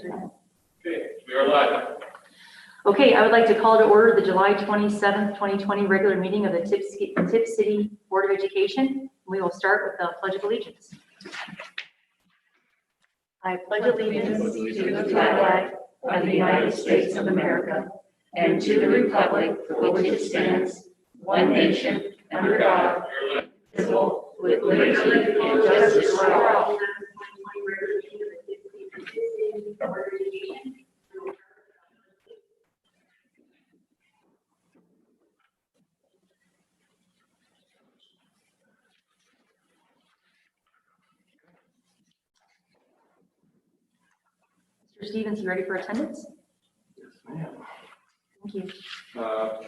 Okay, we are live. Okay, I would like to call to order the July 27th, 2020 regular meeting of the Tipp City Board of Education. We will start with the Pledge of Allegiance. I pledge allegiance to the flag of the United States of America and to the republic for which it stands, one nation, under God, indivisible, with liberty and justice for all. Mr. Stevens, you ready for attendance? Yes, ma'am. Thank you.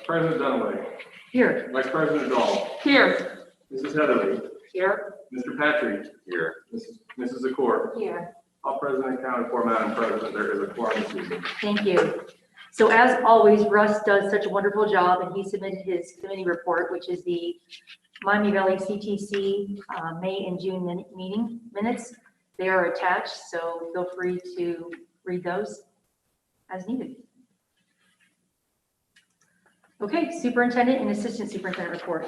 President Dunaway. Here. Vice President Dahl. Here. Mrs. Heatherly. Here. Mr. Patrick. Here. Mrs. Zakor. Here. All present accounted for, Madam President. There is a quorum this evening. Thank you. So as always, Russ does such a wonderful job, and he submitted his committee report, which is the Miami Valley CTC May and June meeting minutes. They are attached, so feel free to read those as needed. Okay, superintendent and assistant superintendent report.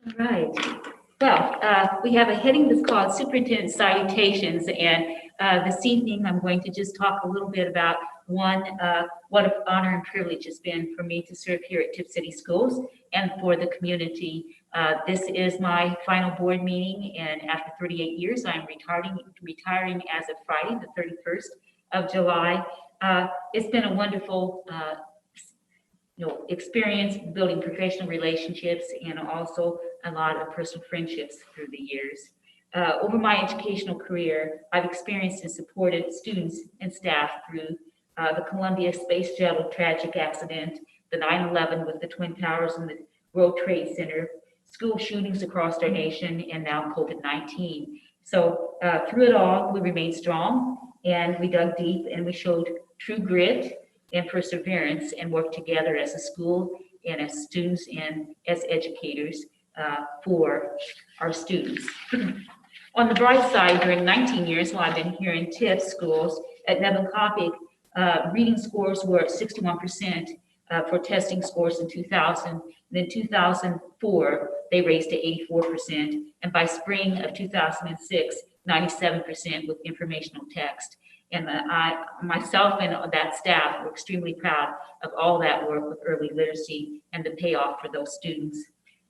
All right. Well, we have a heading that's called Superintendent Salutations, and this evening I'm going to just talk a little bit about what an honor and privilege it's been for me to serve here at Tipp City Schools and for the community. This is my final board meeting, and after 38 years, I'm retiring as of Friday, the 31st of July. It's been a wonderful experience building professional relationships and also a lot of personal friendships through the years. Over my educational career, I've experienced and supported students and staff through the Columbia Space Shuttle tragic accident, the 9/11 with the Twin Towers and the World Trade Center, school shootings across our nation, and now COVID-19. So through it all, we remained strong and we dug deep and we showed true grit and perseverance and worked together as a school and as students and as educators for our students. On the bright side, during 19 years while I've been here in Tipp schools at Nebenkopic, reading scores were at 61% for testing scores in 2000. And in 2004, they raised to 84%. And by spring of 2006, 97% with informational text. And myself and that staff were extremely proud of all that work with early literacy and the payoff for those students.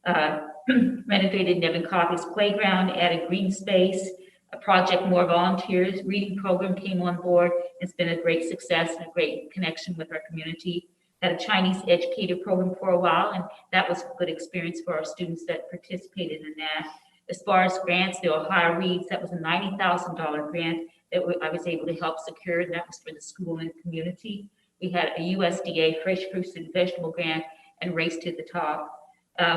Renovated Nebenkopic's playground, added green space, a project More Volunteers reading program came on board. It's been a great success and a great connection with our community. Had a Chinese educator program for a while, and that was a good experience for our students that participated in that. As far as grants, the Ohio Reads, that was a $90,000 grant that I was able to help secure, and that was for the school and community. We had a USDA fresh fruits and vegetable grant and Race to the Top.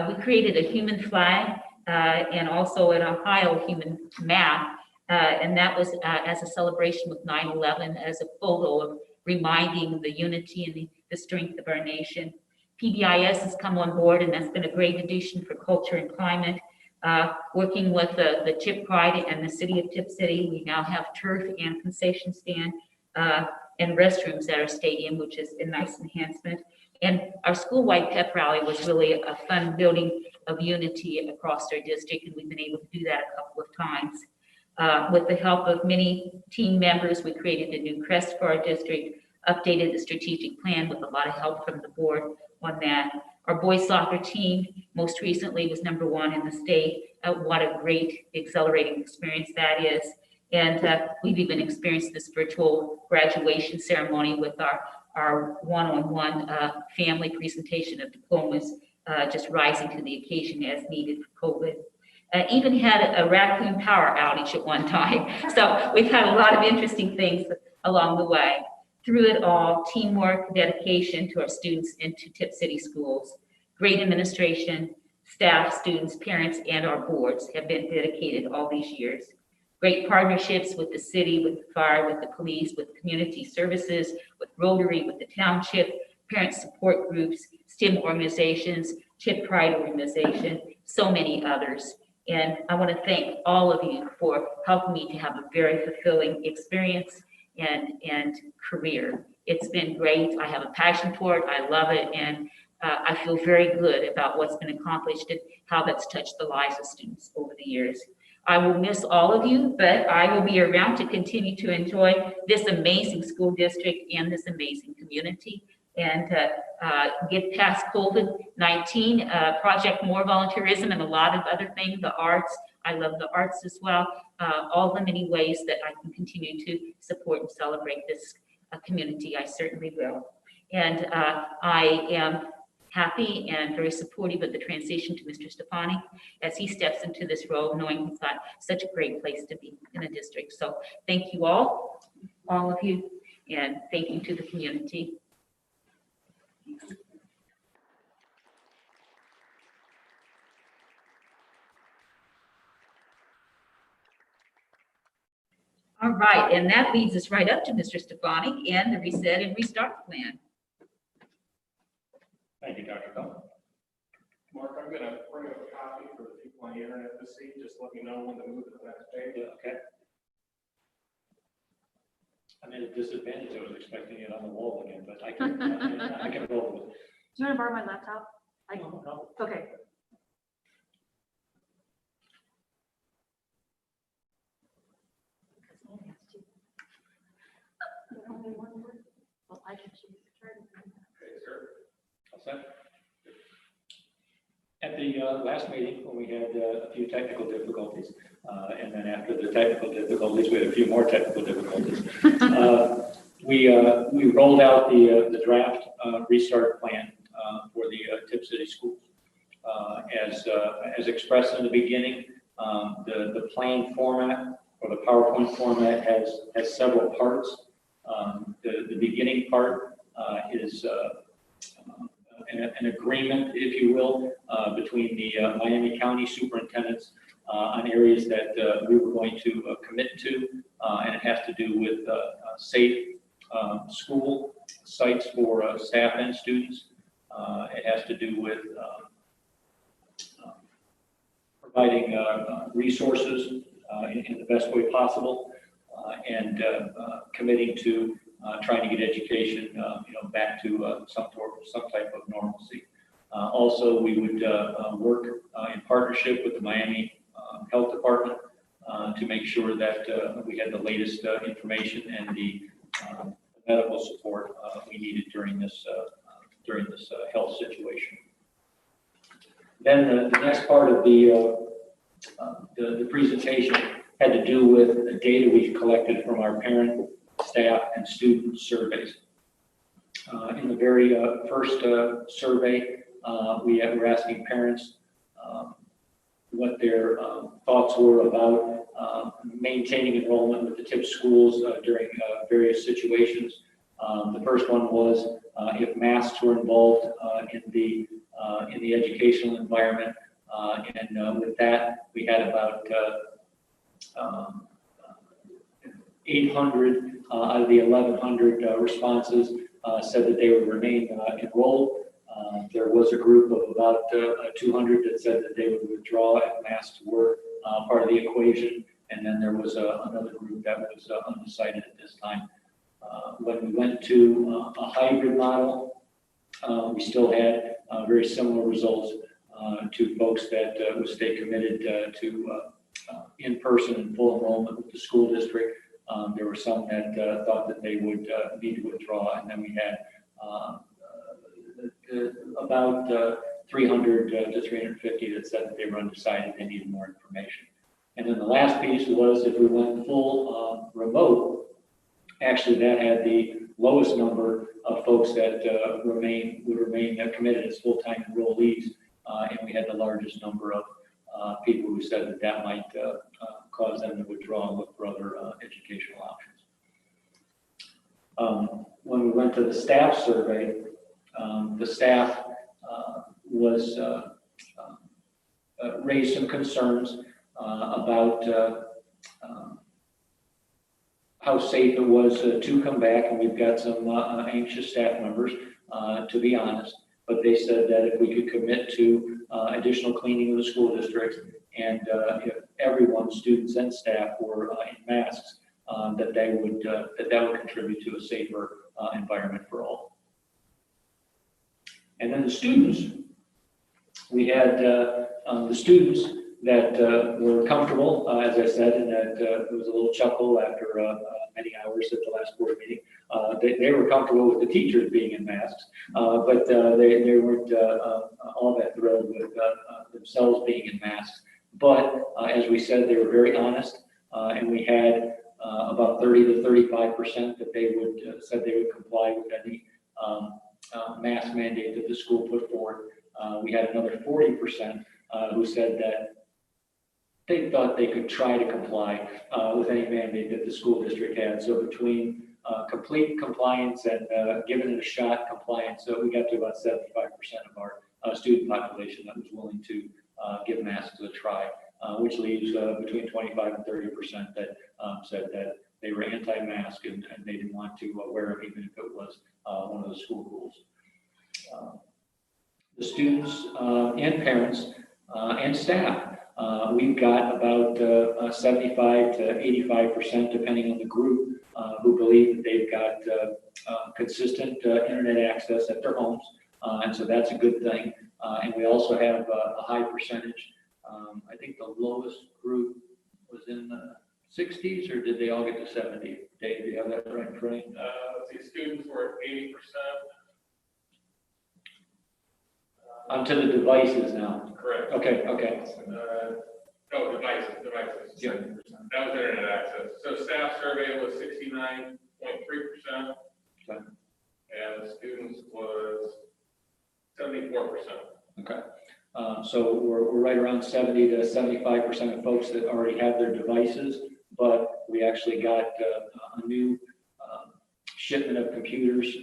We created a human flag and also an Ohio human map, and that was as a celebration with 9/11 as a photo of reminding the unity and the strength of our nation. PBIS has come on board, and that's been a great addition for culture and climate. Working with the Tipp Pride and the city of Tipp City, we now have turf and concession stand and restrooms at our stadium, which is a nice enhancement. And our school-wide pep rally was really a fun building of unity across our district, and we've been able to do that a couple of times. With the help of many team members, we created a new crest for our district, updated the strategic plan with a lot of help from the board on that. Our boys soccer team most recently was #1 in the state. What a great exhilarating experience that is. And we've even experienced this virtual graduation ceremony with our one-on-one family presentation of diplomas, just rising to the occasion as needed for COVID. Even had a raccoon power outage at one time. So we've had a lot of interesting things along the way. Through it all, teamwork, dedication to our students and to Tipp City schools. Great administration, staff, students, parents, and our boards have been dedicated all these years. Great partnerships with the city, with the fire, with the police, with community services, with Rotary, with the township, parent support groups, STEM organizations, Tipp Pride organization, so many others. And I want to thank all of you for helping me to have a very fulfilling experience and career. It's been great. I have a passion for it. I love it. And I feel very good about what's been accomplished and how that's touched the lives of students over the years. I will miss all of you, but I will be around to continue to enjoy this amazing school district and this amazing community, and get past COVID-19, project more volunteerism and a lot of other things, the arts. I love the arts as well. All the many ways that I can continue to support and celebrate this community, I certainly will. And I am happy and very supportive of the transition to Mr. Stefani as he steps into this role, knowing he's got such a great place to be in the district. So thank you all of you, and thank you to the community. All right, and that leads us right up to Mr. Stefani and the reset and restart plan. Thank you, Dr. Bell. Mark, I'm gonna bring up a copy for the people on the internet to see, just let me know when to move to the next page. Yeah, okay. I'm at a disadvantage. I was expecting it on the wall again, but I can, I can roll with it. Do you want to borrow my laptop? No. Okay. Well, I can choose. Okay, sir. All set? At the last meeting, when we had a few technical difficulties, and then after the technical difficulties, we had a few more technical difficulties. We rolled out the draft restart plan for the Tipp City schools. As expressed in the beginning, the plan format or the PowerPoint format has several parts. The beginning part is an agreement, if you will, between the Miami County superintendents on areas that we were going to commit to, and it has to do with safe school sites for staff and students. It has to do with providing resources in the best way possible, and committing to trying to get education, back to some type of normalcy. Also, we would work in partnership with the Miami Health Department to make sure that we had the latest information and the medical support we needed during this health situation. Then the next part of the presentation had to do with the data we collected from our parent, staff, and student surveys. In the very first survey, we were asking parents what their thoughts were about maintaining enrollment with the Tipp schools during various situations. The first one was if masks were involved in the educational environment, and with that, we had about 800 out of the 1,100 responses said that they would remain enrolled. There was a group of about 200 that said that they would withdraw if masks were part of the equation, and then there was another group that was undecided at this time. When we went to a hybrid model, we still had very similar results to folks that would stay committed to in-person and full enrollment with the school district. There were some that thought that they would need to withdraw, and then we had about 300 to 350 that said that they were undecided, they needed more information. And then the last piece was if we went full remote, actually that had the lowest number of folks that would remain committed as full-time enrollees, and we had the largest number of people who said that that might cause them to withdraw and look for other educational options. When we went to the staff survey, the staff was raised some concerns about how safe it was to come back, and we've got some anxious staff members, to be honest. But they said that if we could commit to additional cleaning of the school district and if everyone, students and staff, were in masks, that would contribute to a safer environment for all. And then the students, we had the students that were comfortable, as I said, and that it was a little chuckle after many hours at the last board meeting. They were comfortable with the teachers being in masks, but they weren't all that thrilled with themselves being in masks. But as we said, they were very honest, and we had about 30 to 35% that they would said they would comply with any mask mandate that the school put forward. We had another 40% who said that they thought they could try to comply with any mandate that the school district had. So between complete compliance and giving it a shot compliance, so we got to about 75% of our student population that was willing to give masks a try, which leaves between 25 and 30% that said that they were anti-mask and they didn't want to wear them even if it was one of the school rules. The students and parents and staff, we've got about 75 to 85%, depending on the group, who believe that they've got consistent internet access at their homes, and so that's a good thing. And we also have a high percentage. I think the lowest group was in the 60s, or did they all get to 70? Dave, do you have that right in front of you? Let's see, students were at 80%. Onto the devices now. Correct. Okay. No, devices. Yeah. That was internet access. So staff survey was 69.3%. Okay. And students was 74%. Okay. So we're right around 70 to 75% of folks that already have their devices, but we actually got a new shipment of computers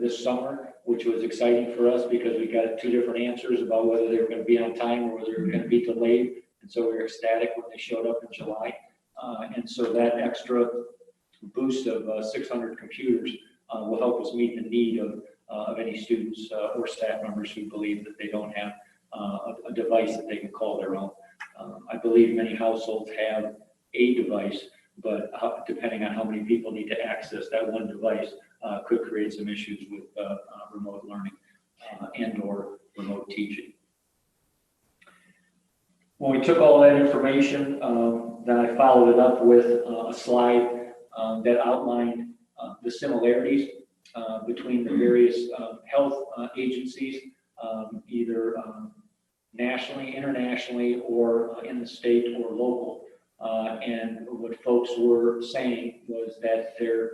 this summer, which was exciting for us because we got two different answers about whether they were going to be on time or whether they were going to be delayed. And so we were ecstatic when they showed up in July. And so that extra boost of 600 computers will help us meet the need of any students or staff members who believe that they don't have a device that they can call their own. I believe many households have a device, but depending on how many people need to access that one device could create some issues with remote learning and or remote teaching. When we took all that information, then I followed it up with a slide that outlined the similarities between the various health agencies, either nationally, internationally, or in the state or local. And what folks were saying was that there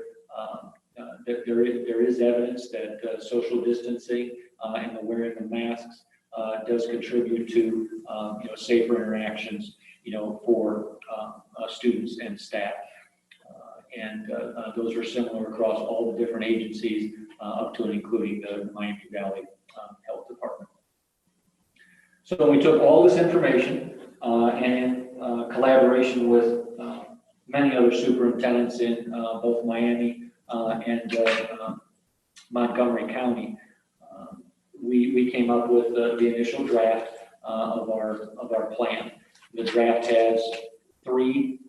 is evidence that social distancing and the wearing of masks does contribute to safer interactions for students and staff. And those are similar across all the different agencies, up to and including the Miami Valley Health Department. So we took all this information and in collaboration with many other superintendents in both Miami and Montgomery County, we came up with the initial draft of our plan. The draft has 3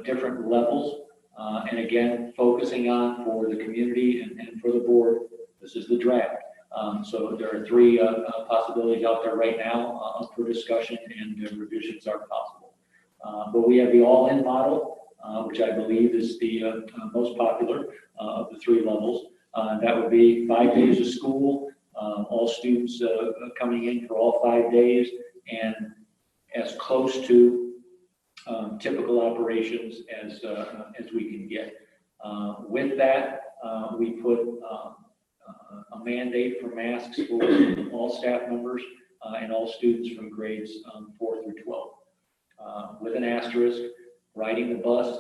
different levels, and again, focusing on for the community and for the board, this is the draft. So there are 3 possibilities out there right now up for discussion, and revisions are possible. But we have the all-in model, which I believe is the most popular of the 3 levels. That would be 5 days of school, all students coming in for all 5 days, and as close to typical operations as we can get. With that, we put a mandate for masks for all staff members and all students from grades 4 through 12. With an asterisk, riding the bus,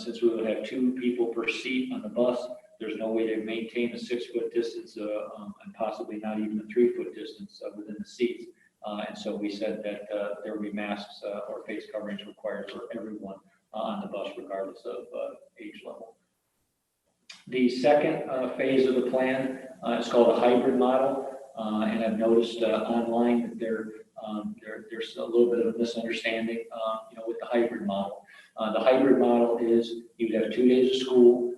since we will have 2 people per seat on the bus, there's no way to maintain a 6-foot distance and possibly not even a 3-foot distance within the seats. And so we said that there would be masks or face coverings required for everyone on the bus, regardless of age level. The second phase of the plan is called a hybrid model. And I've noticed online that there there's a little bit of a misunderstanding, with the hybrid model. The hybrid model is you'd have 2 days of school,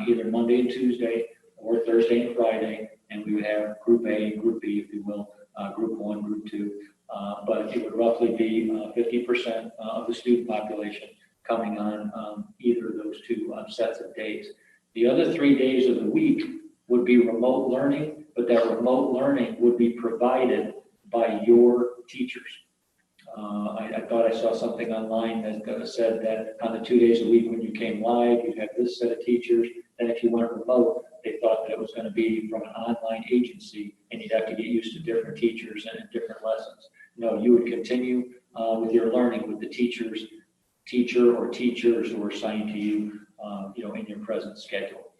either Monday and Tuesday or Thursday and Friday, and we would have Group A and Group B, if you will, Group 1, Group 2. But it would roughly be 50% of the student population coming on either of those two sets of days. The other 3 days of the week would be remote learning, but that remote learning would be provided by your teachers. I thought I saw something online that said that on the 2 days a week when you came live, you'd have this set of teachers. Then if you went remote, they thought that it was going to be from an online agency and you'd have to get used to different teachers and different lessons. No, you would continue with your learning with the teacher or teachers who are assigned to you, in your present schedule.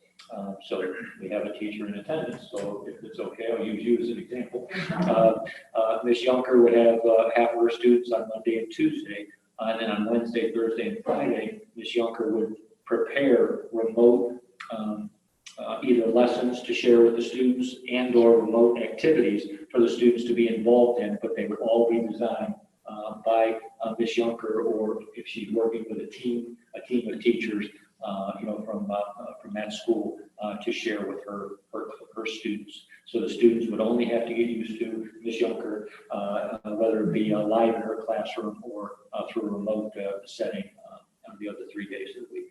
So we have a teacher in attendance, so if it's okay, I'll use you as an example. Ms. Yunker would have half of her students on Monday and Tuesday, and then on Wednesday, Thursday, and Friday, Ms. Yunker would prepare remote either lessons to share with the students and or remote activities for the students to be involved in, but they would all be designed by Ms. Yunker, or if she's working with a team of teachers, from that school to share with her students. So the students would only have to get used to Ms. Yunker, whether it be live in her classroom or through a remote setting on the other 3 days of the week.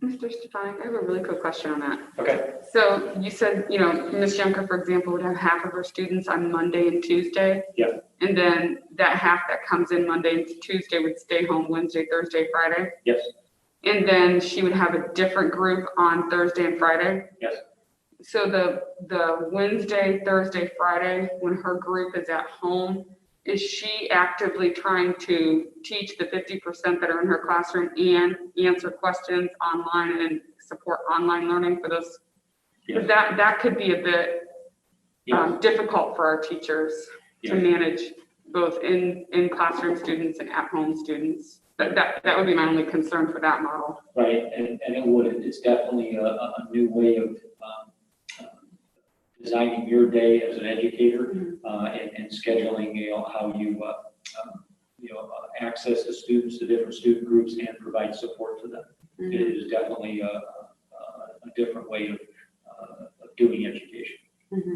Mr. Stefanik, I have a really quick question on that. Okay. So you said, Ms. Yunker, for example, would have half of her students on Monday and Tuesday. Yeah. And then that half that comes in Monday and Tuesday would stay home Wednesday, Thursday, Friday. Yes. And then she would have a different group on Thursday and Friday. Yes. So the Wednesday, Thursday, Friday, when her group is at home, is she actively trying to teach the 50% that are in her classroom and answer questions online and support online learning for those? Because that could be a bit difficult for our teachers to manage, both in classroom students and at-home students. That would be my only concern for that model. Right, and it would. It's definitely a new way of designing your day as an educator, and scheduling, how you, access the students, the different student groups, and provide support to them. Mm-hmm. It is definitely a different way of doing education. Mm-hmm.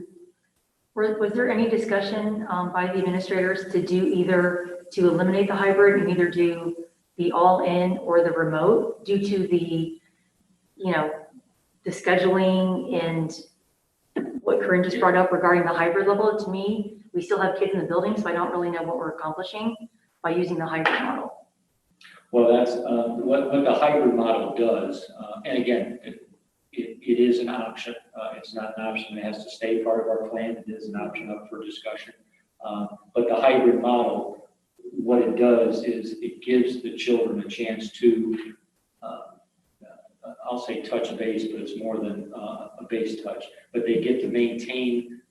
Was there any discussion by the administrators to eliminate the hybrid and either do the all-in or the remote due to the scheduling and what Corinne just brought up regarding the hybrid level? To me, we still have kids in the building, so I don't really know what we're accomplishing by using the hybrid model. Well, that's what the hybrid model does. And again, it is an option. It's not an option that has to stay part of our plan. It is an option up for discussion. But the hybrid model, what it does is it gives the children a chance to, I'll say touch base, but it's more than a base touch. But they get to maintain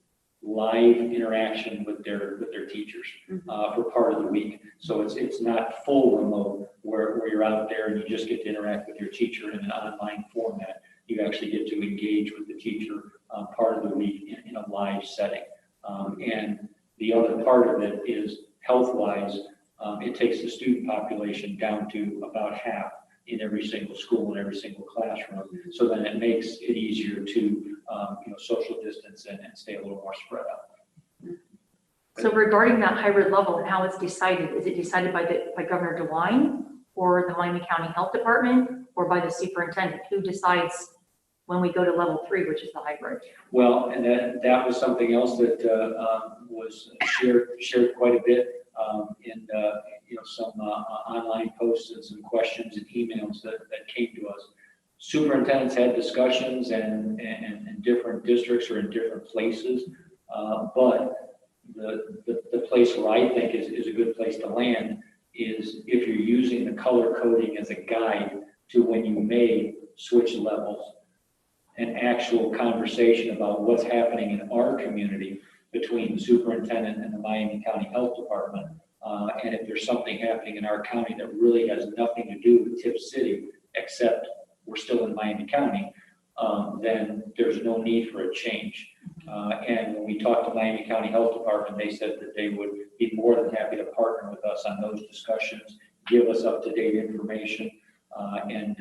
live interaction with their teachers for part of the week. So it's not full remote where you're out there and you just get to interact with your teacher in an online format. You actually get to engage with the teacher part of the week in a live setting. And the other part of it is health-wise, it takes the student population down to about half in every single school, in every single classroom. So then it makes it easier to social distance and stay a little more spread out. So regarding that hybrid level and how it's decided, is it decided by Governor DeWine or the Miami County Health Department or by the superintendent? Who decides when we go to level 3, which is the hybrid? Well, and that was something else that was shared quite a bit in some online posts and some questions and emails that came to us. Superintendents had discussions and different districts are in different places, but the place where I think is a good place to land is if you're using the color coding as a guide to when you may switch levels, an actual conversation about what's happening in our community between the superintendent and the Miami County Health Department. And if there's something happening in our county that really has nothing to do with Tipp City, except we're still in Miami County, then there's no need for a change. And when we talked to Miami County Health Department, they said that they would be more than happy to partner with us on those discussions, give us up-to-date information, and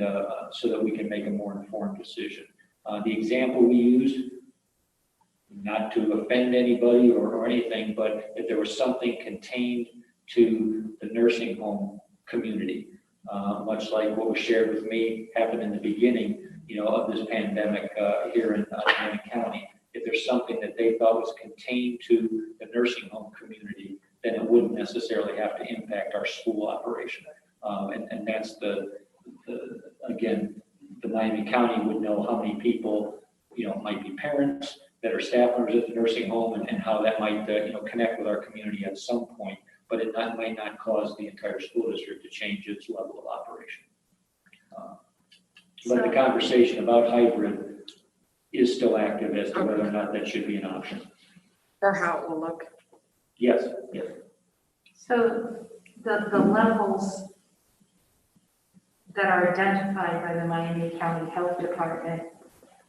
so that we can make a more informed decision. The example we used, not to offend anybody or anything, but if there was something contained to the nursing home community, much like what was shared with me happened in the beginning, of this pandemic here in Miami County. If there's something that they thought was contained to the nursing home community, then it wouldn't necessarily have to impact our school operation. And that's again, the Miami County would know how many people, might be parents that are staff members at the nursing home and how that might, connect with our community at some point, but it might not cause the entire school district to change its level of operation. But the conversation about hybrid is still active as to whether or not that should be an option. Or how it will look. Yes, yes. So the levels that are identified by the Miami County Health Department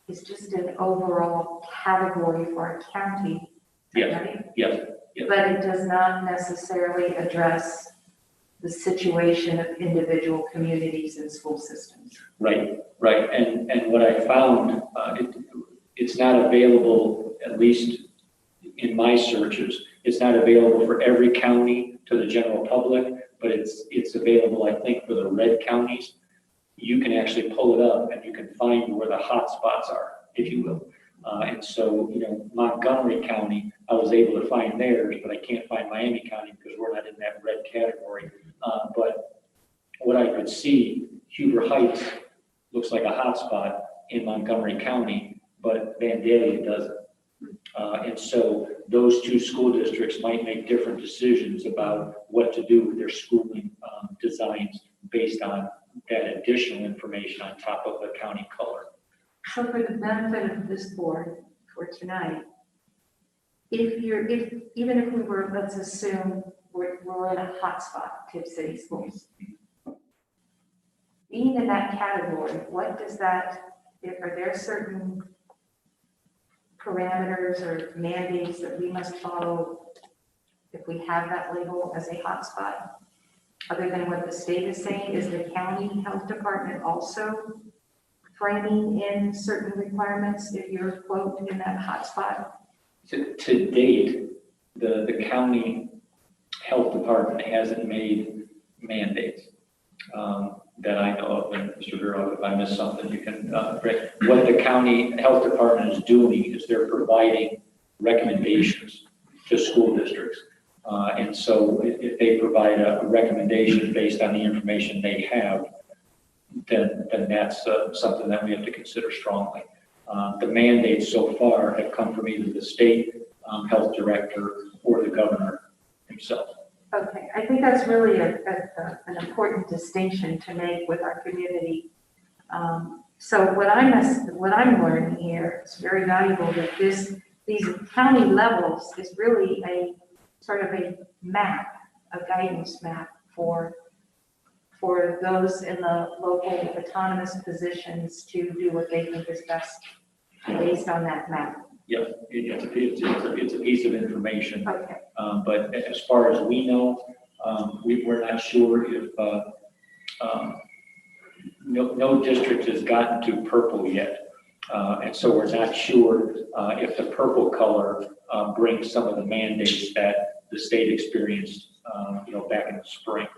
is just an overall category for our county, Yes, right? yes, yes. But it does not necessarily address the situation of individual communities and school systems. Right. And what I found, it's not available, at least in my searches, it's not available for every county to the general public, but it's available, I think, for the red counties. You can actually pull it up and you can find where the hot spots are, if you will. And so, Montgomery County, I was able to find theirs, but I can't find Miami County because we're not in that red category. But what I could see, Huber Heights looks like a hot spot in Montgomery County, but Vandalia doesn't. And so those two school districts might make different decisions about what to do with their schooling designs based on that additional information on top of the county color. So for the benefit of this board for tonight, even if we were, let's assume we're in a hotspot, Tipp City schools. Being in that category, what does that, are there certain parameters or mandates that we must follow if we have that label as a hotspot? Other than what the state is saying, is the county health department also framing in certain requirements if you're, quote, in that hotspot? To date, the county health department hasn't made mandates that I know of. And Mr. Bureau, if I missed something, you can bring. What the county health department is doing is they're providing recommendations to school districts. And so if they provide a recommendation based on the information they have, then that's something that we have to consider strongly. The mandates so far have come from either the state health director or the governor himself. Okay, I think that's really an important distinction to make with our community. So what I'm learning here is very valuable, that these county levels is really a sort of a map, a guidance map for those in the local autonomous positions to do what they think is best based on that map. Yeah, it's a piece of information. Okay. But as far as we know, we're not sure if no district has gotten to purple yet. And so we're not sure if the purple color brings some of the mandates that the state experienced, back in the spring.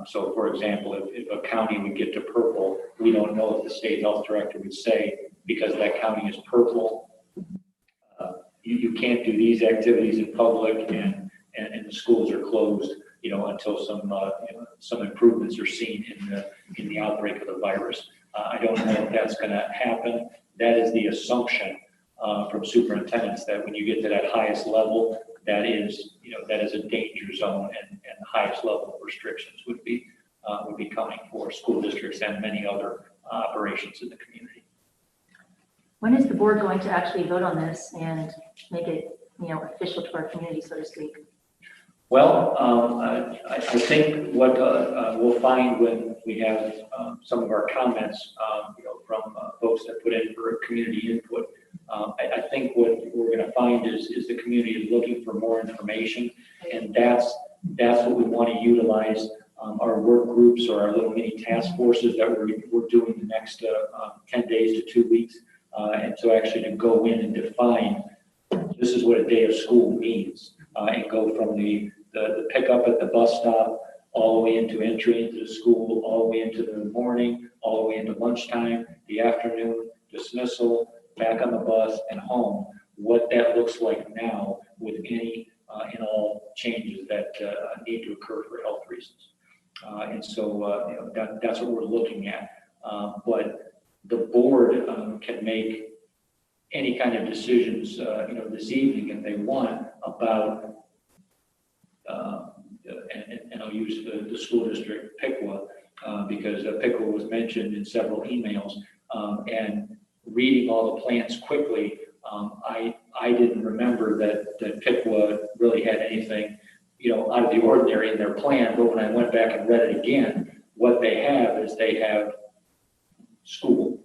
So for example, if a county would get to purple, we don't know if the state health director would say, because that county is purple, you can't do these activities in public and the schools are closed, until some improvements are seen in the outbreak of the virus. I don't know if that's going to happen. That is the assumption from superintendents, that when you get to that highest level, that is a danger zone, and the highest level of restrictions would be coming for school districts and many other operations in the community. When is the board going to actually vote on this and make it, official to our community, so to speak? Well, I think what we'll find when we have some of our comments, from folks that put in for community input, I think what we're going to find is the community is looking for more information, and that's what we want to utilize our work groups or our little mini task forces that we're doing the next 10 days to 2 weeks, and so actually to go in and define this is what a day of school means, and go from the pickup at the bus stop all the way into entry into the school, all the way into the morning, all the way into lunchtime, the afternoon, dismissal, back on the bus and home, what that looks like now with any and all changes that need to occur for health reasons. And so that's what we're looking at. But the board can make any kind of decisions, this evening if they want about, and I'll use the school district Piqua, because Piqua was mentioned in several emails, and reading all the plans quickly, I didn't remember that Piqua really had anything, out of the ordinary in their plan, but when I went back and read it again, what they have is they have school,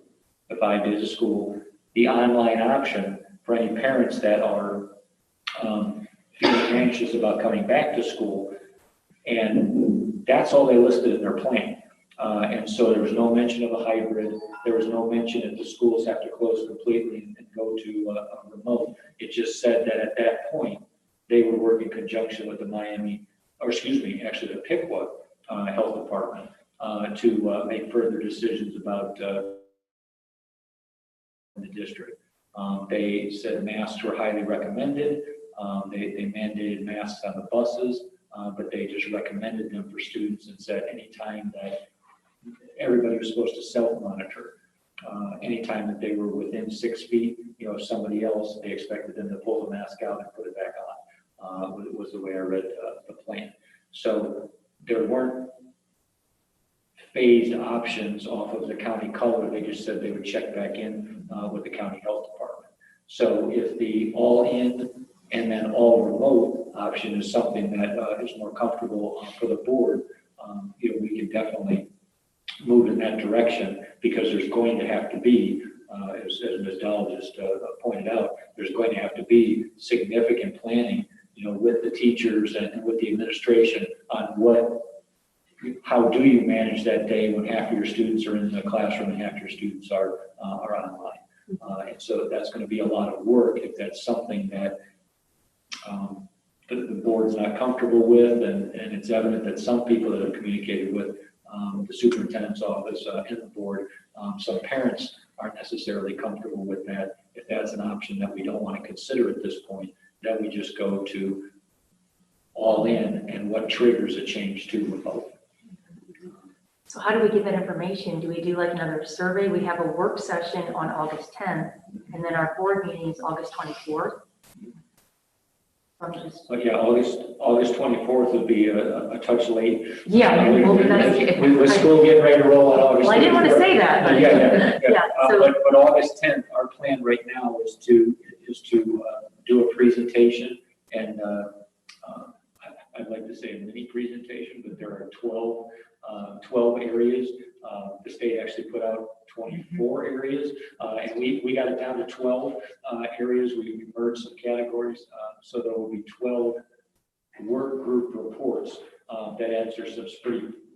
the 5 days of school, the online option for any parents that are feeling anxious about coming back to school, and that's all they listed in their plan. And so there was no mention of a hybrid. There was no mention that the schools have to close completely and go to a remote. It just said that at that point, they would work in conjunction with the actually the Piqua Health Department to make further decisions about the district. They said masks were highly recommended. They mandated masks on the buses, but they just recommended them for students and said anytime that everybody was supposed to self-monitor. Anytime that they were within 6 feet, of somebody else, they expected them to pull the mask out and put it back on. Was the way I read the plan. So there weren't phased options off of the county color. They just said they would check back in with the county health department. So if the all in and then all remote option is something that is more comfortable for the board, we can definitely move in that direction, because there's going to have to be, as Ms. Dahl just pointed out, there's going to have to be significant planning, with the teachers and with the administration on how do you manage that day when half of your students are in the classroom and half your students are online. And so that's going to be a lot of work if that's something that the board's not comfortable with, and it's evident that some people that have communicated with the superintendent's office and the board, some parents aren't necessarily comfortable with that. If that's an option that we don't want to consider at this point, then we just go to all in, and what triggers a change to remote. So how do we get that information? Do we do like another survey? We have a work session on August 10th, and then our board meeting is August 24th. But yeah, August 24th would be a touch late. Yeah. With school getting ready to roll on August. Well, I didn't want to say that. But Yeah. So, But August 10th, our plan right now is to do a presentation, and I'd like to say a mini presentation, but there are 12 areas. The state actually put out 24 areas, and we got it down to 12 areas. We merged some categories, so there will be 12 work group reports that answer some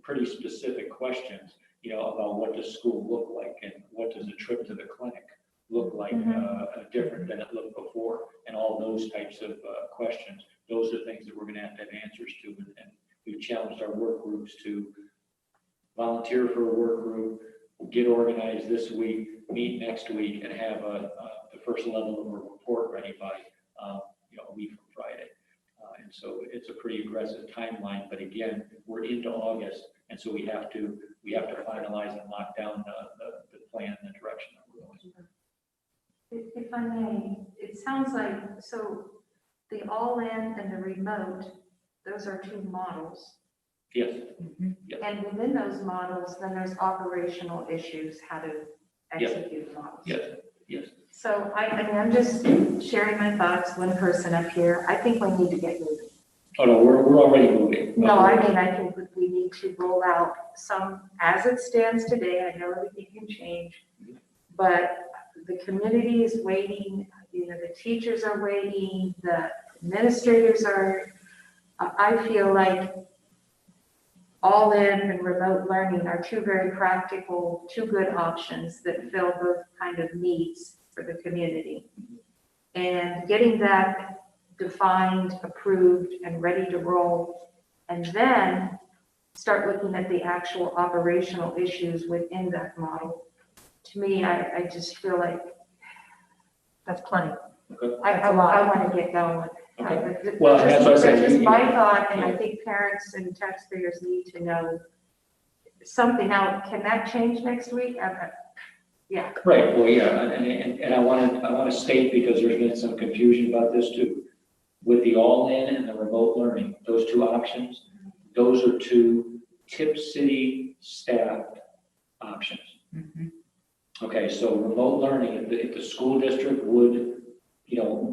pretty specific questions, about what does school look like, and what does a trip to the clinic look like different than it looked before, and all those types of questions. Those are things that we're going to have answers to, and we've challenged our work groups to volunteer for a work group, get organized this week, meet next week, and have the first level of a report ready by a week from Friday. And so it's a pretty aggressive timeline, but again, we're into August, and so we have to finalize and lock down the plan and the direction that we're going. If I may, it sounds like, so the all-in and the remote, those are two models. Yes. Yes. And within those models, then there's operational issues, how to execute models. Yes. Yes. So I'm just sharing my thoughts, one person up here. I think we need to get moving. Oh, no, we're already moving. No, I mean, I think we need to roll out some, as it stands today, I know everything can change, but the community is waiting, the teachers are waiting, the administrators are, I feel like all in and remote learning are two very practical, two good options that fill both kind of needs for the community. And getting that defined, approved, and ready to roll, and then start looking at the actual operational issues within that model. To me, I just feel like That's plenty. Okay. I want to get going. Okay. Well, that's what I said. That's just my thought, and I think parents and taxpayers need to know something. Now, can that change next week? Yeah. Right, well, yeah, and I want to state, because there's been some confusion about this too. With the all-in and the remote learning, those two options, those are two Tipp City staffed options. Mhm. Okay, so remote learning, if the school district would,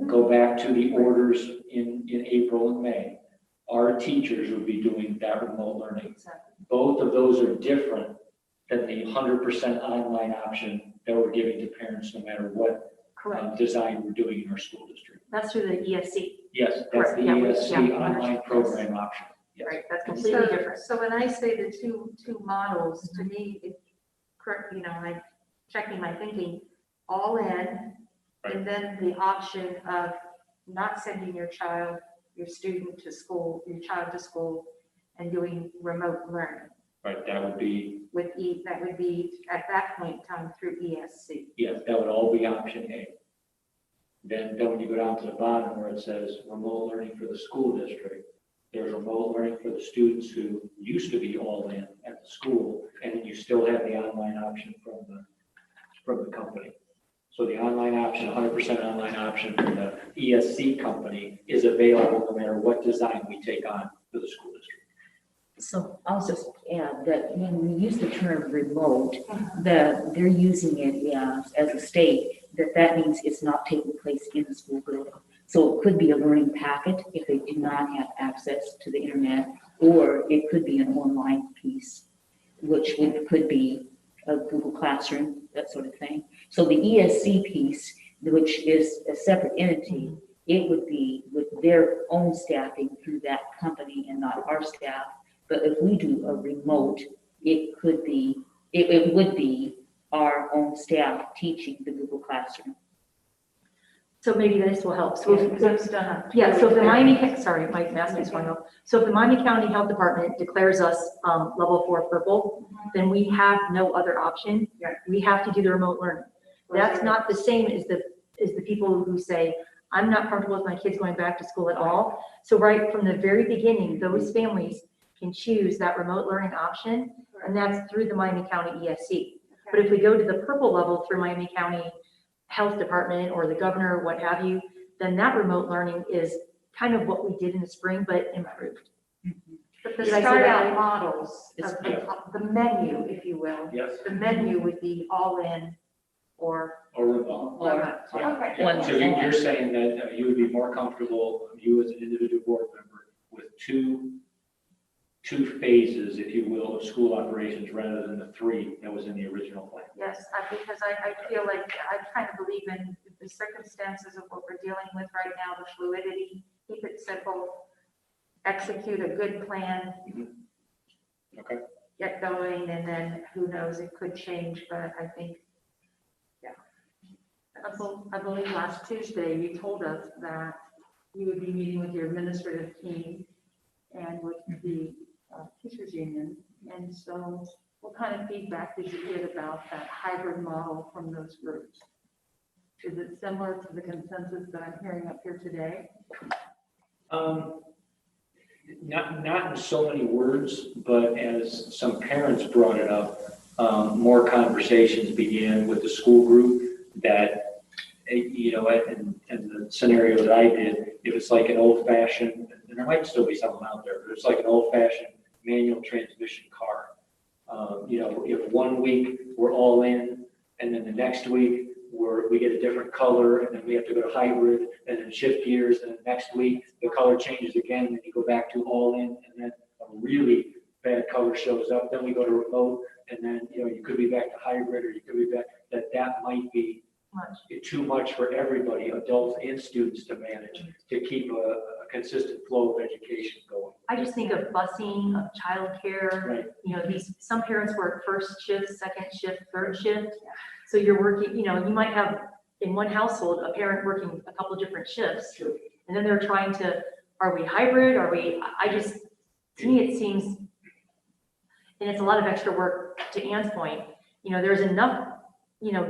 go back to the orders in April and May, our teachers would be doing that remote learning. Both of those are different than the 100% online option that we're giving to parents, no matter what Correct. design we're doing in our school district. That's through the ESC. Yes, that's Correct, the yeah, ESC yeah. online program option. Yes. Right, that's completely different. So when I say the two models, to me, it, correct, I'm checking my thinking, all in, and then the option of not sending your student to school, your child to school, and doing remote learning. Right, that would be, That would be at that point in time through ESC. yes, that would all be option A. Then when you go down to the bottom where it says remote learning for the school district, there's remote learning for the students who used to be all in at the school, and then you still have the online option from the company. So the online option, 100% online option from the ESC company is available no matter what design we take on for the school district. So I'll just add that when we use the term remote, they're using it as a state, that means it's not taking place in the school building. So it could be a learning packet if they do not have access to the internet, or it could be an online piece, which could be a Google Classroom, that sort of thing. So the ESC piece, which is a separate entity, it would be with their own staffing through that company and not our staff. But if we do a remote, it would be our own staff teaching the Google Classroom. So maybe this will help. So if, That's done. yeah, so if the sorry, my mask is going up. So if the Miami County Health Department declares us level 4 purple, then we have no other option. Right. We have to do the remote learning. That's not the same as the people who say, I'm not comfortable with my kids going back to school at all. So right from the very beginning, those families can choose that remote learning option, and that's through the Miami County ESC. But if we go to the purple level through Miami County Health Department or the governor, what have you, then that remote learning is kind of what we did in the spring, but improved. But the Did I say start that out models, of the menu, if you will, Yes. the menu would be all in or Or remote. remote. Or- Okay. Yeah, so you're saying that you would be more comfortable, you as an individual board member, with two phases, if you will, of school operations rather than the 3 that was in the original plan. Yes, because I feel like I kind of believe in the circumstances of what we're dealing with right now, the fluidity, keep it simple, execute a good plan. Okay. Get going, and then who knows, it could change, but I think, yeah. I believe last Tuesday, you told us that you would be meeting with your administrative team and with the teachers union. And so what kind of feedback did you get about that hybrid model from those groups? Is it similar to the consensus that I'm hearing up here today? Not in so many words, but as some parents brought it up, more conversations began with the school group that, in the scenario that I did, it was like an old fashioned, and there might still be something out there, but it's like an old fashioned manual transmission car. If 1 week we're all in, and then the next week we get a different color, and then we have to go to hybrid, and then shift gears, and then next week the color changes again, and then you go back to all in, and then a really bad color shows up, then we go to remote, and then you could be back to hybrid, or you could be back. That might be too much for everybody, adults and students, to manage, to keep a consistent flow of education going. I just think of busing, of childcare. Right. You know, some parents work first shift, second shift, third shift. So you're working, you might have in one household, a parent working a couple different shifts. Sure. And then they're trying to, are we hybrid? To me, it seems, and it's a lot of extra work. To Ann's point, there's enough,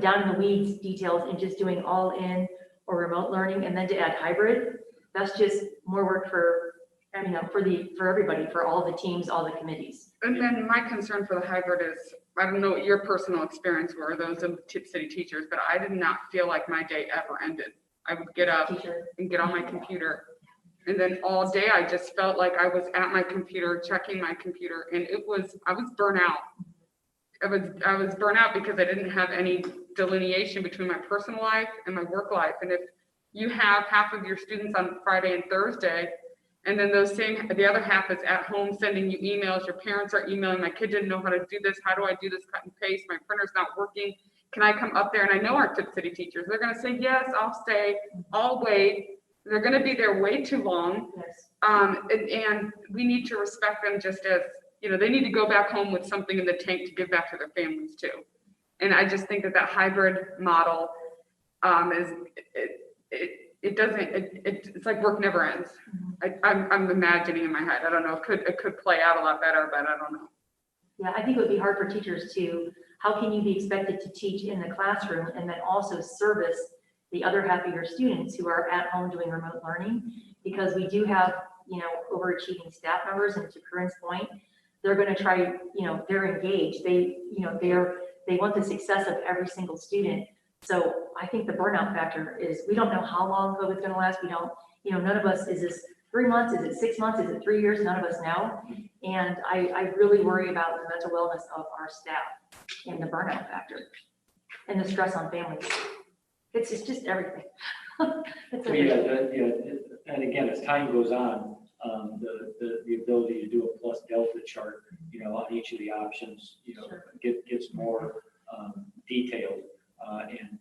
down in the weeds details in just doing all in or remote learning, and then to add hybrid, that's just more work for everybody, for all the teams, all the committees. And then my concern for the hybrid is, I don't know what your personal experience were, those of Tipp City teachers, but I did not feel like my day ever ended. I would get up and get on my computer, and then all day I just felt like I was at my computer, checking my computer, and I was burnt out. I was burnt out because I didn't have any delineation between my personal life and my work life. And if you have half of your students on Friday and Thursday, and then the other half is at home sending you emails, your parents are emailing, my kid didn't know how to do this, how do I do this, cut and paste, my printer's not working, can I come up there? And I know our Tipp City teachers, they're gonna say, yes, I'll stay, I'll wait. They're gonna be there way too long. Yes. And we need to respect them just as, they need to go back home with something in the tank to give back to their families too. And I just think that hybrid model it's like work never ends. I'm imagining in my head. I don't know. It could play out a lot better, but I don't know. Yeah, I think it would be hard for teachers how can you be expected to teach in the classroom and then also service the other half of your students who are at home doing remote learning? Because we do have, overachieving staff members, and to Corinne's point, they're going to try, they're engaged. They want the success of every single student. So I think the burnout factor is, we don't know how long COVID's going to last. We don't, none of us, is this 3 months? Is it 6 months? Is it 3 years? None of us know. And I really worry about the mental wellness of our staff and the burnout factor and the stress on families. It's just everything. It's everything. And again, as time goes on, the ability to do a plus delta chart, on each of the options, Sure. gets more detailed. And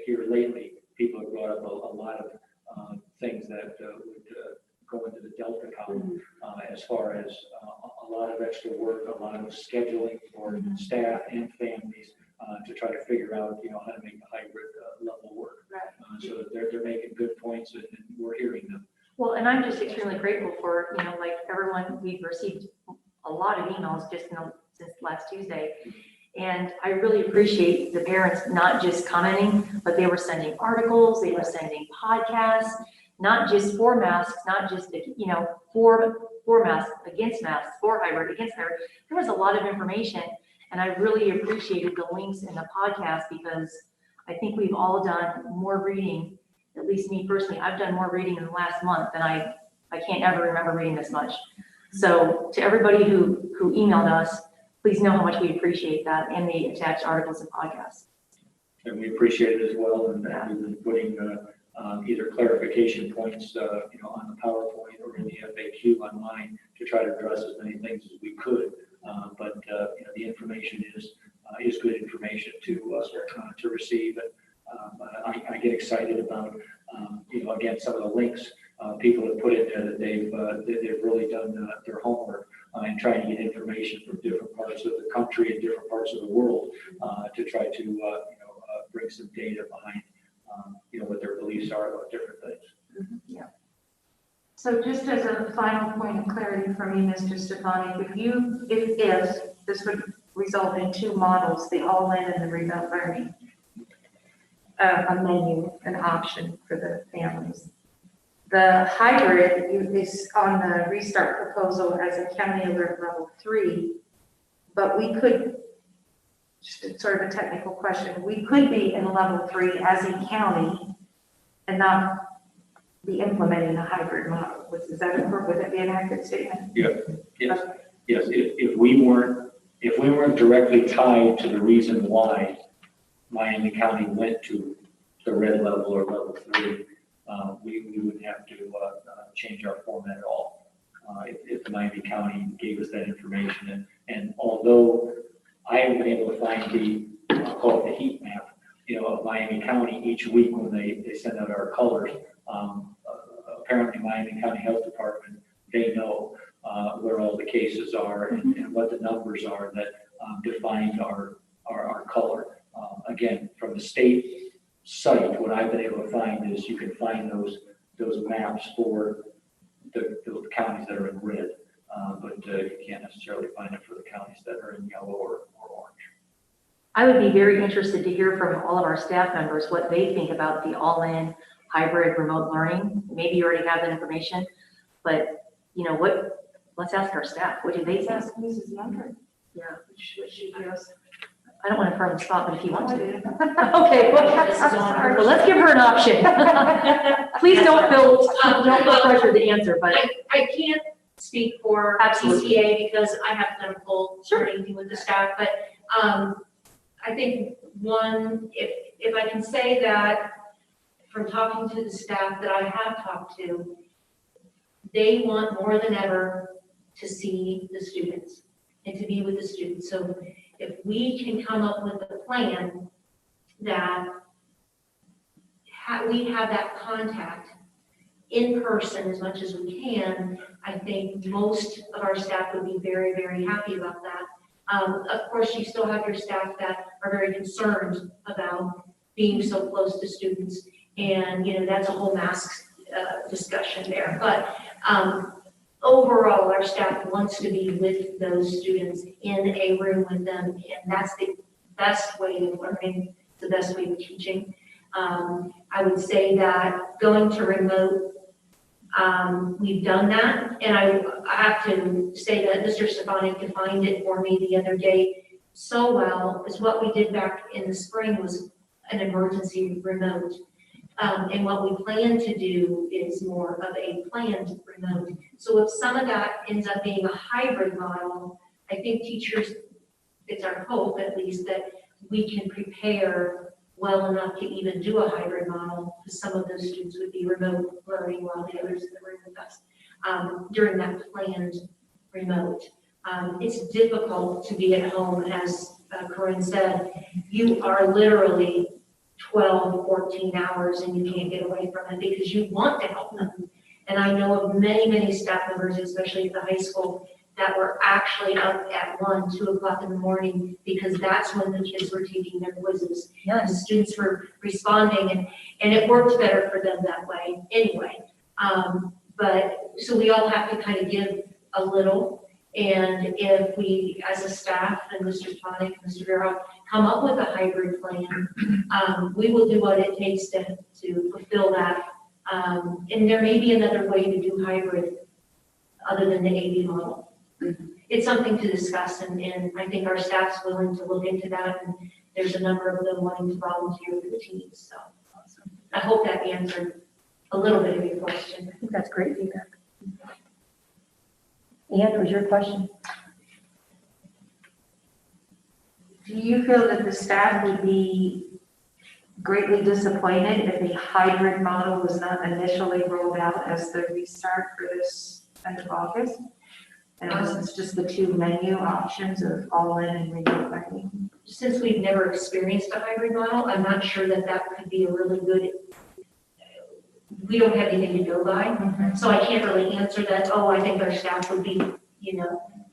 here lately, people have brought up a lot of things that would go into the delta column, as far as a lot of extra work, a lot of scheduling for staff and families to try to figure out, how to make the hybrid level work. Right. So that they're making good points, and we're hearing them. Well, and I'm just extremely grateful for, like everyone, we've received a lot of emails just since last Tuesday. And I really appreciate the parents not just commenting, but they were sending articles, they were sending podcasts, not just for masks, not just, for masks, against masks, for hybrid, against hybrid. There was a lot of information, and I really appreciated the links in the podcast, because I think we've all done more reading, at least me personally. I've done more reading in the last month than I can't ever remember reading this much. So to everybody who emailed us, please know how much we appreciate that and the attached articles and podcasts. And we appreciate it as well, and that we've been putting either clarification points, on the PowerPoint or in the FAQ online to try to address as many things as we could. But the information is good information to receive. And I get excited about, again, some of the links people have put in there that they've really done their homework and trying to get information from different parts of the country and different parts of the world to try to bring some data behind what their beliefs are about different things. Yeah. So just as a final point of clarity for me, Mr. Stefanik, if this would result in 2 models, the all-in and the remote learning, a menu, an option for the families. The hybrid is on the restart proposal as a county alert level 3, but we could, just sort of a technical question, we could be in level 3 as a county and not be implementing a hybrid model. Would that be an accurate statement? Yeah. Yes. Yes. If we weren't directly tied to the reason why Miami County went to the red level or level 3, we wouldn't have to change our format at all. If Miami County gave us that information, and although I haven't been able to find I'll call it the heat map, of Miami County each week when they send out our colors. Apparently Miami County Health Department, they know where all the cases are and what the numbers are that define our color. Again, from the state site, what I've been able to find is you can find those maps for the counties that are in red, but you can't necessarily find it for the counties that are in yellow or orange. I would be very interested to hear from all of our staff members what they think about the all-in hybrid remote learning. Maybe you already have that information, but you know what? Let's ask our staff. What do they think? Let's ask Mrs. Younger. Yeah. What she feels. I don't want to put her on the spot, but if you want to. to. Okay, well, let's give her an option. Please don't feel pressure to answer, but I can't speak for Absolutely. TCA because I haven't done a full Sure. meeting with the staff, but I think one, if I can say that from talking to the staff that I have talked to, they want more than ever to see the students and to be with the students. So if we can come up with a plan that we have that contact in person as much as we can, I think most of our staff would be very, very happy about that. Of course, you still have your staff that are very concerned about being so close to students, and you know that's a whole mask discussion there. But overall, our staff wants to be with those students in a room with them, and that's the best way of learning, the best way of teaching. I would say that going to remote, we've done that, and I have to say that Mr. Stefanik defined it for me the other day so well, is what we did back in the spring was an emergency remote. And what we plan to do is more of a planned remote. So if some of that ends up being a hybrid model, I think teachers, it's our hope at least, that we can prepare well enough to even do a hybrid model, because some of those students would be remote learning while the others in the room with us during that planned remote. It's difficult to be at home, as Corinne said. You are literally 12, 14 hours and you can't get away from it because you want to help them. And I know of many, many staff members, especially at the high school, that were actually up at 1, 2 o'clock in the morning because that's when the kids were taking their quizzes. The students were responding, and it worked better for them that way anyway. But so we all have to kind of give a little, and if we, as a staff, and Mr. Tonic, Mr. Vero, come up with a hybrid plan, we will do what it takes to fulfill that. And there may be another way to do hybrid other than the AV model. It's something to discuss, and I think our staff's willing to look into that, and there's a number of them wanting to volunteer for the teams, so I hope that answered a little bit of your question. I think that's great feedback. Ann, was your question? Do you feel that the staff would be greatly disappointed if a hybrid model was not initially rolled out as the restart for this end of August? And it was just the 2 menu options of all-in and remote learning? Since we've never experienced a hybrid model, I'm not sure that could be a really good, we don't have anything to go by. So I can't really answer that, oh, I think our staff would be,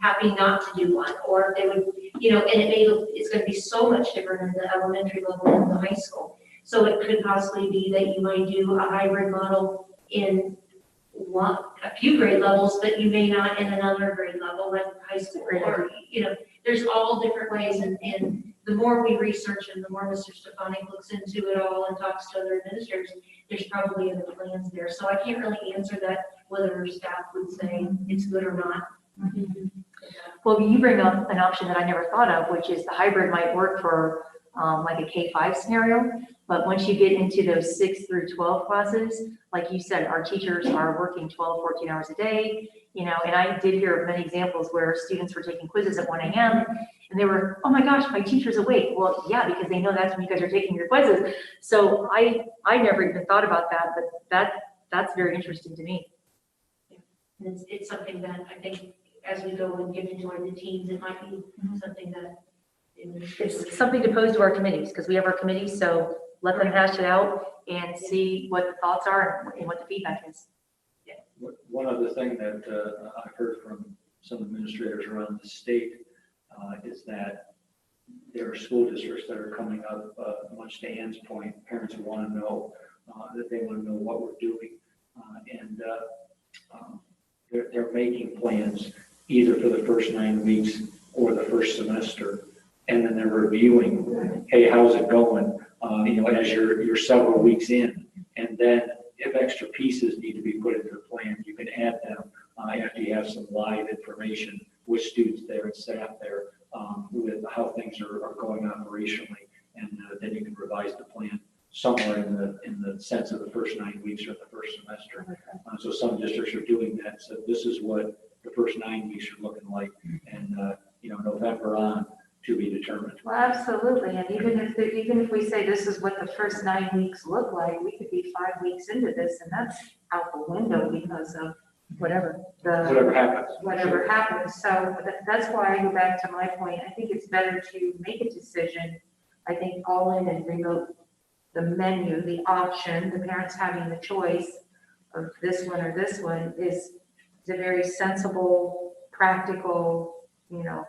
happy not to do one, or they would, and it's going to be so much different in the elementary level than the high school. So it could possibly be that you might do a hybrid model in a few grade levels, but you may not in another grade level, like high school, or, there's all different ways, and the more we research and the more Mr. Stefanik looks into it all and talks to other administrators, there's probably other plans there. So I can't really answer that, whether our staff would say it's good or not. Well, you bring up an option that I never thought of, which is the hybrid might work for like a K-5 scenario, but once you get into those 6 through 12 classes, like you said, our teachers are working 12, 14 hours a day, and I did hear of many examples where students were taking quizzes at 1 a.m. and they were, oh my gosh, my teacher's awake. Well, yeah, because they know that's when you guys are taking your quizzes. So I never even thought about that, but that's very interesting to me. And it's something that I think as we go and get into the teams, it might be something that It's something to pose to our committees, because we have our committees, so let them hash it out and see what the thoughts are and what the feedback is. One other thing that I've heard from some administrators around the state is that there are school districts that are coming up, much to Ann's point, parents want to know that they want to know what we're doing. And they're making plans either for the first 9 weeks or the first semester. And then they're reviewing, hey, how's it going? As you're several weeks in. And then if extra pieces need to be put into the plan, you can add them after you have some live information with students there and staff there with how things are going operationally. And then you can revise the plan somewhere in the sense of the first 9 weeks or the first semester. So some districts are doing that. So this is what the first 9 weeks are looking like. And, November on to be determined. Well, absolutely, and even if we say this is what the first 9 weeks look like, we could be 5 weeks into this, and that's out the window because of Whatever. Whatever happens. whatever happens. So that's why I go back to my point. I think it's better to make a decision. I think all in and remote the menu, the option, the parents having the choice of this one or this one is a very sensible, practical,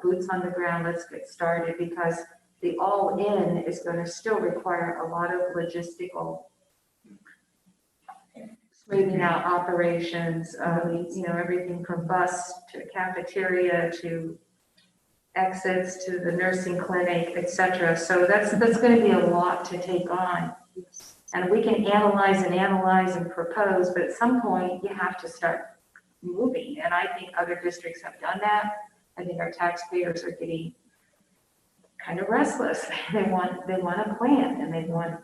boots on the ground, let's get started, because the all-in is going to still require a lot of logistical smoothing out operations, everything from bus to cafeteria to exits to the nursing clinic, et cetera. So that's going to be a lot to take on. And we can analyze and propose, but at some point you have to start moving. And I think other districts have done that. I think our taxpayers are getting kind of restless. They want a plan, and they want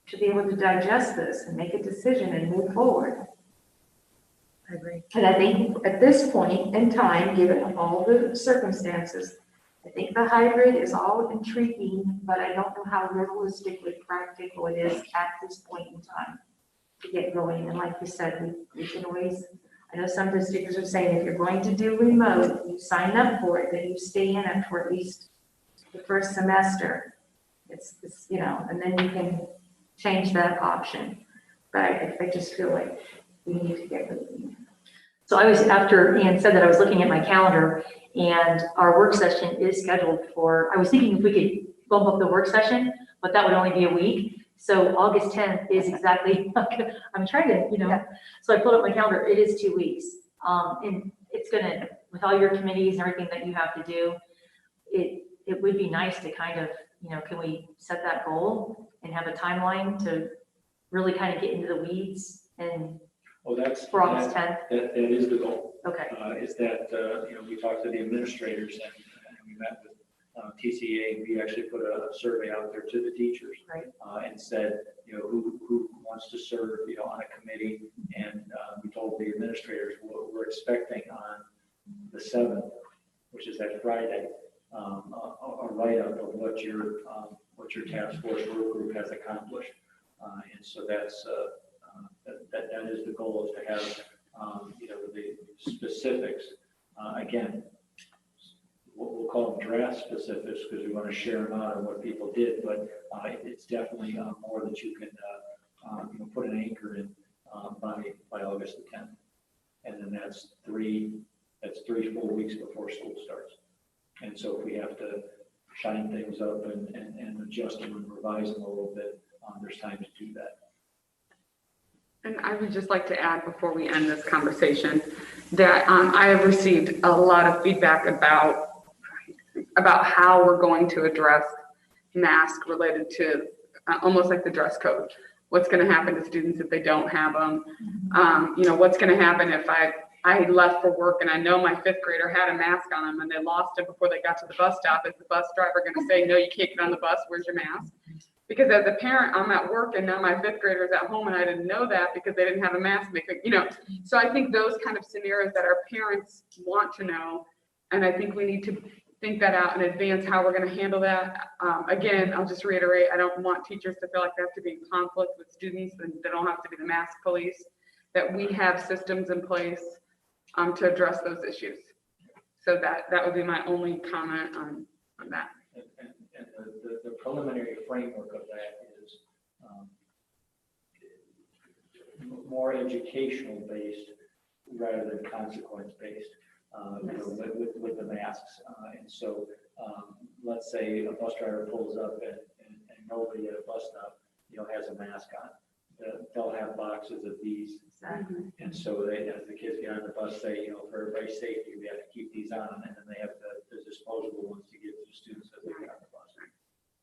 to be able to digest this and make a decision and move forward. I agree. And I think at this point in time, given all the circumstances, I think the hybrid is all intriguing, but I don't know how realistically practical it is at this point in time to get going. And like you said, we can always, I know some districts are saying if you're going to do remote, you sign up for it, then you stay in it for at least the first semester. It's and then you can change that option. But I just feel like we need to get moving. So after Ann said that, I was looking at my calendar, and our work session is scheduled for, I was thinking if we could bump up the work session, but that would only be a week. So August 10th is exactly, I'm trying to, so I pulled up my calendar, it is 2 weeks. And it's gonna, with all your committees and everything that you have to do, it would be nice to kind of, can we set that goal and have a timeline to really kind of get into the weeds and for August 10th? That is the goal. Okay. Is that, we talked to the administrators and we met with TCA. We actually put a survey out there to the teachers. Right. And said, who wants to serve, on a committee. And we told the administrators what we're expecting on the 7th, which is that Friday, a write-up of what your task force work group has accomplished. And so that is the goal, is to have, the specifics. Again, we'll call them draft specifics because we want to share them out on what people did, but it's definitely more that you can put an anchor in by August the 10th. And then that's three full weeks before school starts. And so if we have to shine things up and adjust them and revise them a little bit, there's time to do that. And I would just like to add before we end this conversation that I have received a lot of feedback about how we're going to address mask related to almost like the dress code. What's going to happen to students if they don't have them? What's going to happen if I left for work and I know my 5th grader had a mask on them and they lost it before they got to the bus stop? Is the bus driver going to say, no, you can't get on the bus, where's your mask? Because as a parent, I'm at work and now my 5th grader is at home and I didn't know that because they didn't have a mask. So I think those kind of scenarios that our parents want to know, and I think we need to think that out in advance, how we're going to handle that. Again, I'll just reiterate, I don't want teachers to feel like they have to be in conflict with students and they don't have to be the mask police, that we have systems in place to address those issues. So that would be my only comment on that. And the preliminary framework of that is more educational based rather than consequence based, with the masks. And so, let's say a bus driver pulls up and nobody at a bus stop, has a mask on. They'll have boxes of these. Exactly. And so they, as the kids get on the bus, say, for everybody's safety, we have to keep these on, and then they have the disposable ones to give to the students as they get on the bus.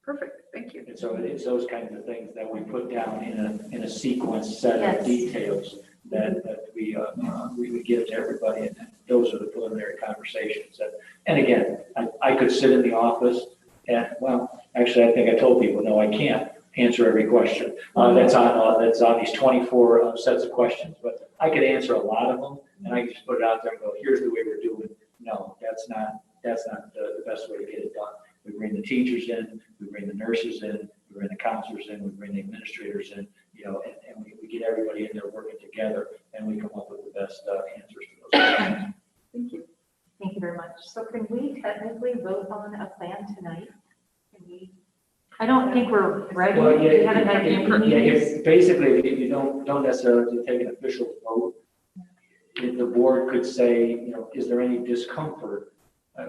Perfect, thank you. And so it's those kinds of things that we put down in a sequence set Yes. of details that we give to everybody, and those are the preliminary conversations. And again, I could sit in the office and, well, actually, I think I told people, no, I can't answer every question that's on these 24 sets of questions, but I could answer a lot of them, and I can just put it out there and go, here's the way we're doing it. No, that's not the best way to get it done. We bring the teachers in, we bring the nurses in, we bring the counselors in, we bring the administrators in, and we get everybody in there working together, and we come up with the best answers to those questions. Thank you. Thank you very much. So can we technically vote on a plan tonight? Can we? I don't think we're ready. Well, We haven't had any meetings. Basically, if you don't necessarily take an official vote, the board could say, is there any discomfort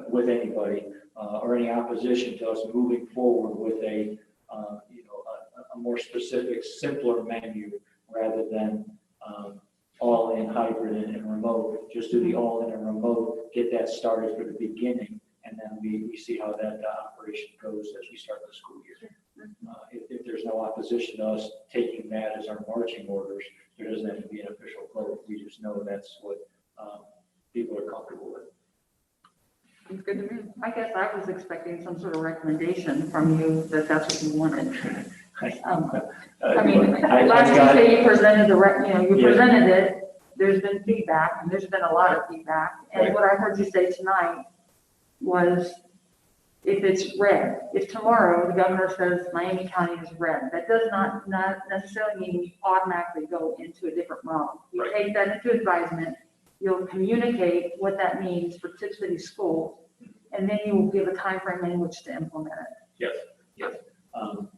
with anybody or any opposition to us moving forward with a more specific, simpler menu rather than all in hybrid and remote. Just do the all in and remote, get that started for the beginning, and then we see how that operation goes as we start the school year. If there's no opposition to us taking that as our marching orders, there doesn't have to be an official vote. We just know that's what people are comfortable with. Sounds good to me. I guess I was expecting some sort of recommendation from you that that's what you wanted. I mean, last Tuesday you presented presented it, there's been feedback, and there's been a lot of feedback. And Right. what I heard you say tonight was, if it's red, if tomorrow the governor says Miami County is red, that does not necessarily mean we automatically go into a different model. You Right. take that into advisement, you'll communicate what that means for Tipp City schools, and then you will give a time frame in which to implement it. Yes.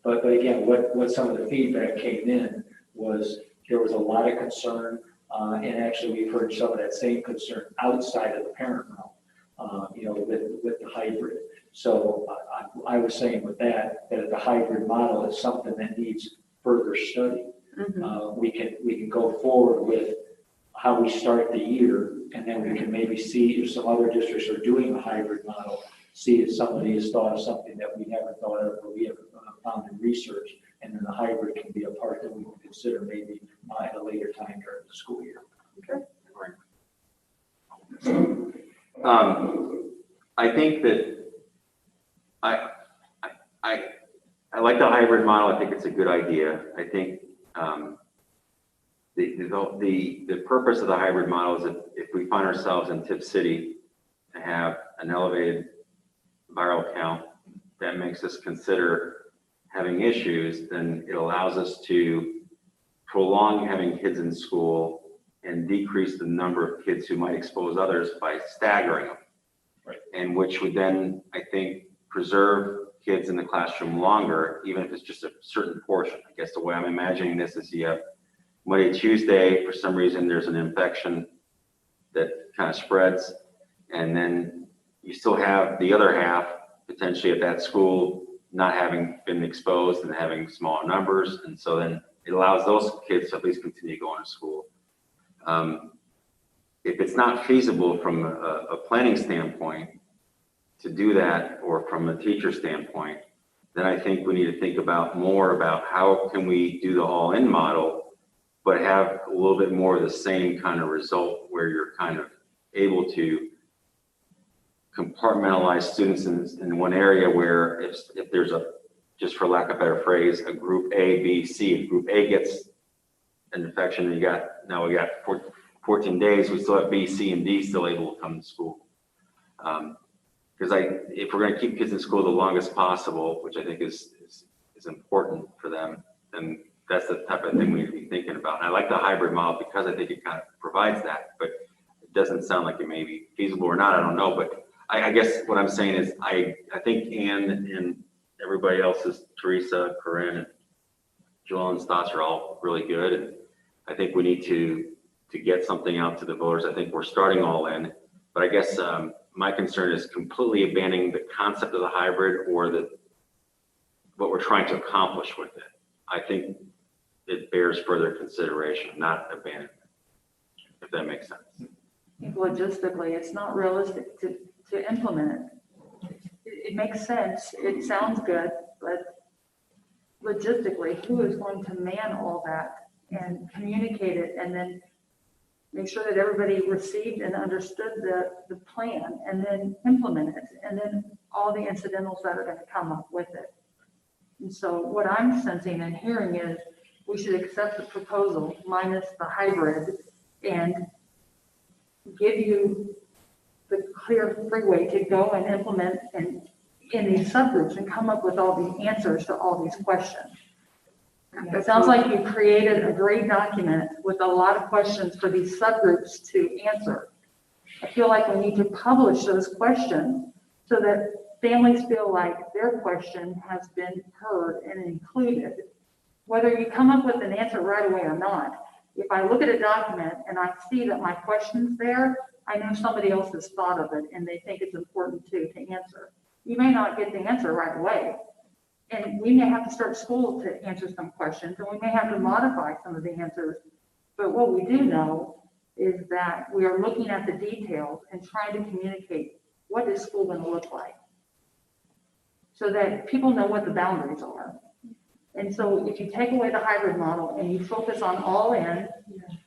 But again, what some of the feedback came in was there was a lot of concern, and actually we've heard some of that same concern outside of the parent realm, with the hybrid. So I was saying with that the hybrid model is something that needs further study. We can go forward with how we start the year, and then we can maybe see if some other districts are doing a hybrid model, see if somebody has thought of something that we haven't thought of or we haven't found in research, and then the hybrid can be a part that we can consider maybe at a later time during the school year. I think that I like the hybrid model. I think it's a good idea. I think the purpose of the hybrid model is if we find ourselves in Tipp City to have an elevated viral count that makes us consider having issues, then it allows us to prolong having kids in school and decrease the number of kids who might expose others by staggering them. Right. And which would then, I think, preserve kids in the classroom longer, even if it's just a certain portion. I guess the way I'm imagining this is you have Monday, Tuesday, for some reason, there's an infection that kind of spreads, and then you still have the other half potentially at that school not having been exposed and having smaller numbers, and so then it allows those kids to at least continue going to school. If it's not feasible from a planning standpoint to do that, or from a teacher standpoint, then I think we need to think about how can we do the all-in model, but have a little bit more of the same kind of result where you're kind of able to compartmentalize students in one area, where if there's just for lack of a better phrase, a group A, B, C, if group A gets an infection, we got 14 days, we still have B, C, and D still able to come to school. Because if we're going to keep kids in school the longest possible, which I think is important for them, then that's the type of thing we need to be thinking about. And I like the hybrid model because I think it kind of provides that, but it doesn't sound like it may be feasible or not. I don't know, but I guess what I'm saying is I think Ann and everybody else's, Teresa, Corinne, and Joellen's thoughts are all really good. And I think we need to get something out to the voters. I think we're starting all in, but I guess my concern is completely abandoning the concept of the hybrid or what we're trying to accomplish with it. I think it bears further consideration, not abandonment, if that makes sense. I think logistically, it's not realistic to implement it. It makes sense, it sounds good, but logistically, who is going to man all that and communicate it and then make sure that everybody received and understood the plan and then implement it, and then all the incidentals that are going to come up with it. And so what I'm sensing and hearing is we should accept the proposal minus the hybrid and give you the clear freeway to go and implement and in these subgroups and come up with all the answers to all these questions. It sounds like you created a great document with a lot of questions for these subgroups to answer. I feel like we need to publish those questions so that families feel like their question has been heard and included. Whether you come up with an answer right away or not, if I look at a document and I see that my question's there, I know somebody else has thought of it and they think it's important too to answer. You may not get the answer right away. And we may have to start school to answer some questions, and we may have to modify some of the answers. But what we do know is that we are looking at the details and trying to communicate what is school going to look like so that people know what the boundaries are. And so if you take away the hybrid model and you focus on all in,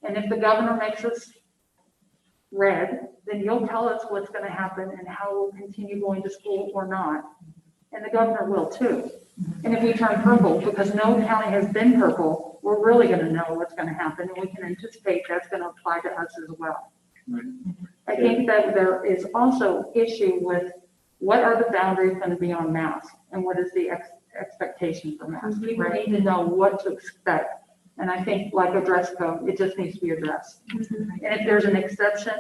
and if the governor makes us red, then you'll tell us what's going to happen and how we'll continue going to school or not. And the governor will too. And if we turn purple, because no county has been purple, we're really going to know what's going to happen, and we can anticipate that's going to apply to us as well. Right. I think that there is also issue with what are the boundaries going to be on masks, and what is the expectation for masks. People need to know what to expect, and I think like a dress code, it just needs to be addressed. And if there's an exception,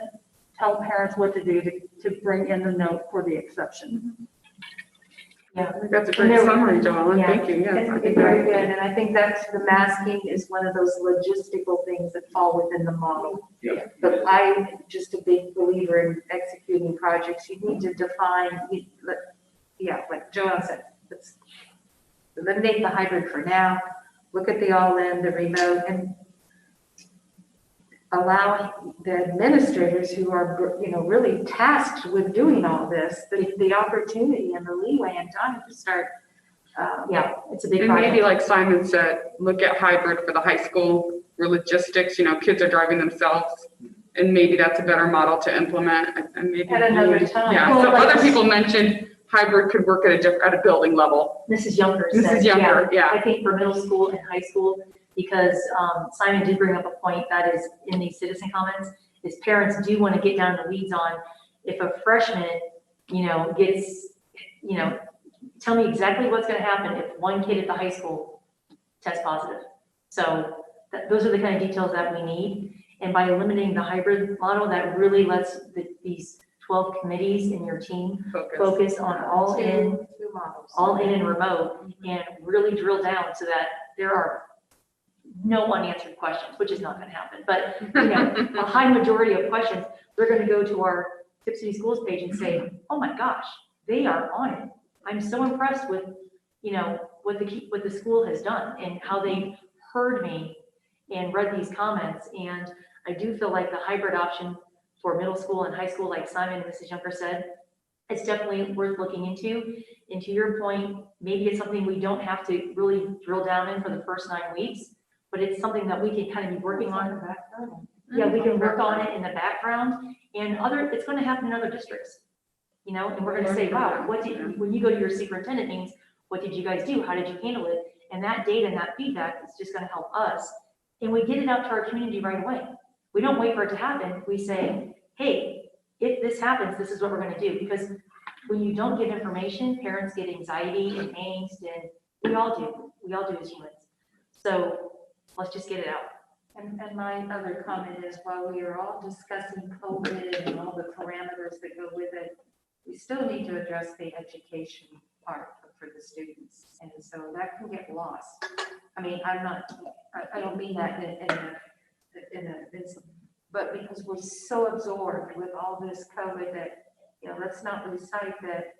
tell parents what to do to bring in the note for the exception. I think that's a great summary, Joellen. Yeah. Thank you. Yes, I It's think very that- good, and I think that's, the masking is one of those logistical things that fall within the model. Yeah. But I'm just a big believer in executing projects. You need to define, like Joanne said, let's eliminate the hybrid for now, look at the all-in, the remote, and allow the administrators who are, really tasked with doing all this, the opportunity and the leeway and time to start. Yeah, it's a big And project. maybe like Simon said, look at hybrid for the high school, where logistics, kids are driving themselves. And maybe that's a better model to implement and maybe. At another time. Yeah, Well, so like- other people mentioned hybrid could work at a building level. Mrs. Younger said. Mrs. Younger, yeah. I think for middle school and high school, because Simon did bring up a point that is in these citizen comments, is parents do want to get down in the weeds on if a freshman, gets, tell me exactly what's going to happen if one kid at the high school tests positive. So those are the kind of details that we need. And by eliminating the hybrid model, that really lets these 12 committees in your team focus on all in Two models. all in and remote, and really drill down so that there are no unanswered questions, which is not going to happen. But, a high majority of questions, they're going to go to our Tipp City Schools page and say, oh my gosh, they are on it. I'm so impressed with, what the school has done and how they heard me and read these comments. And I do feel like the hybrid option for middle school and high school, like Simon and Mrs. Junker said, it's definitely worth looking into. And to your point, maybe it's something we don't have to really drill down in for the first 9 weeks, but it's something that we can kind of be working on. Yeah, we can work on it in the background, and it's going to happen in other districts, and we're going to say, wow, when you go to your superintendent meetings, what did you guys do? How did you handle it? And that data and that feedback is just going to help us. And we get it out to our community right away. We don't wait for it to happen. We say, hey, if this happens, this is what we're going to do. Because when you don't get information, parents get anxiety and angst, and we all do. We all do as humans. So let's just get it out. And my other comment is, while we are all discussing COVID and all the parameters that go with it, we still need to address the education part for the students. And so that can get lost. I mean, I don't mean that in a But because we're so absorbed with all this COVID that, let's not lose sight that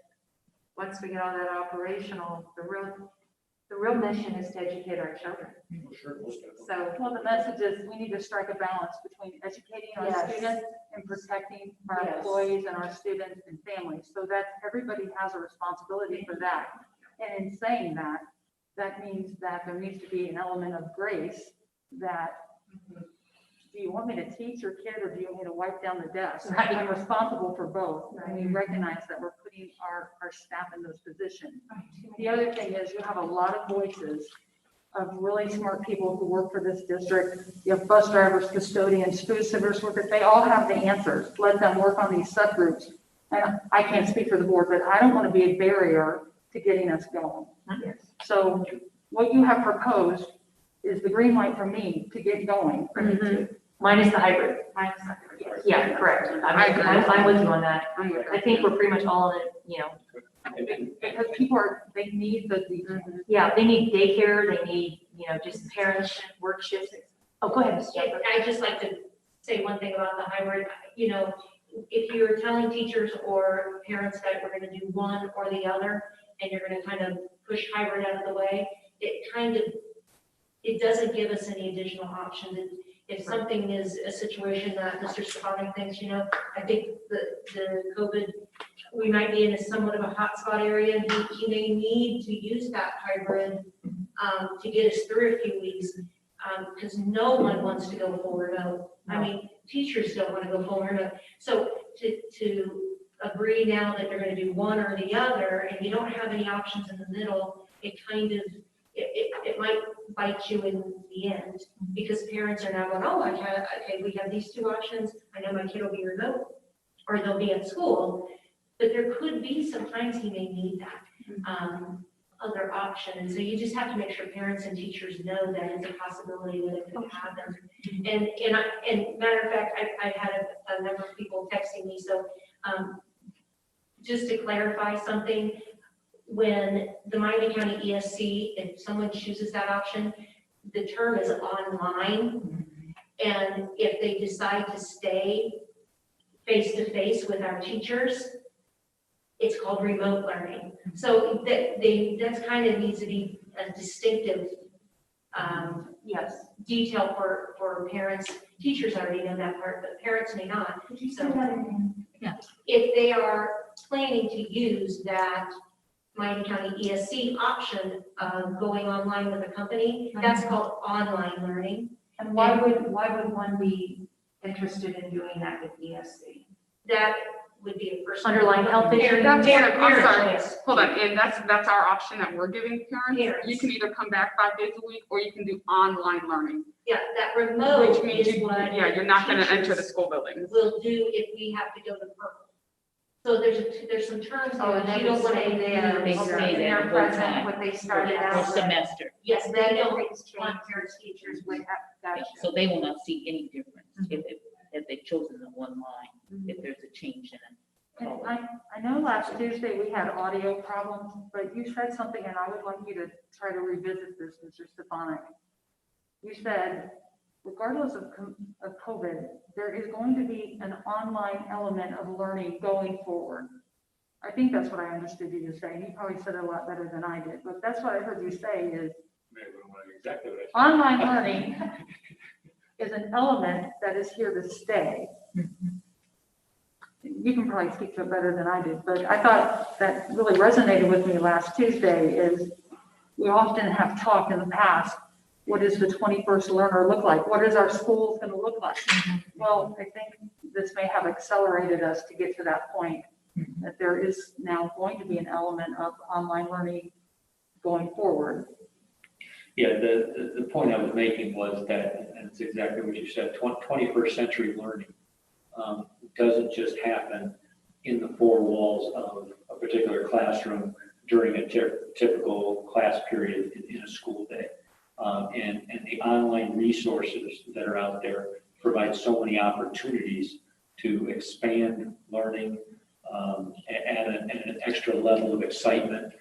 once we get all that operational, the real mission is to educate our children. Sure, most definitely. So, Well, the message is we need to strike a balance between educating our Yes. students and protecting our Yes. employees and our students and families. So that everybody has a responsibility for that. And in saying that, that means that there needs to be an element of grace that, do you want me to teach your kid or do you want me to wipe down the desk? Right. I'm responsible for both. And we Right. recognize that we're putting our staff in those positions. The other thing is you have a lot of voices of really smart people who work for this district. You have bus drivers, custodians, food service workers, they all have the answers. Let them work on these subgroups. And I can't speak for the board, but I don't want to be a barrier to getting us going. So what you have proposed is the green light for me to get going. Mine is the hybrid. Yeah, correct. I'm with you on that. I'm with I think we're pretty much all in it, Because people they need these. yeah, they need daycare, they need, just parents, work shifts. Oh, go ahead, Mr. Jennifer. I'd just like to say one thing about the hybrid. If you're telling teachers or parents that we're gonna do one or the other, and you're gonna kind of push hybrid out of the way, it doesn't give us any additional options. If something is a situation that Mr. Stefanik thinks, I think the COVID, we might be in a somewhat of a hotspot area, he may need to use that hybrid to get us through a few weeks, because no one wants to go full remote. I mean, teachers don't want to go full remote. So to agree now that they're going to do one or the other, and you don't have any options in the middle, it might bite you in the end, because parents are now going, okay, we have these two options. I know my kid will be remote, or they'll be at school, but there could be sometimes he may need that other option. And so you just have to make sure parents and teachers know that it's a possibility that it could happen. And matter of fact, I had a number of people texting me. So just to clarify something, when the Miami County ESC, if someone chooses that option, the term is online. And if they decide to stay face-to-face with our teachers, it's called remote learning. So that's kind of needs to be a distinctive detail for parents. Teachers already know that part, but parents may not. So if they are planning to use that Miami County ESC option of going online with a company, that's called online learning. And why would one be interested in doing that with ESC? That would be a personal. Underlying health issues. I'm Parent sorry, choice. hold on, and that's our option that we're giving parents. Parents. You can either come back 5 days a week, or you can do online learning. Yeah, that remote Which means is what. you're not gonna enter the teachers school building. will do if we have to go to purple. So there's some terms Oh, there and that they you would don't want stay to. there. They stay there They're the whole present, time. what they started Yeah. For out with. semester. Yes, Then they if don't things change, want parents, teachers would have, Yeah, gotcha. so they will not see any difference if they've chosen the one line, if there's a change in it. And I know last Tuesday we had audio problems, but you said something, and I would like you to try to revisit this, Mr. Stefanik. You said, regardless of COVID, there is going to be an online element of learning going forward. I think that's what I understood you to say. You probably said it a lot better than I did, but that's what I heard you say is Exactly what I said. online learning is an element that is here to stay. You can probably speak to it better than I did, but I thought that really resonated with me last Tuesday is we often have talked in the past, what does the 21st learner look like? What is our school going to look like? Well, I think this may have accelerated us to get to that point, that there is now going to be an element of online learning going forward. Yeah, the point I was making was that, and it's exactly what you said, 21st century learning doesn't just happen in the four walls of a particular classroom during a typical class period in a school day. And the online resources that are out there provide so many opportunities to expand learning, add an extra level of excitement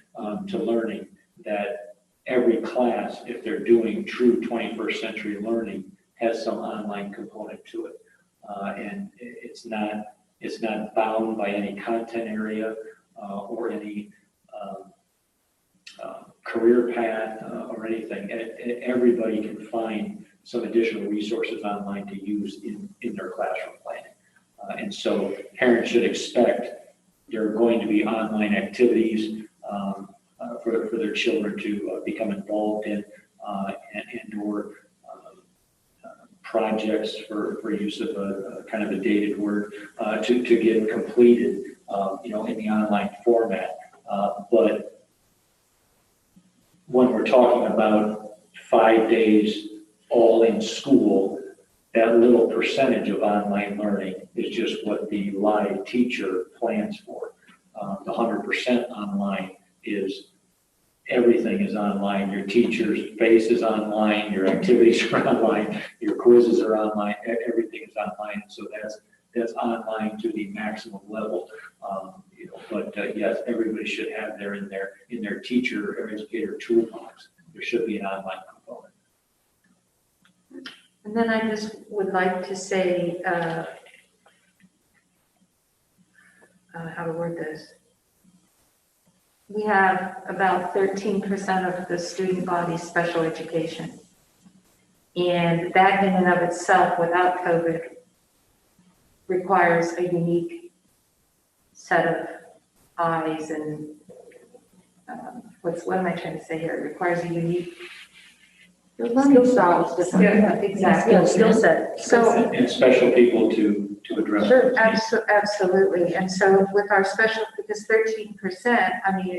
to learning, that every class, if they're doing true 21st century learning, has some online component to it. And it's not bound by any content area or any career path or anything. Everybody can find some additional resources online to use in their classroom planning. And so parents should expect there are going to be online activities for their children to become involved in and or projects for use of a kind of a dated word to get completed, in the online format. But when we're talking about 5 days all in school, that little percentage of online learning is just what the live teacher plans for. The 100% online is everything is online. Your teacher's face is online, your activities are online, your quizzes are online, everything is online. So that's online to the maximum level. But yes, everybody should have there in their teacher or educator toolbox. There should be an online component. And then I just would like to say, how to word this. We have about 13% of the student body special education. And that in and of itself, without COVID, requires a unique set of eyes and what am I trying to say here? It requires a unique Skill sets. Yeah, exactly. Skill set. So, And special people to address. sure, those needs. absolutely. And so with our special, because 13%, I mean,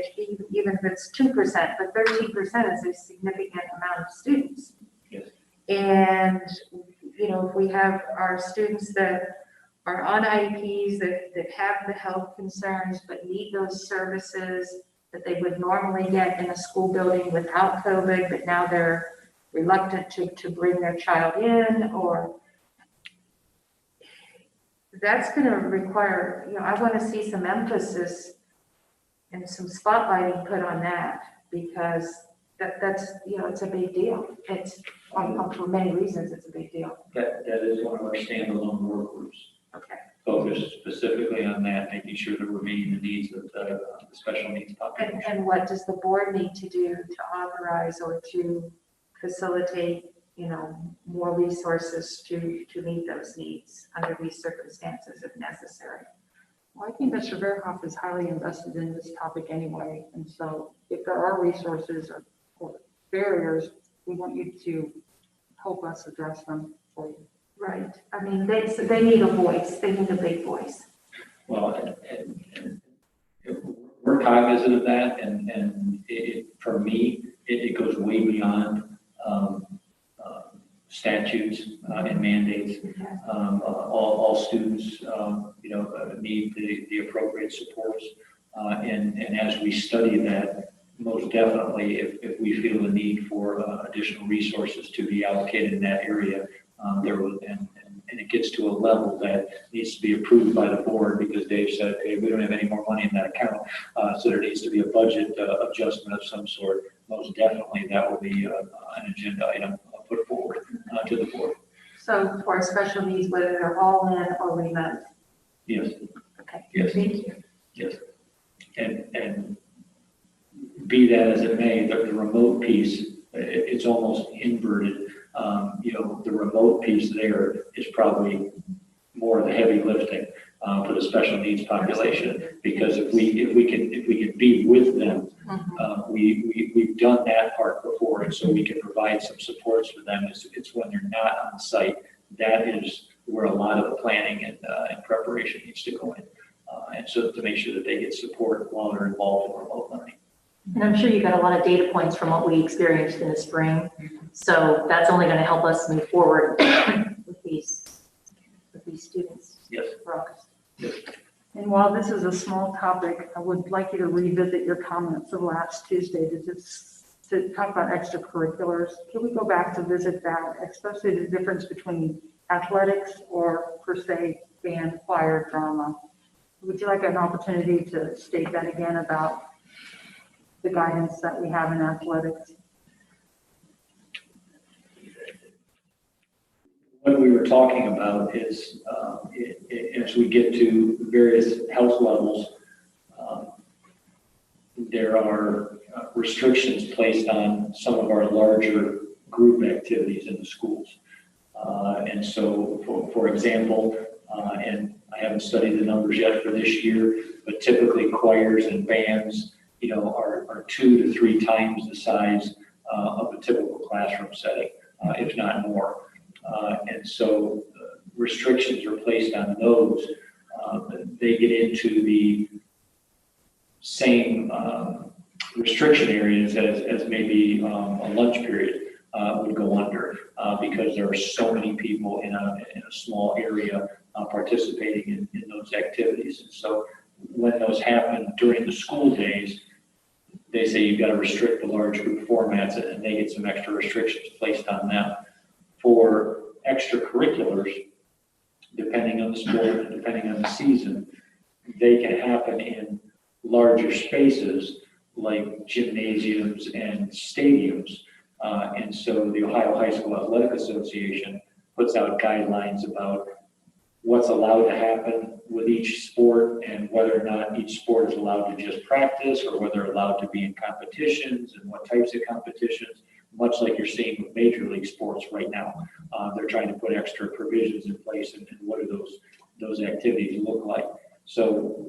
even if it's 2%, but 13% is a significant amount of students. Yes. And, if we have our students that are on IEPs that have the health concerns, but need those services that they would normally get in a school building without COVID, but now they're reluctant to bring their child in, or that's going to require, I want to see some emphasis and some spotlighting put on that, because that's it's a big deal. It's for many reasons, it's a big deal. That is one of our standalone work groups. Okay. Focused specifically on that, making sure that we're meeting the needs of the special needs population. And what does the board need to do to authorize or to facilitate, more resources to meet those needs under these circumstances if necessary? Well, I think Mr. Verhoff is highly invested in this topic anyway. And so if there are resources or barriers, we want you to help us address them for you. Right. I mean, they need a voice. They need a big voice. Well, and we're cognizant of that, and for me, it goes way beyond statutes and mandates. All students, need the appropriate supports, and as we study that, most definitely, if we feel the need for additional resources to be allocated in that area, and it gets to a level that needs to be approved by the board, because Dave said, hey, we don't have any more money in that account, so there needs to be a budget adjustment of some sort. Most definitely, that will be an agenda item put forward to the board. So for special needs, whether they're all in or remote. Yes. Okay. Yes. Thank you. Yes. And be that as it may, the remote piece, it's almost inverted. The remote piece there is probably more of the heavy lifting for the special needs population, because if we can be with them, we've done that part before, and so we can provide some supports for them. It's when they're not on site, that is where a lot of the planning and preparation needs to go in, and so to make sure that they get support while they're involved in remote learning. And I'm sure you got a lot of data points from what we experienced in the spring. So that's only going to help us move forward with these students. Yes. For August. Yes. And while this is a small topic, I would like you to revisit your comments of last Tuesday to talk about extracurriculars. Can we go back to visit that, especially the difference between athletics or per se band, choir, drama? Would you like an opportunity to state that again about the guidance that we have in athletics? are talking about is, as we get to various health levels, there are restrictions placed on some of our larger group activities in the schools. And so, for example, and I haven't studied the numbers yet for this year, but typically choirs and bands, are 2 to 3 times the size of a typical classroom setting, if not more. And so restrictions are placed on those. They get into the same restriction areas as maybe a lunch period would go under, because there are so many people in a small area participating in those activities. And so when those happen during the school days, they say you've got to restrict the large group formats, and they get some extra restrictions placed on them. For extracurriculars, depending on the sport and depending on the season, they can happen in larger spaces like gymnasiums and stadiums. And so the Ohio High School Athletic Association puts out guidelines about what's allowed to happen with each sport and whether or not each sport is allowed to just practice or whether they're allowed to be in competitions and what types of competitions, much like you're seeing with major league sports right now. They're trying to put extra provisions in place, and what do those activities look like. So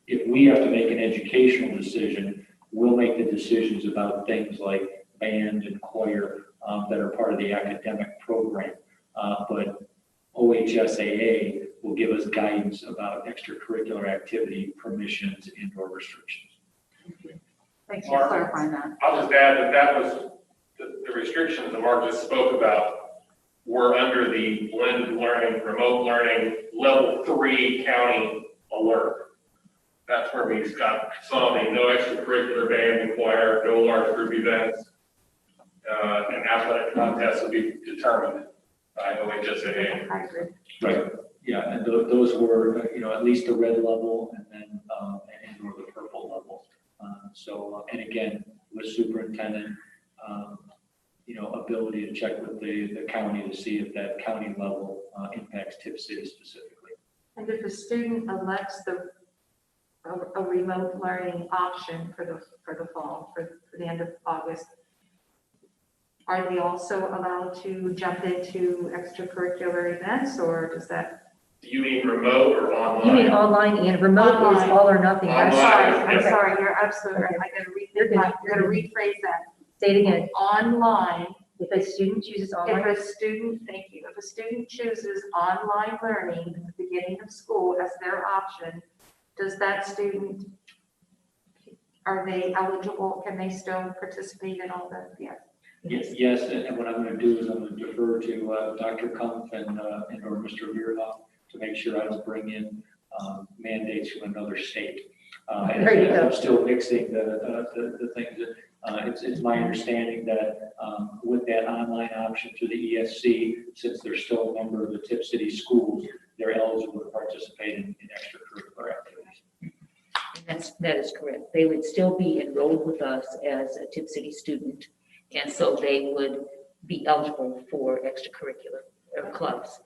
if we have to make an educational decision, we'll make the decisions about things like band and choir that are part of the academic program. But OHSAA will give us guidance about extracurricular activity permissions and or restrictions. Thanks for clarifying that. I'll just add that was the restrictions that Mark just spoke about were under the blended learning, remote learning, level 3 county alert. That's where we saw the no extracurricular band and choir, no large group events, and athletic contests will be determined by OHSAA. I agree. Right. Yeah, and those were, at least the red level and then and or the purple level. And again, with superintendent, ability to check with the county to see if that county level impacts Tipp City specifically. And if a student elects a remote learning option for the fall, for the end of August, are they also allowed to jump into extracurricular events, or does that? Do you mean remote or online? You mean online, and remote is Online. all or nothing. I'm Online. sorry, I'm Okay. sorry, you're absolutely right. I gotta rephrase that. Say it again. Online, If a student chooses if online, a student, thank you, if a student chooses online learning at the beginning of school as their option, does that student, are they eligible? Can they still participate in all the, Yes, and what I'm going to do is I'm going to defer to Dr. Kumpf and or Mr. Veerhoff to make sure I don't bring in mandates from another state. There you go. I'm still mixing the things. It's my understanding that with that online option through the ESC, since they're still a member of the Tipp City schools, they're eligible to participate in extracurricular activities. That is correct. They would still be enrolled with us as a Tipp City student, and so they would be eligible for extracurricular clubs.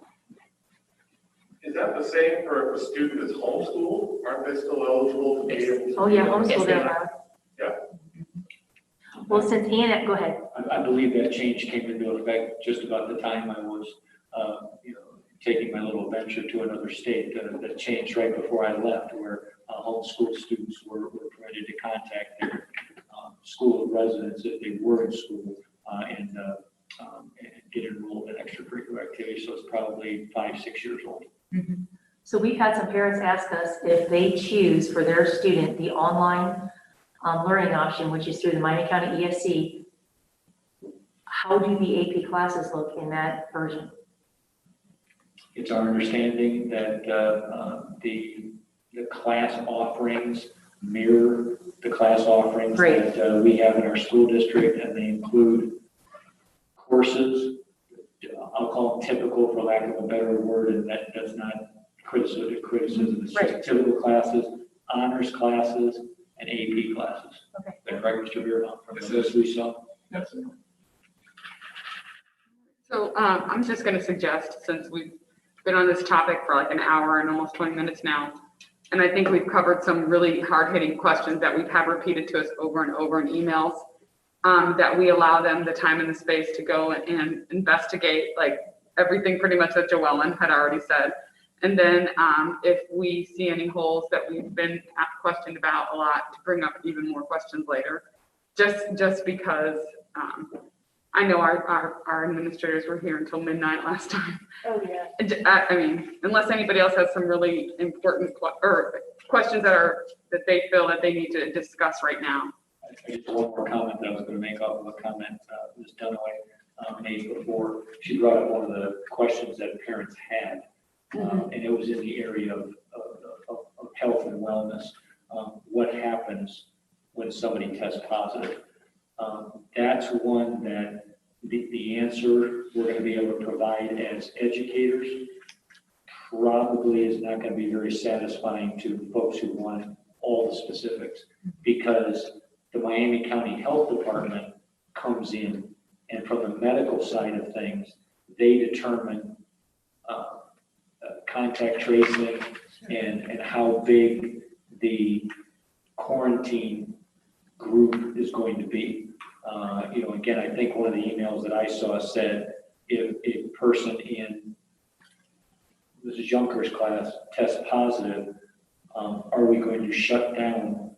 Is that the same for if a student is homeschooled? Aren't they still eligible to be able to? oh yeah, Yes, homeschool they they're are. allowed. Well, since Anna, go ahead. I believe that change came into effect just about the time I was, taking my little venture to another state. That changed right before I left, where homeschool students were permitted to contact their school of residence if they were in school and get enrolled in extracurricular activities. So it's probably 5-6 years old. Mhm. So we've had some parents ask us if they choose for their student the online learning option, which is through the Miami County ESC, how do the AP classes look in that version? It's our understanding that the class offerings mirror the class offerings Great. that we have in our school district, and they include courses, I'll call them typical for lack of a better word, and that's not criticism, it's Right. just typical classes, honors classes, and AP classes. Okay. Is that correct, Mr. Veerhoff, from This the list we saw? Yes. So I'm just going to suggest, since we've been on this topic for like an hour and almost 20 minutes now, and I think we've covered some really hard-hitting questions that we've had repeated to us over and over in emails, that we allow them the time and the space to go and investigate like everything pretty much that Joellen had already said. And then if we see any holes that we've been questioned about a lot, to bring up even more questions later, just because I know our administrators were here until midnight last time. Oh, yeah. I mean, unless anybody else has some really important questions that they feel that they need to discuss right now. I just one more comment that I was going to make off of a comment Ms. Dunaway made before. She brought up one of the questions that parents had, and it was in the area of health and wellness. What happens when somebody tests positive? That's one that the answer we're going to be able to provide as educators probably is not going to be very satisfying to folks who want all the specifics, because the Miami County Health Department comes in, and from the medical side of things, they determine contact tracing and how big the quarantine group is going to be. Again, I think one of the emails that I saw said if a person in Mrs. Junker's class tests positive, are we going to shut down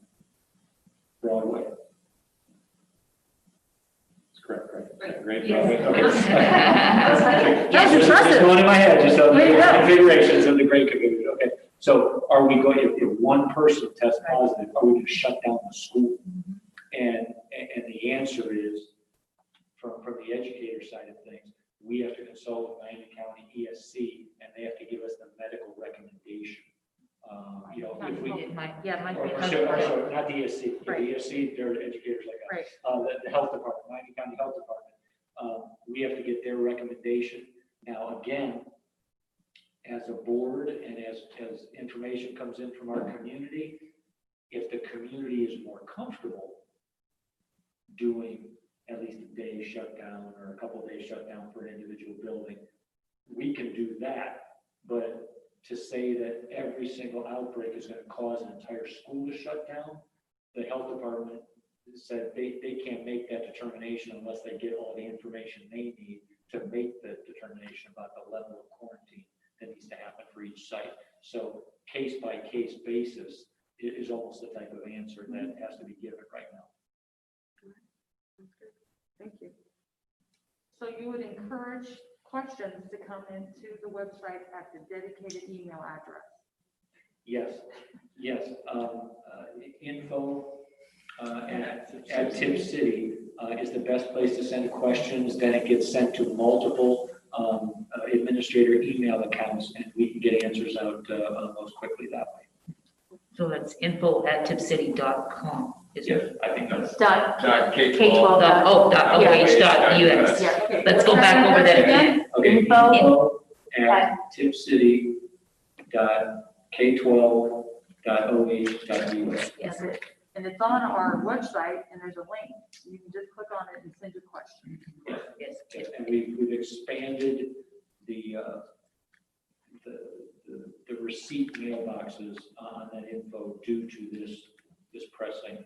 Broadway? That's correct, right? Great. Yes. Broadway. Okay. That's Just impressive. going in my head, just on the Way to go. configurations of the great community. Okay. So are we going, if one person tests positive, are we going to shut down the school? And the answer is, from the educator side of things, we have to consult with Miami County ESC, and they have to give us the medical recommendation. If we, It might be or a sorry, not the ESC, the Right. ESC, they're educators like us. Right. The health department, Miami County Health Department, we have to get their recommendation. Now, again, as a board and as information comes in from our community, if the community is more comfortable doing at least a day shutdown or a couple of days shutdown for an individual building, we can do that. But to say that every single outbreak is going to cause an entire school to shut down, the health department said they can't make that determination unless they get all the information they need to make the determination about the level of quarantine that needs to happen for each site. So case by case basis is almost the type of answer that has to be given right now. Thank you. So you would encourage questions to come into the website at the dedicated email address? Yes. Info at Tipp City is the best place to send questions. Then it gets sent to multiple administrator email accounts, and we can get answers out most quickly that way. So that's info@tippcity.com. Yes, I think that's. Dot K12. .oh.us. Yeah, okay. Let's go back over that again. Okay. Info at tippcity.k12.oh.us. Yes. And it's on our website, and there's a link. You can just click on it and send your question. Yes. And we've expanded the receipt mailboxes on that info due to this pressing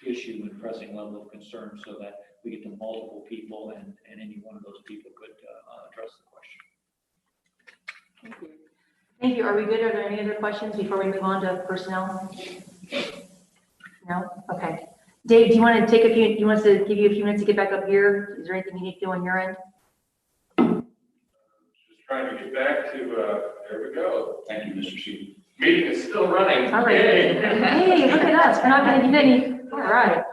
issue and pressing level of concern, so that we get to multiple people and any one of those people could address the question. Thank you. Thank you. Are we good? Are there any other questions before we move on to personnel? No? Okay. Dave, do you want to take a few, you want us to give you a few minutes to get back up here? Is there anything you need to do on your end? Just trying to get back to, there we go. Thank you, Mr. Sheehan. Meeting is still running. All right. Yay. Hey, look at us. We're not going to get any. All right.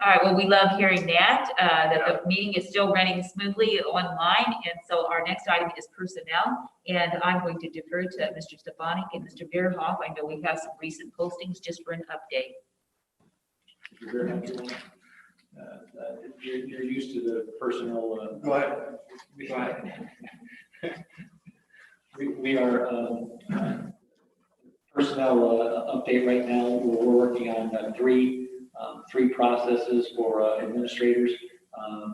All right, well, we love hearing that the meeting is still running smoothly online. And so our next item is personnel. And I'm going to defer to Mr. Stefanik and Mr. Bierhoff. I know we have some recent postings just for an update. You're used to the personnel. Go ahead. We are personnel update right now. We're working on three processes for administrators.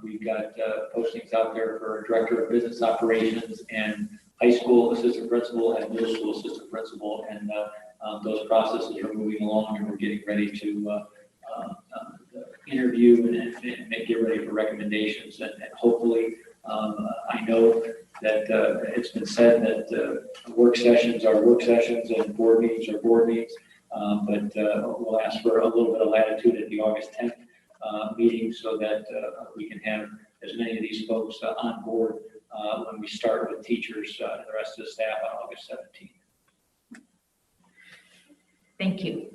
We've got postings out there for Director of Business Operations and high school assistant principal and middle school assistant principal. And those processes are moving along, and we're getting ready to interview and get ready for recommendations. And hopefully, I know that it's been said that work sessions are work sessions and board meetings are board meetings. But we'll ask for a little bit of latitude at the August 10th meeting so that we can have as many of these folks on board when we start with teachers and the rest of the staff on August 17th. Thank you.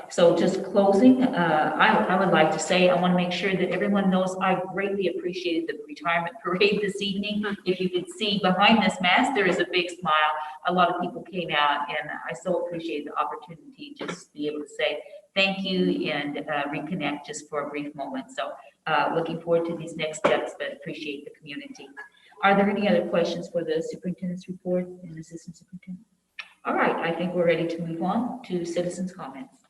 So just closing, I would like to say, I want to make sure that everyone knows I greatly appreciated the retirement parade this evening. If you could see behind this mask, there is a big smile. A lot of people came out, and I so appreciate the opportunity just to be able to say thank you and reconnect just for a brief moment. So looking forward to these next steps, but appreciate the community. Are there any other questions for the superintendent's report and assistant superintendent? All right, I think we're ready to move on to citizens' comments.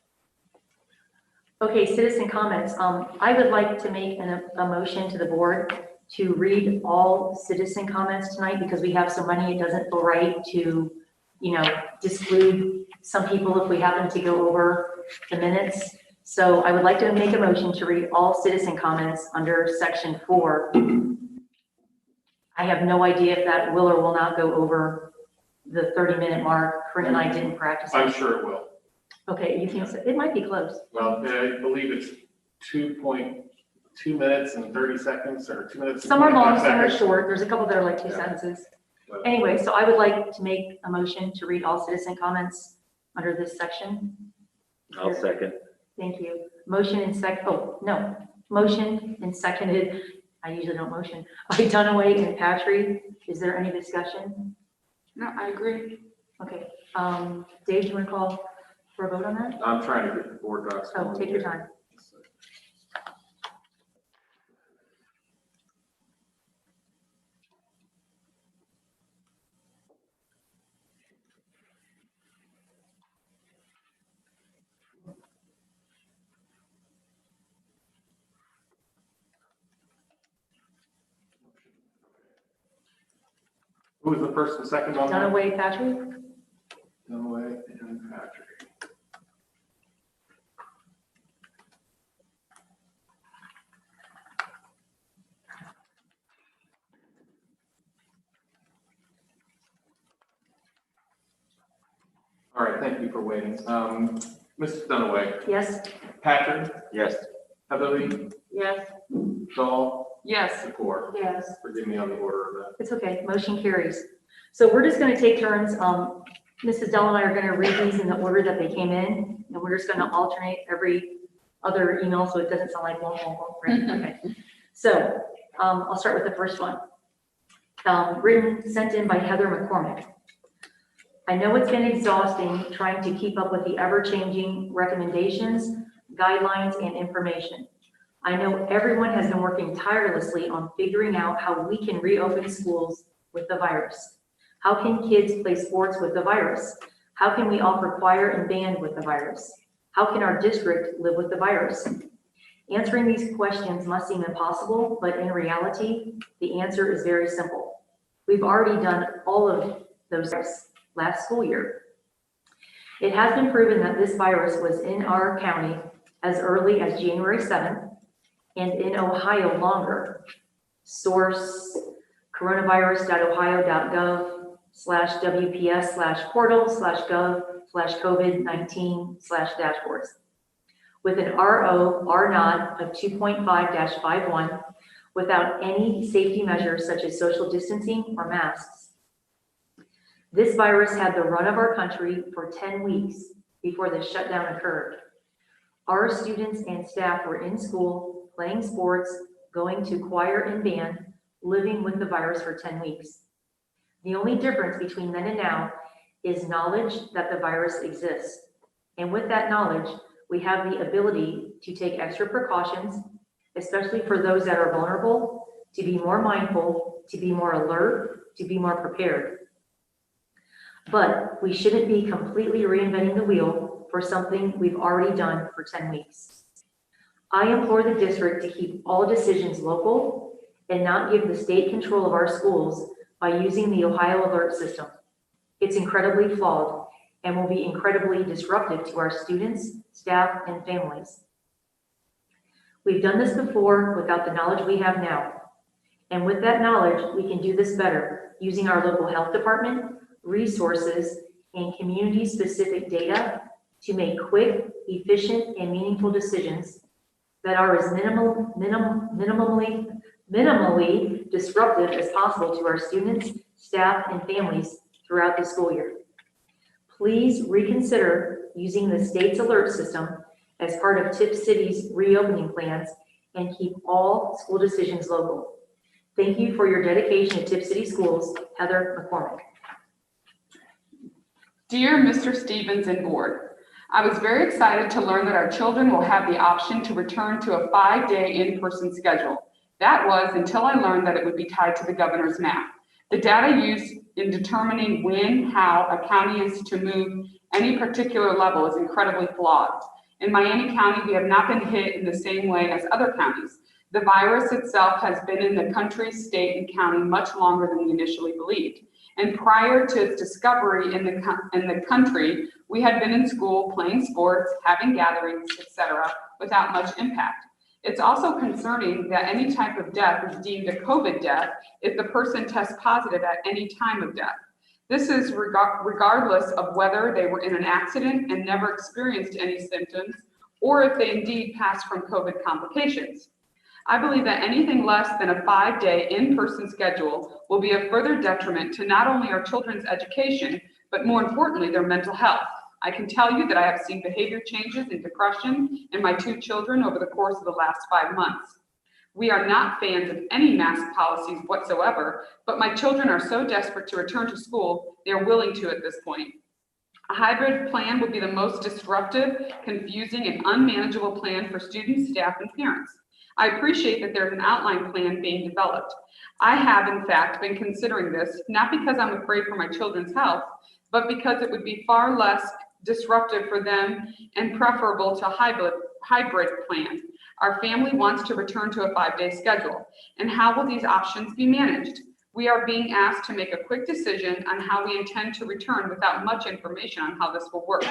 Okay, citizen comments. I would like to make a motion to the board to read all citizen comments tonight because we have so many, it doesn't feel right to, disclude some people if we happen to go over the minutes. So I would like to make a motion to read all citizen comments under section 4. I have no idea if that will or will not go over the 30-minute mark. Corinne and I didn't practice it. I'm sure it will. Okay, you think so? It might be close. Well, I believe it's 2.2 minutes and 30 seconds or 2 minutes. and Some are long, 25 some are seconds. short. There's a couple that are like 2 Yeah. sentences. But- Anyway, so I would like to make a motion to read all citizen comments under this section. I'll second. Thank you. Motion and seconded. I usually don't motion. By Dunaway and Patry. Is there any discussion? No, I agree. Okay. Dave, do you want to call for a vote on that? I'm trying to get the board docs. Oh, going take your here. time. Who was the first and second on that? Dunaway, Patry? Dunaway and Patrick. All right, thank you for waiting. Mrs. Dunaway, Yes? Patrick, Yes. Heatherly, Yes. Dahl, Yes. Secor. Yes. Forgive me on the order of that. It's okay, motion carries. So we're just gonna take turns. Mrs. Dell and I are gonna read these in the order that they came in, and we're just gonna alternate every other email, so it doesn't sound like one, right? Okay. So, I'll start with the first one. Sent in by Heather McCormick. I know it's been exhausting trying to keep up with the ever-changing recommendations, guidelines, and information. I know everyone has been working tirelessly on figuring out how we can reopen schools with the virus. How can kids play sports with the virus? How can we offer choir and band with the virus? How can our district live with the virus? Answering these questions must seem impossible, but in reality, the answer is very simple. We've already done all of those last school year. It has been proven that this virus was in our county as early as January 7th and in Ohio longer. Source coronavirus.ohio.gov/WPS/portal/gov/COVID-19/dashboards with an R0 of 2.5-51 without any safety measures such as social distancing or masks. This virus had the run of our country for 10 weeks before the shutdown occurred. Our students and staff were in school, playing sports, going to choir and band, living with the virus for 10 weeks. The only difference between then and now is knowledge that the virus exists. And with that knowledge, we have the ability to take extra precautions, especially for those that are vulnerable, to be more mindful, to be more alert, to be more prepared. But we shouldn't be completely reinventing the wheel for something we've already done for 10 weeks. I implore the district to keep all decisions local and not give the state control of our schools by using the Ohio Alert System. It's incredibly flawed and will be incredibly disruptive to our students, staff, and families. We've done this before without the knowledge we have now. And with that knowledge, we can do this better using our local health department, resources, and community-specific data to make quick, efficient, and meaningful decisions that are as minimally disruptive as possible to our students, staff, and families throughout the school year. Please reconsider using the state's alert system as part of Tipp City's reopening plans and keep all school decisions local. Thank you for your dedication to Tipp City Schools, Heather McCormick. Dear Mr. Stevens and board, I was very excited to learn that our children will have the option to return to a 5-day in-person schedule. That was until I learned that it would be tied to the governor's map. The data used in determining when, how a county is to move any particular level is incredibly flawed. In Miami County, we have not been hit in the same way as other counties. The virus itself has been in the country, state, and county much longer than we initially believed. And prior to its discovery in the country, we had been in school, playing sports, having gatherings, etc., without much impact. It's also concerning that any type of death is deemed a COVID death if the person tests positive at any time of death. This is regardless of whether they were in an accident and never experienced any symptoms, or if they indeed passed from COVID complications. I believe that anything less than a 5-day in-person schedule will be a further detriment to not only our children's education, but more importantly, their mental health. I can tell you that I have seen behavior changes and depression in my 2 children over the course of the last 5 months. We are not fans of any mask policies whatsoever, but my children are so desperate to return to school, they are willing to at this point. A hybrid plan would be the most disruptive, confusing, and unmanageable plan for students, staff, and parents. I appreciate that there's an outline plan being developed. I have, in fact, been considering this, not because I'm afraid for my children's health, but because it would be far less disruptive for them and preferable to hybrid plan. Our family wants to return to a 5-day schedule. And how will these options be managed? We are being asked to make a quick decision on how we intend to return without much information on how this will work.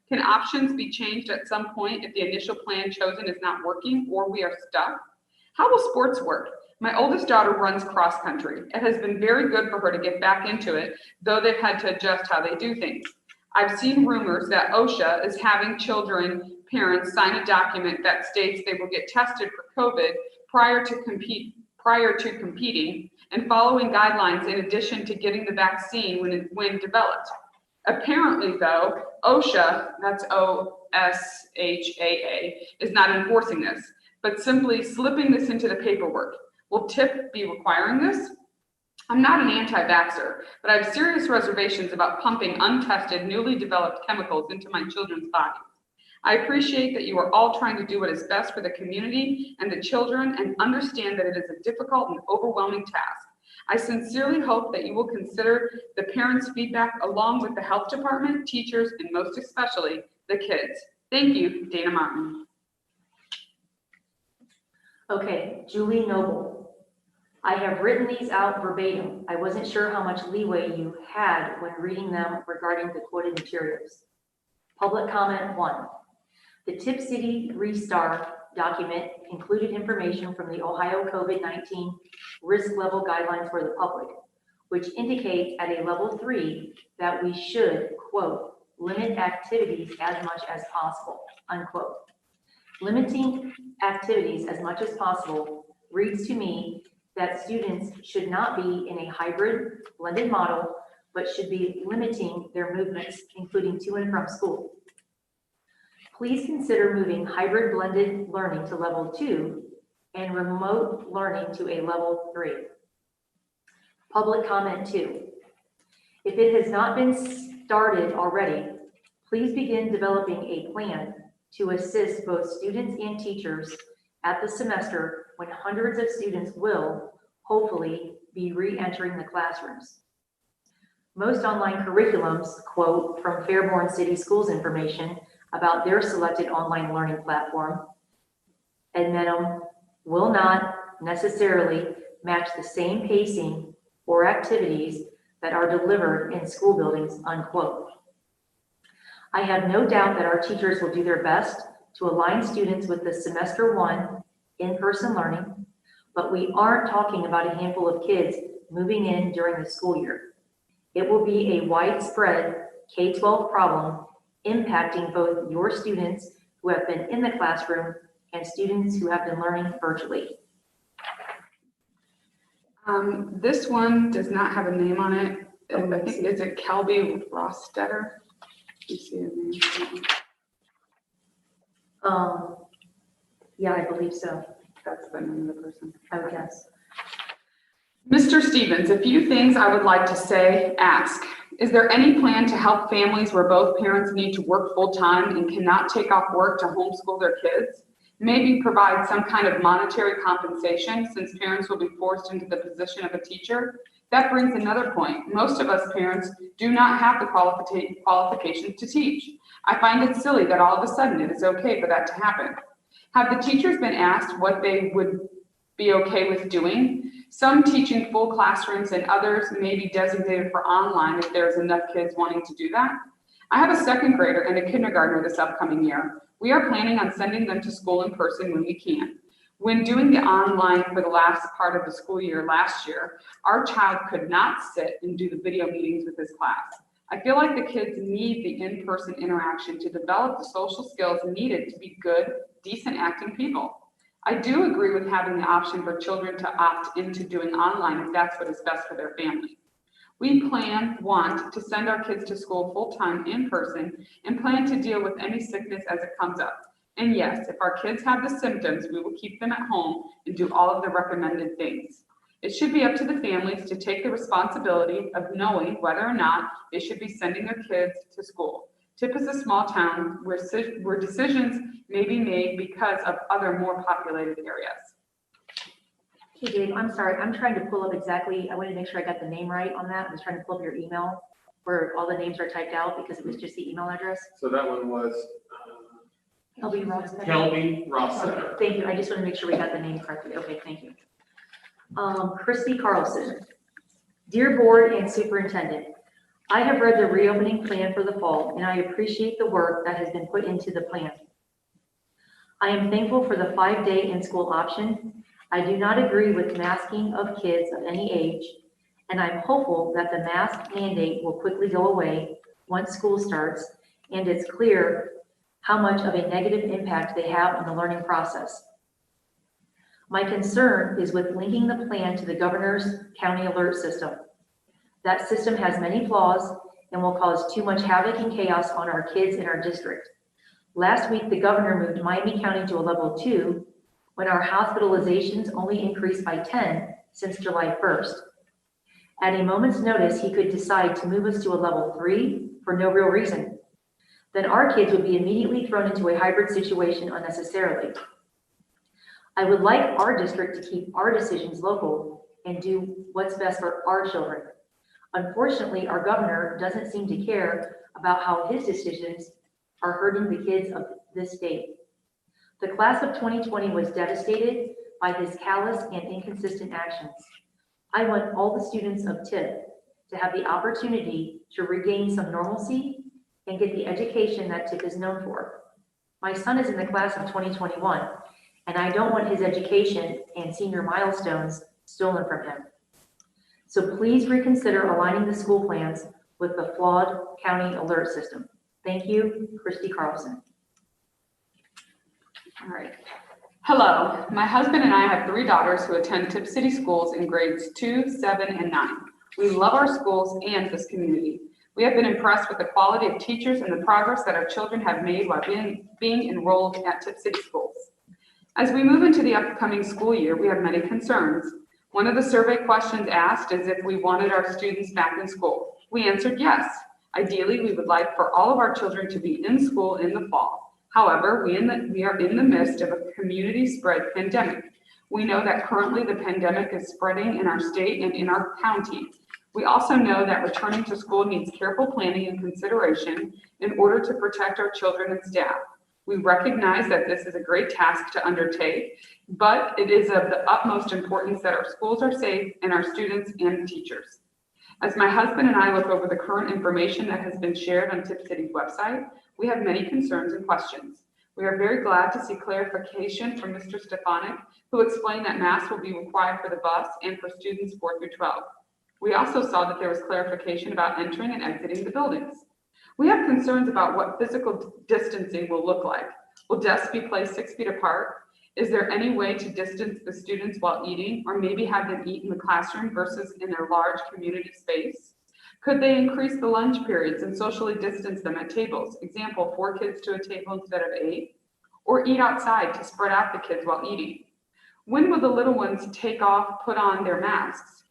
Can options be changed at some point if the initial plan chosen is not working or we are stuck? How will sports work? My oldest daughter runs cross country. It has been very good for her to get back into it, though they've had to adjust how they do things. I've seen rumors that OSHA is having parents sign a document that states they will get tested for COVID prior to competing and following guidelines in addition to getting the vaccine when developed. Apparently though, OSHA, that's OSHAA, is not enforcing this, but simply slipping this into the paperwork. Will Tipp be requiring this? I'm not an anti-vaxxer, but I have serious reservations about pumping untested, newly developed chemicals into my children's bodies. I appreciate that you are all trying to do what is best for the community and the children and understand that it is a difficult and overwhelming task. I sincerely hope that you will consider the parents' feedback along with the health department, teachers, and most especially the kids. Thank you, Dana Martin. Okay, Julie Noble. I have written these out verbatim. I wasn't sure how much leeway you had when reading them regarding the quoted materials. Public comment 1. The Tipp City Restart document included information from the Ohio COVID-19 risk level guidelines for the public, which indicates at a level 3 that we should, quote, limit activities as much as possible, unquote. Limiting activities as much as possible reads to me that students should not be in a hybrid blended model, but should be limiting their movements, including to and from school. Please consider moving hybrid blended learning to level 2 and remote learning to a level 3. Public comment 2. If it has not been started already, please begin developing a plan to assist both students and teachers at the semester when hundreds of students will, hopefully, be re-entering the classrooms. Most online curriculums quote from Fairborn City Schools information about their selected online learning platform at minimum will not necessarily match the same pacing or activities that are delivered in school buildings, unquote. I have no doubt that our teachers will do their best to align students with the semester 1 in-person learning, but we aren't talking about a handful of kids moving in during the school year. It will be a widespread K-12 problem impacting both your students who have been in the classroom and students who have been learning virtually. This one does not have a name on it. I think, is it Kelby Rostetter? You see her name? Yeah, I believe so. That's the name of the person. I would guess. Mr. Stevens, a few things I would like to ask. Is there any plan to help families where both parents need to work full-time and cannot take off work to homeschool their kids? Maybe provide some kind of monetary compensation since parents will be forced into the position of a teacher? That brings another point. Most of us parents do not have the qualifications to teach. I find it silly that all of a sudden it is okay for that to happen. Have the teachers been asked what they would be okay with doing? Some teaching full classrooms and others may be designated for online if there's enough kids wanting to do that. I have a second grader and a kindergartner this upcoming year. We are planning on sending them to school in person when we can. When doing the online for the last part of the school year last year, our child could not sit and do the video meetings with his class. I feel like the kids need the in-person interaction to develop the social skills needed to be good, decent acting people. I do agree with having the option for children to opt into doing online if that's what is best for their family. We want to send our kids to school full-time in person and plan to deal with any sickness as it comes up. And yes, if our kids have the symptoms, we will keep them at home and do all of the recommended things. It should be up to the families to take the responsibility of knowing whether or not they should be sending their kids to school. Tipp is a small town where decisions may be made because of other more populated areas. Hey Dave, I'm sorry, I'm trying to pull up exactly, I wanted to make sure I got the name right on that. I was trying to pull up your email where all the names are typed out because it was just the email address. So that one was Kelby Ross. Kelby Rostetter. Thank you, I just want to make sure we got the name correctly. Okay, thank you. Christy Carlson. Dear Board and Superintendent, I have read the reopening plan for the fall and I appreciate the work that has been put into the plan. I am thankful for the 5-day in-school option. I do not agree with masking of kids of any age, and I'm hopeful that the mask mandate will quickly go away once school starts and it's clear how much of a negative impact they have on the learning process. My concern is with linking the plan to the governor's county alert system. That system has many flaws and will cause too much havoc and chaos on our kids in our district. Last week, the governor moved Miami County to a level 2 when our hospitalizations only increased by 10 since July 1st. At a moment's notice, he could decide to move us to a level 3 for no real reason. Then our kids would be immediately thrown into a hybrid situation unnecessarily. I would like our district to keep our decisions local and do what's best for our children. Unfortunately, our governor doesn't seem to care about how his decisions are hurting the kids of this state. The class of 2020 was devastated by his callous and inconsistent actions. I want all the students of Tipp to have the opportunity to regain some normalcy and get the education that Tipp is known for. My son is in the class of 2021, and I don't want his education and senior milestones stolen from him. So please reconsider aligning the school plans with the flawed county alert system. Thank you, Christy Carlson. All right. Hello, my husband and I have 3 daughters who attend Tipp City schools in grades 2, 7, and 9. We love our schools and this community. We have been impressed with the quality of teachers and the progress that our children have made while being enrolled at Tipp City schools. As we move into the upcoming school year, we have many concerns. One of the survey questions asked is if we wanted our students back in school. We answered yes. Ideally, we would like for all of our children to be in school in the fall. However, we are in the midst of a community spread pandemic. We know that currently the pandemic is spreading in our state and in our county. We also know that returning to school needs careful planning and consideration in order to protect our children and staff. We recognize that this is a great task to undertake, but it is of the utmost importance that our schools are safe and our students and teachers. As my husband and I look over the current information that has been shared on Tipp City's website, we have many concerns and questions. We are very glad to see clarification from Mr. Stefanik, who explained that masks will be required for the bus and for students 4 through 12. We also saw that there was clarification about entering and exiting the buildings. We have concerns about what physical distancing will look like. Will desks be placed 6 feet apart? Is there any way to distance the students while eating, or maybe have them eat in the classroom versus in their large community space? Could they increase the lunch periods and socially distance them at tables? Example, 4 kids to a table instead of 8? Or eat outside to spread out the kids while eating? When will the little ones put on their masks?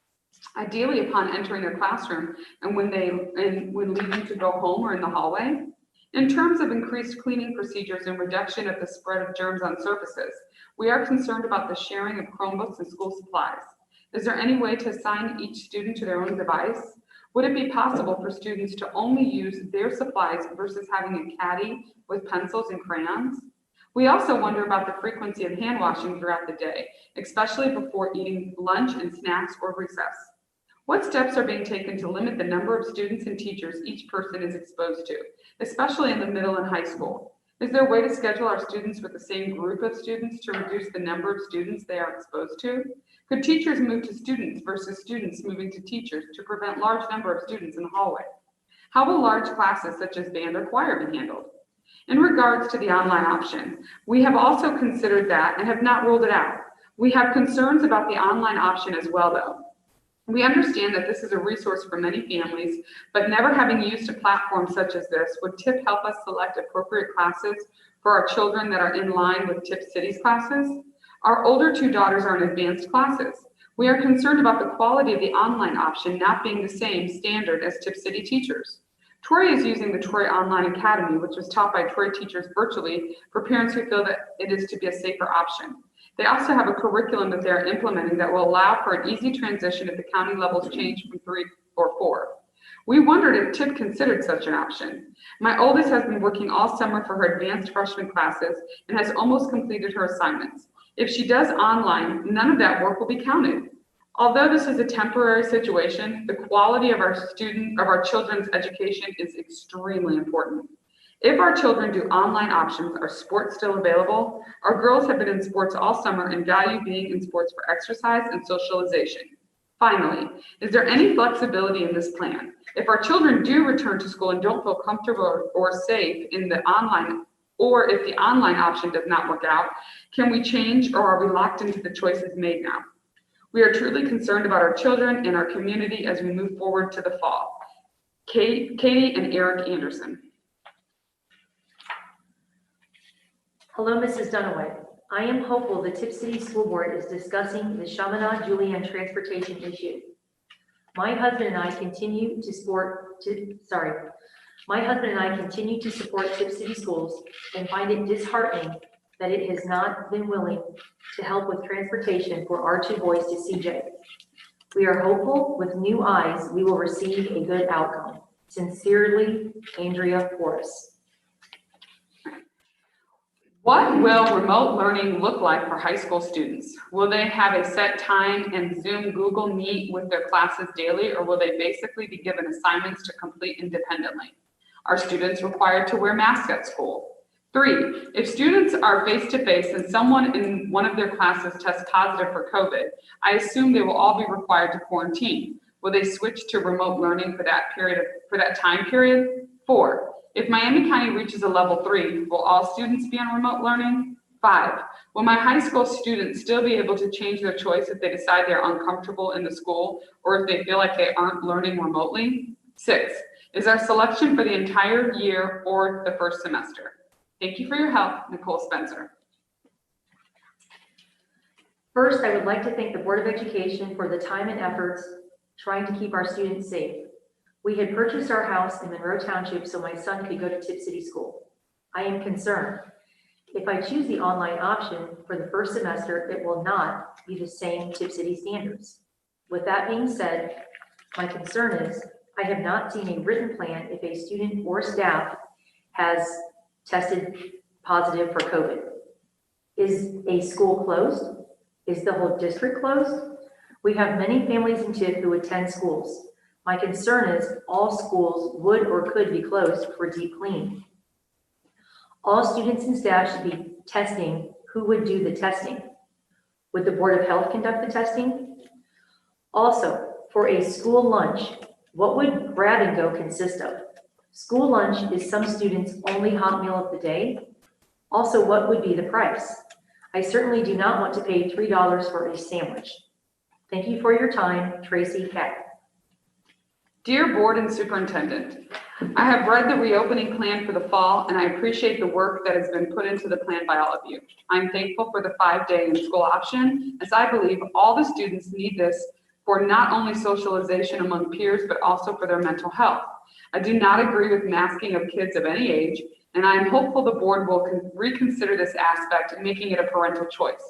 Ideally upon entering their classroom and when leaving to go home or in the hallway. In terms of increased cleaning procedures and reduction of the spread of germs on surfaces, we are concerned about the sharing of Chromebooks and school supplies. Is there any way to assign each student to their own device? Would it be possible for students to only use their supplies versus having a caddy with pencils and crayons? We also wonder about the frequency of hand washing throughout the day, especially before eating lunch and snacks or recess. What steps are being taken to limit the number of students and teachers each person is exposed to, especially in the middle and high school? Is there a way to schedule our students with the same group of students to reduce the number of students they are exposed to? Could teachers move to students versus students moving to teachers to prevent large number of students in the hallway? How will large classes such as band or choir be handled? In regards to the online option, we have also considered that and have not ruled it out. We have concerns about the online option as well, though. We understand that this is a resource for many families, but never having used a platform such as this, would Tipp help us select appropriate classes for our children that are in line with Tipp City's classes? Our older 2 daughters are in advanced classes. We are concerned about the quality of the online option not being the same standard as Tipp City teachers. Troy is using the Troy Online Academy, which was taught by Troy teachers virtually for parents who feel that it is to be a safer option. They also have a curriculum that they're implementing that will allow for an easy transition if the county levels change from 3 or 4. We wondered if Tipp considered such an option. My oldest has been working all summer for her advanced freshman classes and has almost completed her assignments. If she does online, none of that work will be counted. Although this is a temporary situation, the quality of our children's education is extremely important. If our children do online options, are sports still available? Our girls have been in sports all summer and value being in sports for exercise and socialization. Finally, is there any flexibility in this plan? If our children do return to school and don't feel comfortable or safe in the online, or if the online option does not work out, can we change, or are we locked into the choices made now? We are truly concerned about our children and our community as we move forward to the fall. Katie and Eric Anderson. Hello, Mrs. Dunaway. I am hopeful the Tipp City School Board is discussing the Chaminade-Julian transportation issue. My husband and I continue to support Tipp City Schools and find it disheartening that it has not been willing to help with transportation for our 2 boys to CJ. We are hopeful with new eyes we will receive a good outcome. Sincerely, Andrea Forrest. What will remote learning look like for high school students? Will they have a set time and Zoom, Google Meet with their classes daily, or will they basically be given assignments to complete independently? Are students required to wear masks at school? 3, if students are face-to-face and someone in one of their classes tests positive for COVID, I assume they will all be required to quarantine. Will they switch to remote learning for that time period? 4, if Miami County reaches a level 3, will all students be on remote learning? 5, will my high school students still be able to change their choice if they decide they're uncomfortable in the school or if they feel like they aren't learning remotely? 6, is our selection for the entire year or the first semester? Thank you for your help, Nicole Spencer. First, I would like to thank the Board of Education for the time and efforts trying to keep our students safe. We had purchased our house in Monroe Township so my son could go to Tipp City School. I am concerned. If I choose the online option for the first semester, it will not be the same Tipp City standards. With that being said, my concern is I have not seen a written plan if a student or staff has tested positive for COVID. Is a school closed? Is the whole district closed? We have many families in Tipp who attend schools. My concern is all schools would or could be closed for deep cleaning. All students and staff should be testing. Who would do the testing? Would the Board of Health conduct the testing? Also, for a school lunch, what would grab and go consist of? School lunch is some students' only hot meal of the day. Also, what would be the price? I certainly do not want to pay $3 for a sandwich. Thank you for your time, Tracy Keck. Dear Board and Superintendent, I have read the reopening plan for the fall, and I appreciate the work that has been put into the plan by all of you. I'm thankful for the 5-day in-school option, as I believe all the students need this for not only socialization among peers, but also for their mental health. I do not agree with masking of kids of any age, and I am hopeful the board will reconsider this aspect, making it a parental choice.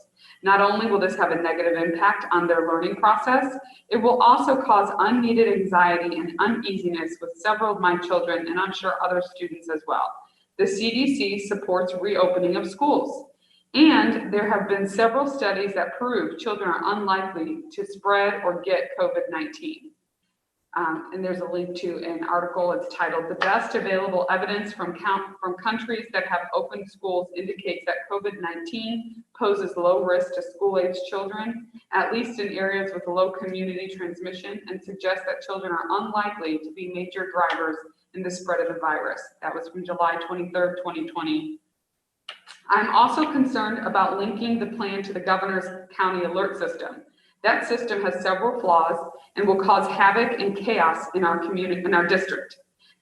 Not only will this have a negative impact on their learning process, it will also cause unneeded anxiety and uneasiness with several of my children, and I'm sure other students as well. The CDC supports reopening of schools, and there have been several studies that prove children are unlikely to spread or get COVID-19. And there's a link to an article. It's titled, "The Best Available Evidence from Countries That Have Opened Schools Indicates That COVID-19 Poses Low Risk to School-Age Children, at least in areas with low community transmission, and suggests that children are unlikely to be major drivers in the spread of the virus." That was from July 23rd, 2020. I'm also concerned about linking the plan to the governor's county alert system. That system has several flaws and will cause havoc and chaos in our community, in our district.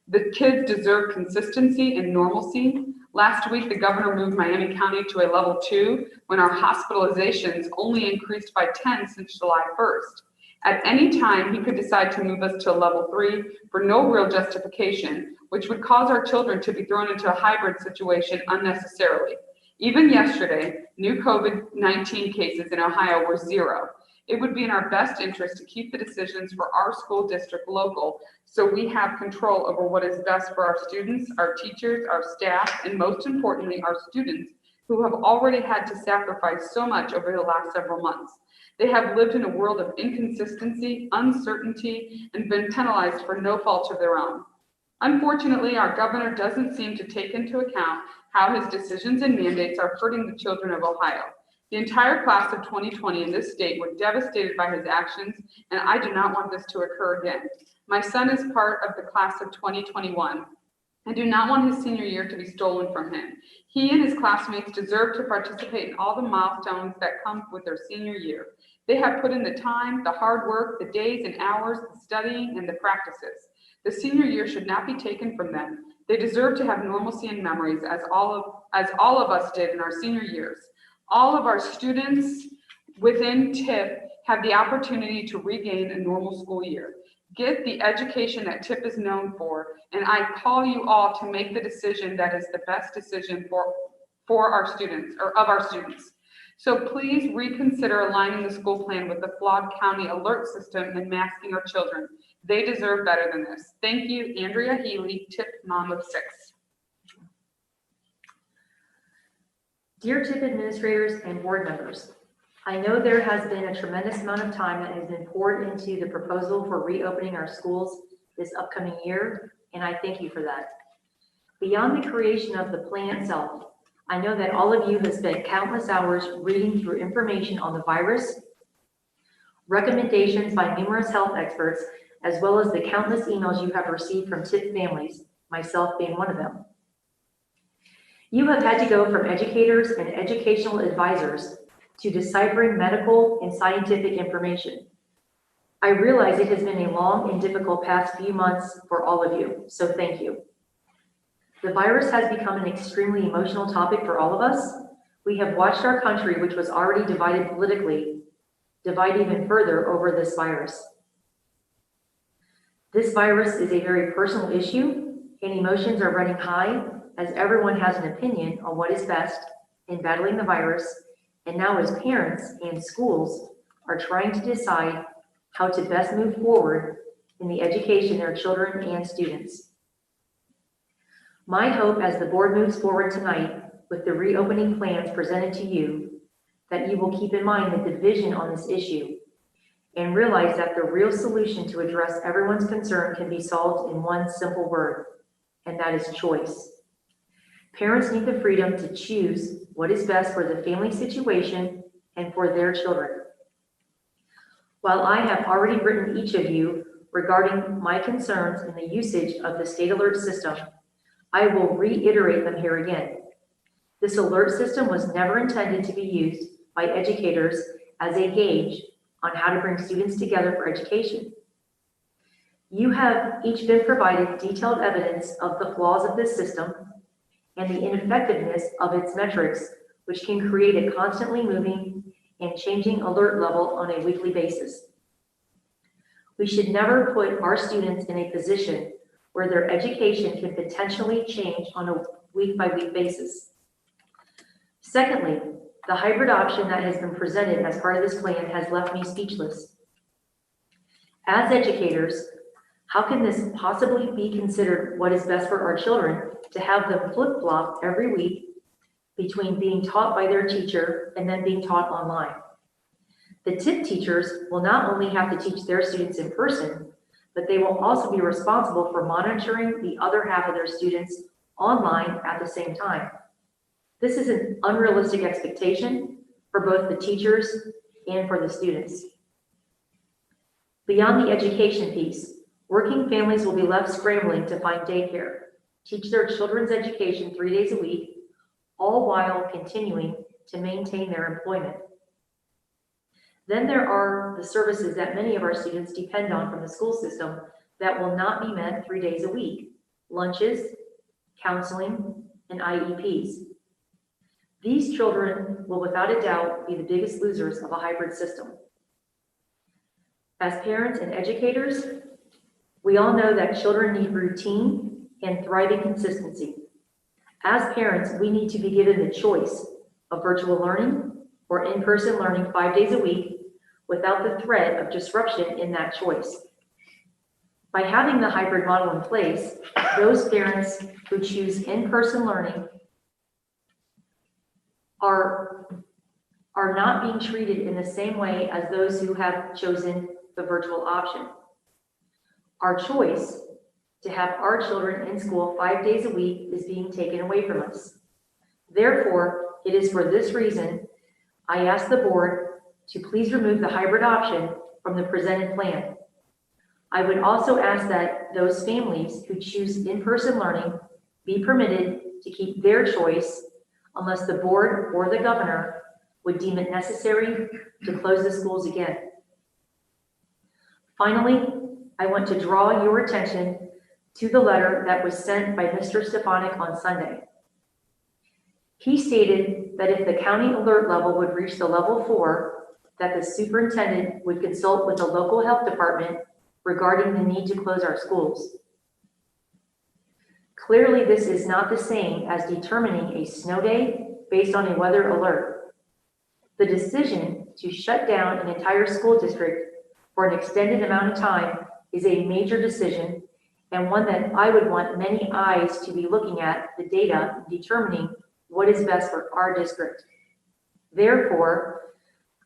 The kids deserve consistency and normalcy. Last week, the governor moved Miami County to a level 2 when our hospitalizations only increased by 10 since July 1st. At any time, he could decide to move us to a level 3 for no real justification, which would cause our children to be thrown into a hybrid situation unnecessarily. Even yesterday, new COVID-19 cases in Ohio were 0. It would be in our best interest to keep the decisions for our school district local, so we have control over what is best for our students, our teachers, our staff, and most importantly, our students, who have already had to sacrifice so much over the last several months. They have lived in a world of inconsistency, uncertainty, and been penalized for no fault of their own. Unfortunately, our governor doesn't seem to take into account how his decisions and mandates are hurting the children of Ohio. The entire class of 2020 in this state were devastated by his actions, and I do not want this to occur again. My son is part of the class of 2021. I do not want his senior year to be stolen from him. He and his classmates deserve to participate in all the milestones that come with their senior year. They have put in the time, the hard work, the days and hours, the studying, and the practices. The senior year should not be taken from them. They deserve to have normalcy and memories as all of us did in our senior years. All of our students within Tipp have the opportunity to regain a normal school year. Get the education that Tipp is known for, and I call you all to make the decision that is the best decision for our students, or of our students. So please reconsider aligning the school plan with the flawed county alert system and masking our children. They deserve better than this. Thank you, Andrea Healy, Tipp mom of 6. Dear Tipp administrators and board members, I know there has been a tremendous amount of time that has been poured into the proposal for reopening our schools this upcoming year, and I thank you for that. Beyond the creation of the plan itself, I know that all of you have spent countless hours reading through information on the virus, recommendations by numerous health experts, as well as the countless emails you have received from Tipp families, myself being one of them. You have had to go from educators and educational advisors to deciphering medical and scientific information. I realize it has been a long and difficult past few months for all of you, so thank you. The virus has become an extremely emotional topic for all of us. We have watched our country, which was already divided politically, divide even further over this virus. This virus is a very personal issue, and emotions are running high as everyone has an opinion on what is best in battling the virus, and now as parents and schools are trying to decide how to best move forward in the education of their children and students. My hope as the board moves forward tonight with the reopening plans presented to you, that you will keep in mind the division on this issue and realize that the real solution to address everyone's concern can be solved in one simple word, and that is choice. Parents need the freedom to choose what is best for the family situation and for their children. While I have already written each of you regarding my concerns in the usage of the state alert system, I will reiterate them here again. This alert system was never intended to be used by educators as a gauge on how to bring students together for education. You have each been provided detailed evidence of the flaws of this system and the ineffectiveness of its metrics, which can create a constantly moving and changing alert level on a weekly basis. We should never put our students in a position where their education can potentially change on a week-by-week basis. Secondly, the hybrid option that has been presented as part of this plan has left me speechless. As educators, how can this possibly be considered what is best for our children to have them flip-flop every week between being taught by their teacher and then being taught online? The Tipp teachers will not only have to teach their students in person, but they will also be responsible for monitoring the other half of their students online at the same time. This is an unrealistic expectation for both the teachers and for the students. Beyond the education piece, working families will be left scrambling to find daycare, teach their children's education 3 days a week, all while continuing to maintain their employment. Then there are the services that many of our students depend on from the school system that will not be met 3 days a week: lunches, counseling, and IEPs. These children will without a doubt be the biggest losers of a hybrid system. As parents and educators, we all know that children need routine and thriving consistency. As parents, we need to be given the choice of virtual learning or in-person learning 5 days a week without the threat of disruption in that choice. By having the hybrid model in place, those parents who choose in-person learning are not being treated in the same way as those who have chosen the virtual option. Our choice to have our children in school 5 days a week is being taken away from us. Therefore, it is for this reason I ask the board to please remove the hybrid option from the presented plan. I would also ask that those families who choose in-person learning be permitted to keep their choice unless the board or the governor would deem it necessary to close the schools again. Finally, I want to draw your attention to the letter that was sent by Mr. Stefanik on Sunday. He stated that if the county alert level would reach the level 4, that the superintendent would consult with the local health department regarding the need to close our schools. Clearly, this is not the same as determining a snow day based on a weather alert. The decision to shut down an entire school district for an extended amount of time is a major decision, and one that I would want many eyes to be looking at the data and determining what is best for our district. Therefore,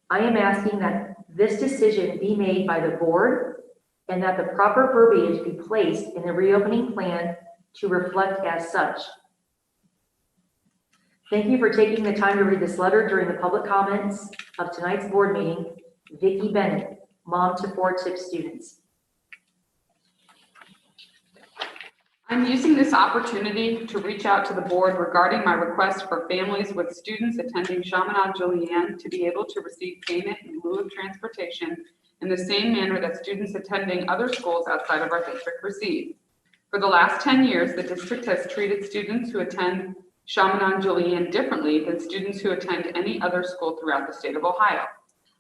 I am asking that this decision be made by the board and that the proper verbiage be placed in the reopening plan to reflect as such. Thank you for taking the time to read this letter during the public comments of tonight's board meeting. Vicki Bennett, mom to 4 Tipp students. I'm using this opportunity to reach out to the board regarding my request for families with students attending Chaminade-Julienne to be able to receive payment in lieu of transportation in the same manner that students attending other schools outside of our district receive. For the last 10 years, the district has treated students who attend Chaminade-Julienne differently than students who attend any other school throughout the state of Ohio.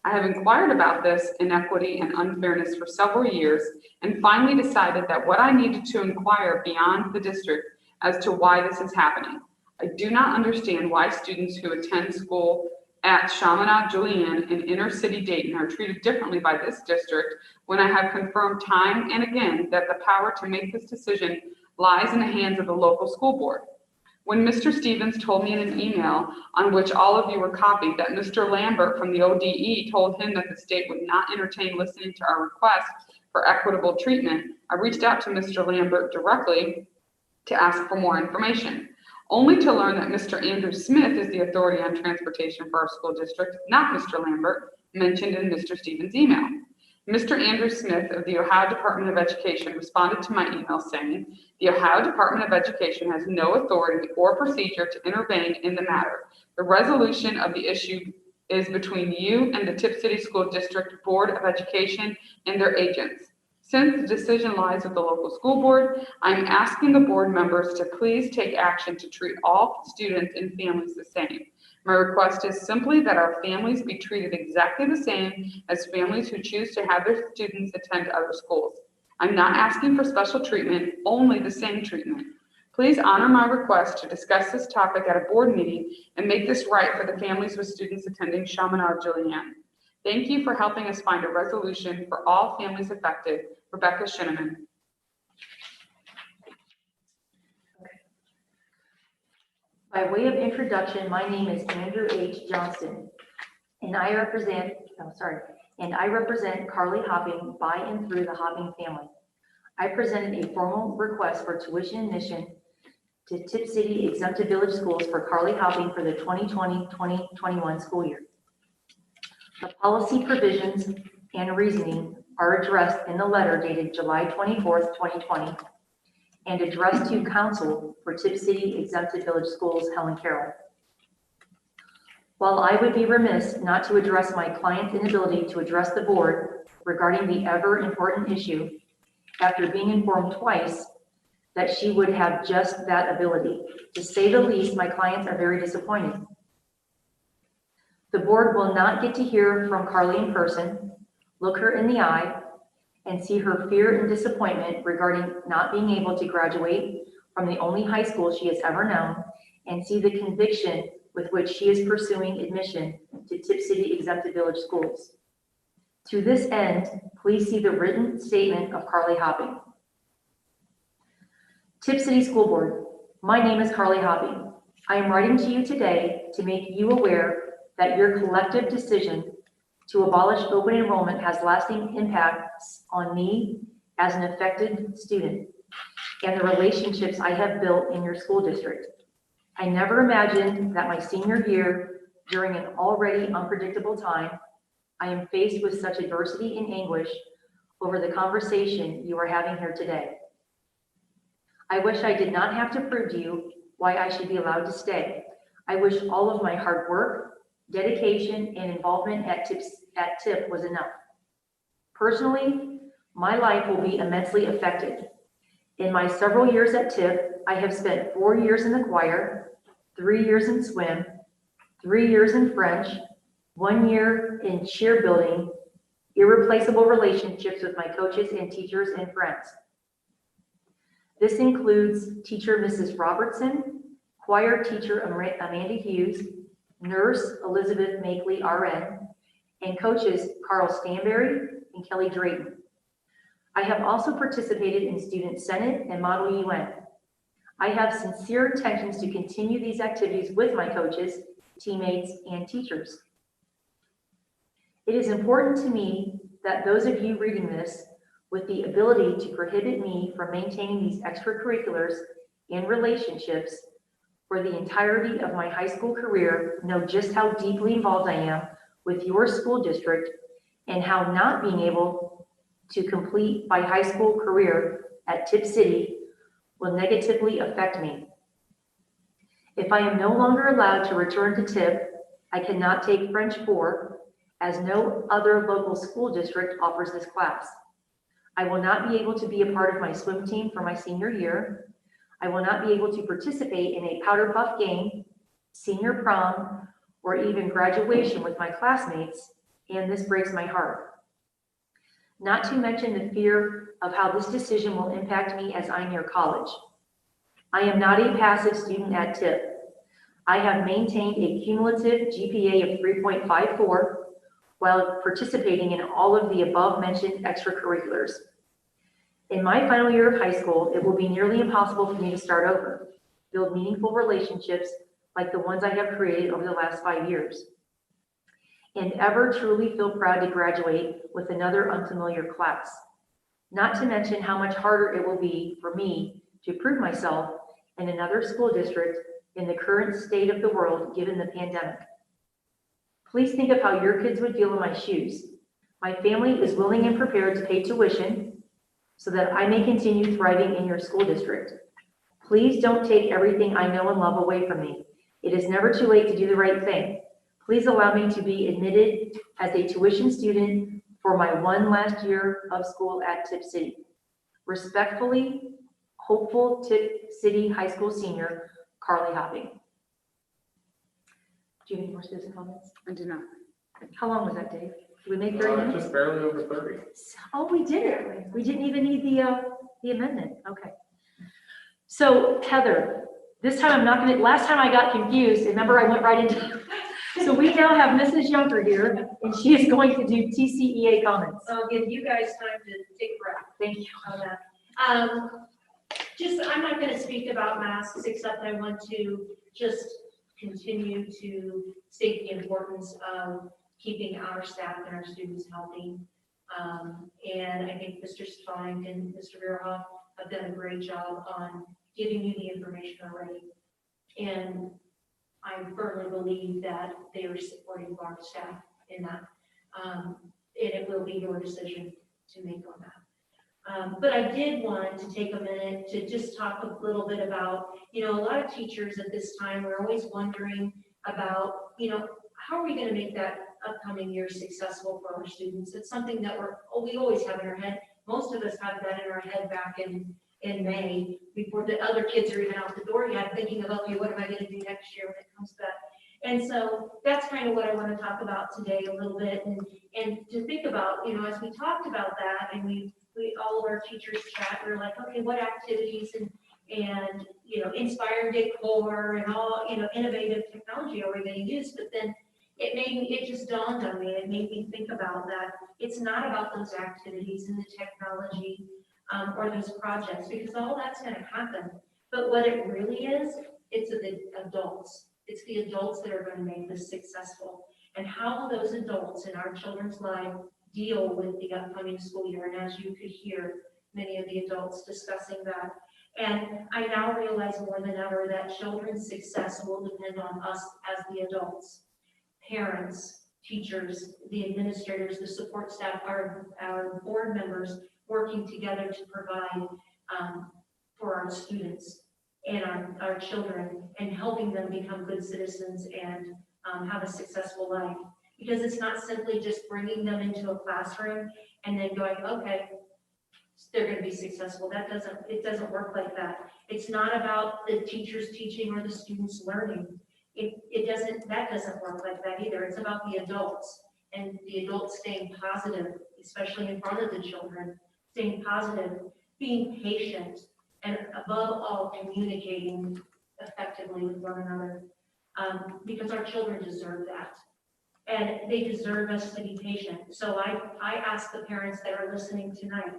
I have inquired about this inequity and unfairness for several years and finally decided that what I needed to inquire beyond the district as to why this is happening. I do not understand why students who attend school at Chaminade-Julienne in inner city Dayton are treated differently by this district when I have confirmed time and again that the power to make this decision lies in the hands of the local school board. When Mr. Stevens told me in an email on which all of you were copied that Mr. Lambert from the ODE told him that the state would not entertain listening to our request for equitable treatment, I reached out to Mr. Lambert directly to ask for more information, only to learn that Mr. Andrew Smith is the authority on transportation for our school district, not Mr. Lambert, mentioned in Mr. Stevens' email. Mr. Andrew Smith of the Ohio Department of Education responded to my email saying, the Ohio Department of Education has no authority or procedure to intervene in the matter. The resolution of the issue is between you and the Tipp City School District Board of Education and their agents. Since the decision lies with the local school board, I'm asking the board members to please take action to treat all students and families the same. My request is simply that our families be treated exactly the same as families who choose to have their students attend other schools. I'm not asking for special treatment, only the same treatment. Please honor my request to discuss this topic at a board meeting and make this right for the families with students attending Chaminade Julienne. Thank you for helping us find a resolution for all families affected. Rebecca Shinneman. By way of introduction, my name is Andrew H. Johnston, and I represent Carly Hopping by and through the Hopping family. I presented a formal request for tuition admission to Tipp City Exempted Village Schools for Carly Hopping for the 2020-2021 school year. The policy provisions and reasoning are addressed in the letter dated July 24th, 2020, and addressed to counsel for Tipp City Exempted Village Schools, Helen Carroll. While I would be remiss not to address my client's inability to address the board regarding the ever important issue, after being informed twice that she would have just that ability, to say the least, my clients are very disappointed. The board will not get to hear from Carly in person, look her in the eye, and see her fear and disappointment regarding not being able to graduate from the only high school she has ever known, and see the conviction with which she is pursuing admission to Tipp City Exempted Village Schools. To this end, please see the written statement of Carly Hopping. Tipp City School Board, my name is Carly Hopping. I am writing to you today to make you aware that your collective decision to abolish open enrollment has lasting impacts on me as an affected student and the relationships I have built in your school district. I never imagined that my senior year, during an already unpredictable time, I am faced with such adversity and anguish over the conversation you are having here today. I wish I did not have to prove to you why I should be allowed to stay. I wish all of my hard work, dedication, and involvement at Tipp was enough. Personally, my life will be immensely affected. In my several years at Tipp, I have spent 4 years in the choir, 3 years in swim, 3 years in French, 1 year in cheer building, irreplaceable relationships with my coaches and teachers and friends. This includes teacher Mrs. Robertson, choir teacher Amanda Hughes, nurse Elizabeth Makeley, RN, and coaches Carl Stanberry and Kelly Drayton. I have also participated in Student Senate and Model UN. I have sincere intentions to continue these activities with my coaches, teammates, and teachers. It is important to me that those of you reading this with the ability to prohibit me from maintaining these extracurriculars and relationships for the entirety of my high school career know just how deeply involved I am with your school district and how not being able to complete my high school career at Tipp City will negatively affect me. If I am no longer allowed to return to Tipp, I cannot take French 4 as no other local school district offers this class. I will not be able to be a part of my swim team for my senior year. I will not be able to participate in a powder puff game, senior prom, or even graduation with my classmates, and this breaks my heart. Not to mention the fear of how this decision will impact me as I near college. I am not a passive student at Tipp. I have maintained a cumulative GPA of 3.54 while participating in all of the above mentioned extracurriculars. In my final year of high school, it will be nearly impossible for me to start over. build meaningful relationships like the ones I have created over the last 5 years, and ever truly feel proud to graduate with another unfamiliar class. Not to mention how much harder it will be for me to prove myself in another school district in the current state of the world given the pandemic. Please think of how your kids would feel in my shoes. My family is willing and prepared to pay tuition so that I may continue thriving in your school district. Please don't take everything I know and love away from me. It is never too late to do the right thing. Please allow me to be admitted as a tuition student for my one last year of school at Tipp City. Respectfully, hopeful Tipp City High School senior, Carly Hopping. Do you have any more citizen comments? I do not. How long was that, Dave? Did we make 30 minutes? Just barely over 30. Oh, we did it. We didn't even need the amendment. Okay. So Heather, this time I'm not gonna, last time I got confused, remember I went right into, so we now have Mrs. Junker here, and she is going to do TCEA comments. I'll give you guys time to take a breath. Thank you. On that. I'm not gonna speak about masks, except I want to just continue to state the importance of keeping our staff and our students healthy. And I think Mr. Stein and Mr. Verhoff have done a great job on giving you the information already. And I firmly believe that they are supporting our staff in that. And it will be your decision to make on that. But I did want to take a minute to just talk a little bit about, a lot of teachers at this time, we're always wondering about, how are we going to make that upcoming year successful for our students? It's something that we always have in our head. Most of us had that in our head back in May, before the other kids are even out the door yet, thinking of, okay, what am I going to do next year when it comes to that? And so that's kind of what I want to talk about today a little bit, and to think about, as we talked about that, and we all of our teachers chat, we were like, okay, what activities and inspired decor and all, innovative technology are we going to use? But then it just dawned on me, it made me think about that. It's not about those activities and the technology or those projects, because all that's going to happen. But what it really is, it's the adults. It's the adults that are going to make this successful. And how those adults in our children's life deal with the upcoming school year. And as you could hear, many of the adults discussing that. And I now realize more than ever that children's success will depend on us as the adults, parents, teachers, the administrators, the support staff, our board members working together to provide for our students and our children, and helping them become good citizens and have a successful life. Because it's not simply just bringing them into a classroom and then going, okay, they're going to be successful. It doesn't work like that. It's not about the teachers teaching or the students learning. That doesn't work like that either. It's about the adults, and the adults staying positive, especially in front of the children, staying positive, being patient, and above all, communicating effectively with one another, because our children deserve that. And they deserve us to be patient. So I ask the parents that are listening tonight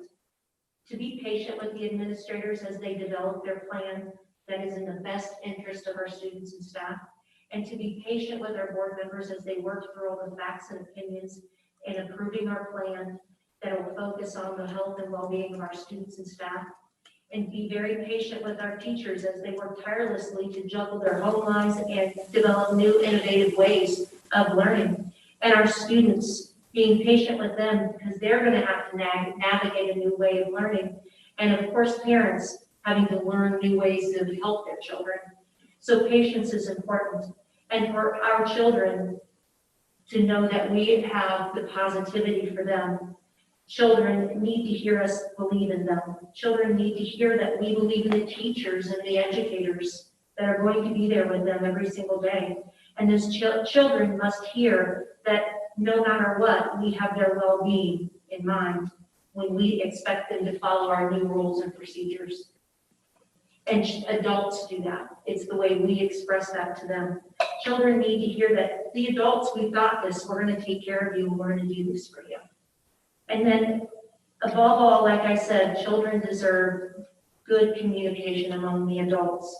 to be patient with the administrators as they develop their plan that is in the best interest of our students and staff, and to be patient with our board members as they work through all the facts and opinions in approving our plan that will focus on the health and well-being of our students and staff, and be very patient with our teachers as they work tirelessly to juggle their home lives and develop new innovative ways of learning. And our students, being patient with them because they're going to have to navigate a new way of learning. And of course, parents having to learn new ways to help their children. So patience is important. And for our children to know that we have the positivity for them. Children need to hear us believe in them. Children need to hear that we believe in the teachers and the educators that are going to be there with them every single day. And those children must hear that no matter what, we have their well-being in mind when we expect them to follow our new rules and procedures. And adults do that. It's the way we express that to them. Children need to hear that the adults, we've got this, we're going to take care of you, and we're going to do this for you. And then above all, like I said, children deserve good communication among the adults.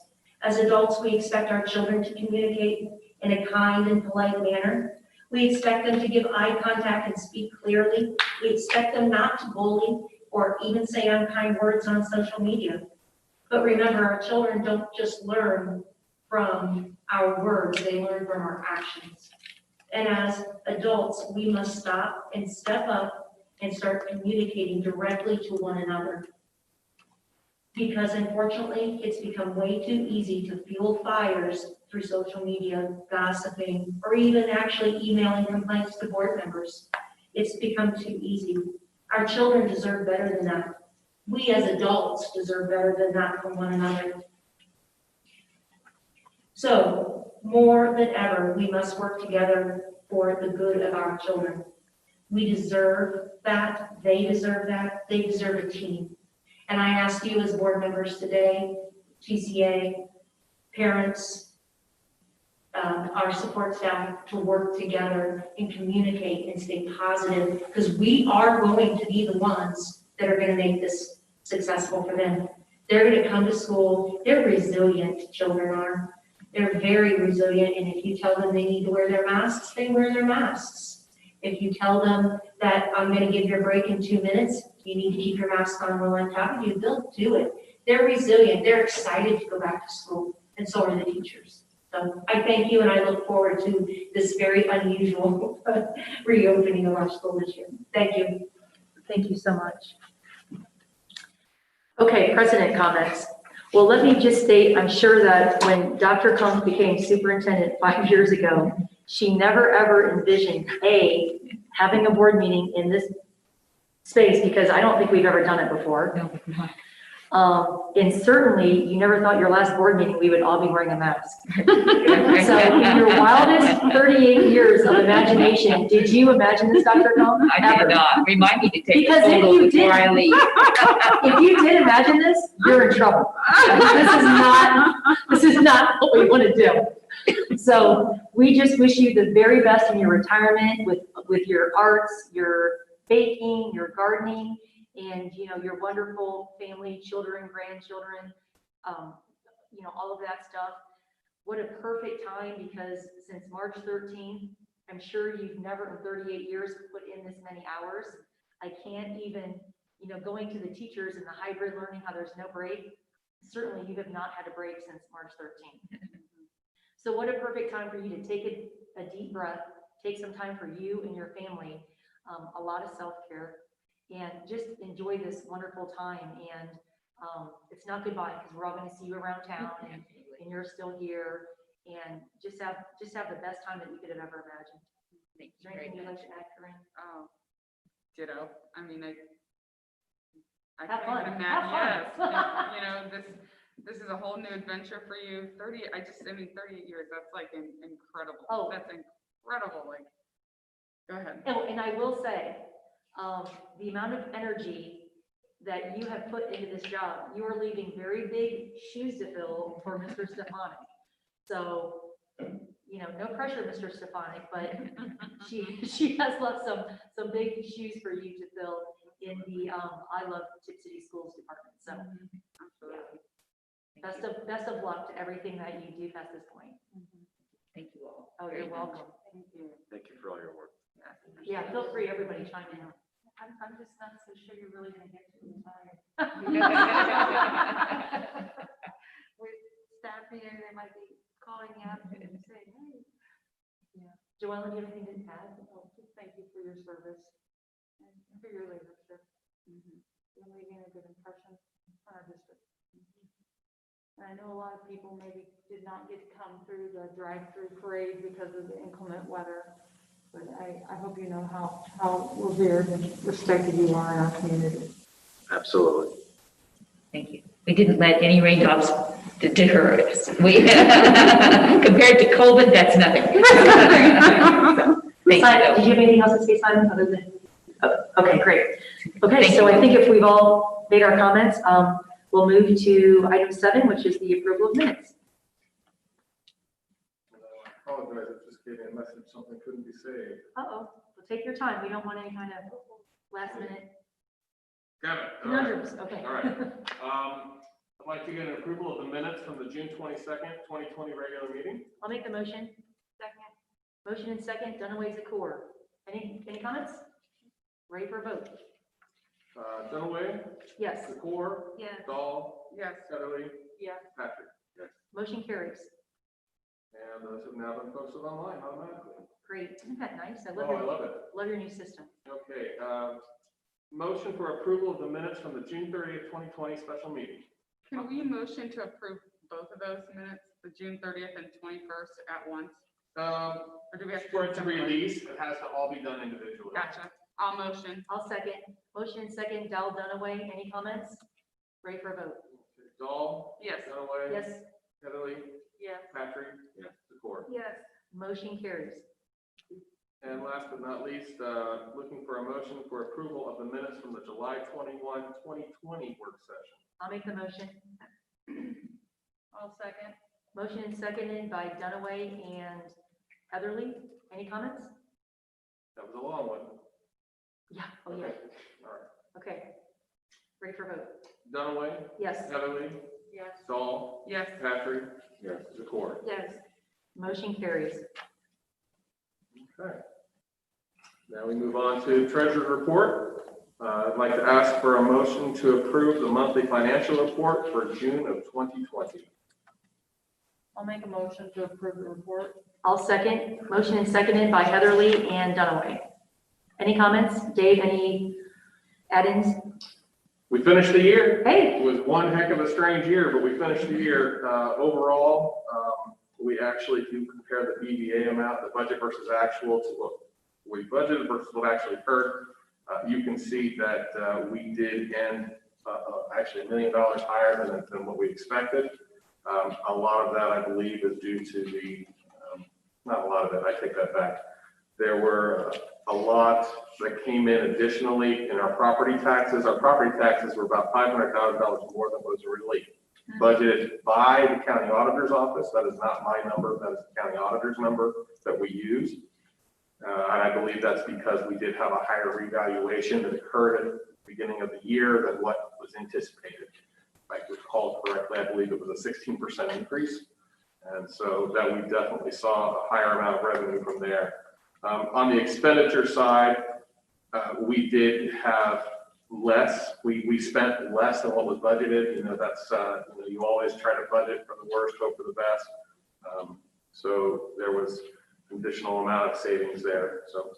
As adults, we expect our children to communicate in a kind and polite manner. We expect them to give eye contact and speak clearly. We expect them not to bully or even say unkind words on social media. But remember, our children don't just learn from our words, they learn from our actions. And as adults, we must stop and step up and start communicating directly to one another. Because unfortunately, it's become way too easy to fuel fires through social media, gossiping, or even actually emailing complaints to board members. It's become too easy. Our children deserve better than that. We as adults deserve better than that from one another. So, more than ever, we must work together for the good of our children. We deserve that, they deserve that, they deserve a team. And I ask you as board members today, TCA, parents, our support staff to work together and communicate and stay positive, because we are going to be the ones that are going to make this successful for them. They're going to come to school. They're resilient, children are. They're very resilient, and if you tell them they need to wear their masks, they wear their masks. If you tell them that I'm going to give you a break in 2 minutes, you need to keep your mask on while I'm talking to you, they'll do it. They're resilient. They're excited to go back to school, and so are the teachers. So I thank you, and I look forward to this very unusual reopening of our school this year. Thank you. Thank you so much. Okay, president comments. Well, let me just state, I'm sure that when Dr. Combs became superintendent 5 years ago, she never ever envisioned, having a board meeting in this space, because I don't think we've ever done it before. No. And certainly, you never thought your last board meeting, we would all be wearing a mask. So in your wildest 38 years of imagination, did you imagine this, Dr. Combs? I did not. Remind me to take a Because if photo you before I leave. If you did imagine this, you're in trouble. This is not what we want to do. So we just wish you the very best in your retirement with your arts, your baking, your gardening, and your wonderful family, children, grandchildren, all of that stuff. What a perfect time, because since March 13th, I'm sure you've never in 38 years put in this many hours. I can't even, going to the teachers and the hybrid learning, how there's no break. Certainly you have not had a break since March 13th. So what a perfect time for you to take a deep breath, take some time for you and your family, a lot of self-care, and just enjoy this wonderful time. And it's not goodbye, because we're all going to see you around town, and you're still here, and just have the best time that you could have ever imagined. Is there anything you'd like to add, Corinne? Oh, ditto. I mean, I Have can't fun. even Have fun. imagine. This is a whole new adventure for you. 38 years. That's like incredible. Oh. That's incredible. Like, go ahead. Oh, and I will say, the amount of energy that you have put into this job, you are leaving very big shoes to fill for Mr. Stefanik. So, no pressure, Mr. Stefanik, but she has left some big shoes for you to fill in the I Love Tipp City Schools department. So, Absolutely. best of luck to everything that you do past this point. Thank you all. Oh, you're welcome. Thank you. Thank you for all your work. Yeah, feel free, everybody chime in. I'm just not so sure you're really gonna get to retire. With staff here, they might be calling you up and saying, hey. Yeah. Joellen, do you have anything to add? Oh, just thank you for your service and for your leadership. You're leaving a good impression on our district. And I know a lot of people maybe did not get to come through the drive-through parade because of the inclement weather. But I hope you know how revered and respected you are in our community. Absolutely. Thank you. We didn't let any raindrops deter us. Compared to COVID, that's nothing. So, thank Simon, you. did you have anything else to say, Simon, other than? Oh, okay, great. Okay, Thank so you. I think if we've all made our comments, we'll move to item 7, which is the approval of minutes. I apologize, it just gave me a message, something couldn't be saved. Uh-oh, well, take your time. We don't want any kind of last minute Got it. conundrums. Okay. All right. I'd I'd like to get an approval of the minutes from the June 22nd, 2020 regular meeting. I'll make the motion. Second. Motion and second, Dunaway, Zakor. Any comments? Ready for a vote? Dunaway, Yes. Zakor, Yes. Dahl, Yes. Heatherly, Yes. Patrick. Motion carries. And those have now been posted online automatically. Great. Isn't that nice? I Oh, I love love it. your new system. Okay, motion for approval of the minutes from the June 30th, 2020 special meeting. Can we motion to approve both of those minutes, the June 30th and 21st at once? Or do we have to? do For it it to separately? release, it has to all be done individually. Gotcha. I'll motion. I'll second. Motion and second, Dal Dunaway. Any comments? Ready for a vote? Dahl, Yes. Dunaway. Yes. Heatherly, Yes. Patrick. Yes. Zakor. Yes. Motion carries. And last but not least, looking for a motion for approval of the minutes from the July 21, 2020 work session. I'll make the motion. I'll second. Motion and seconded by Dunaway and Heatherly. Any comments? That was a long one. Yeah. Oh, yeah. Okay. All right. Okay. Ready for a vote? Dunaway, Yes. Heatherly, Yes. Dahl, Yes. Patrick, Yes. Zakor. Yes. Motion carries. Okay. Now we move on to treasurer's report. I'd like to ask for a motion to approve the monthly financial report for June of 2020. I'll make a motion to approve the report. I'll second. Motion and seconded by Heatherly and Dunaway. Any comments? Dave, any add-ins? We finished the year. Hey, It was one heck of a strange year, but we finished the year. Overall, we actually do compare the BVA amount, the budget versus actual, to what we budgeted versus what actually occurred. You can see that we did end actually $1 million higher than what we expected. A lot of that, I believe, is due to the, not a lot of it, I take that back. There were a lot that came in additionally in our property taxes. Our property taxes were about $500,000 more than was originally budgeted by the county auditor's office. That is not my number, that is the county auditor's number that we use. And I believe that's because we did have a higher revaluation that occurred at the beginning of the year than what was anticipated. If I recall correctly, I believe it was a 16% increase. And so that we definitely saw a higher amount of revenue from there. On the expenditure side, we did have less. We spent less than what was budgeted. You know, that's, you always try to budget for the worst, hope for the best. So there was an additional amount of savings there. So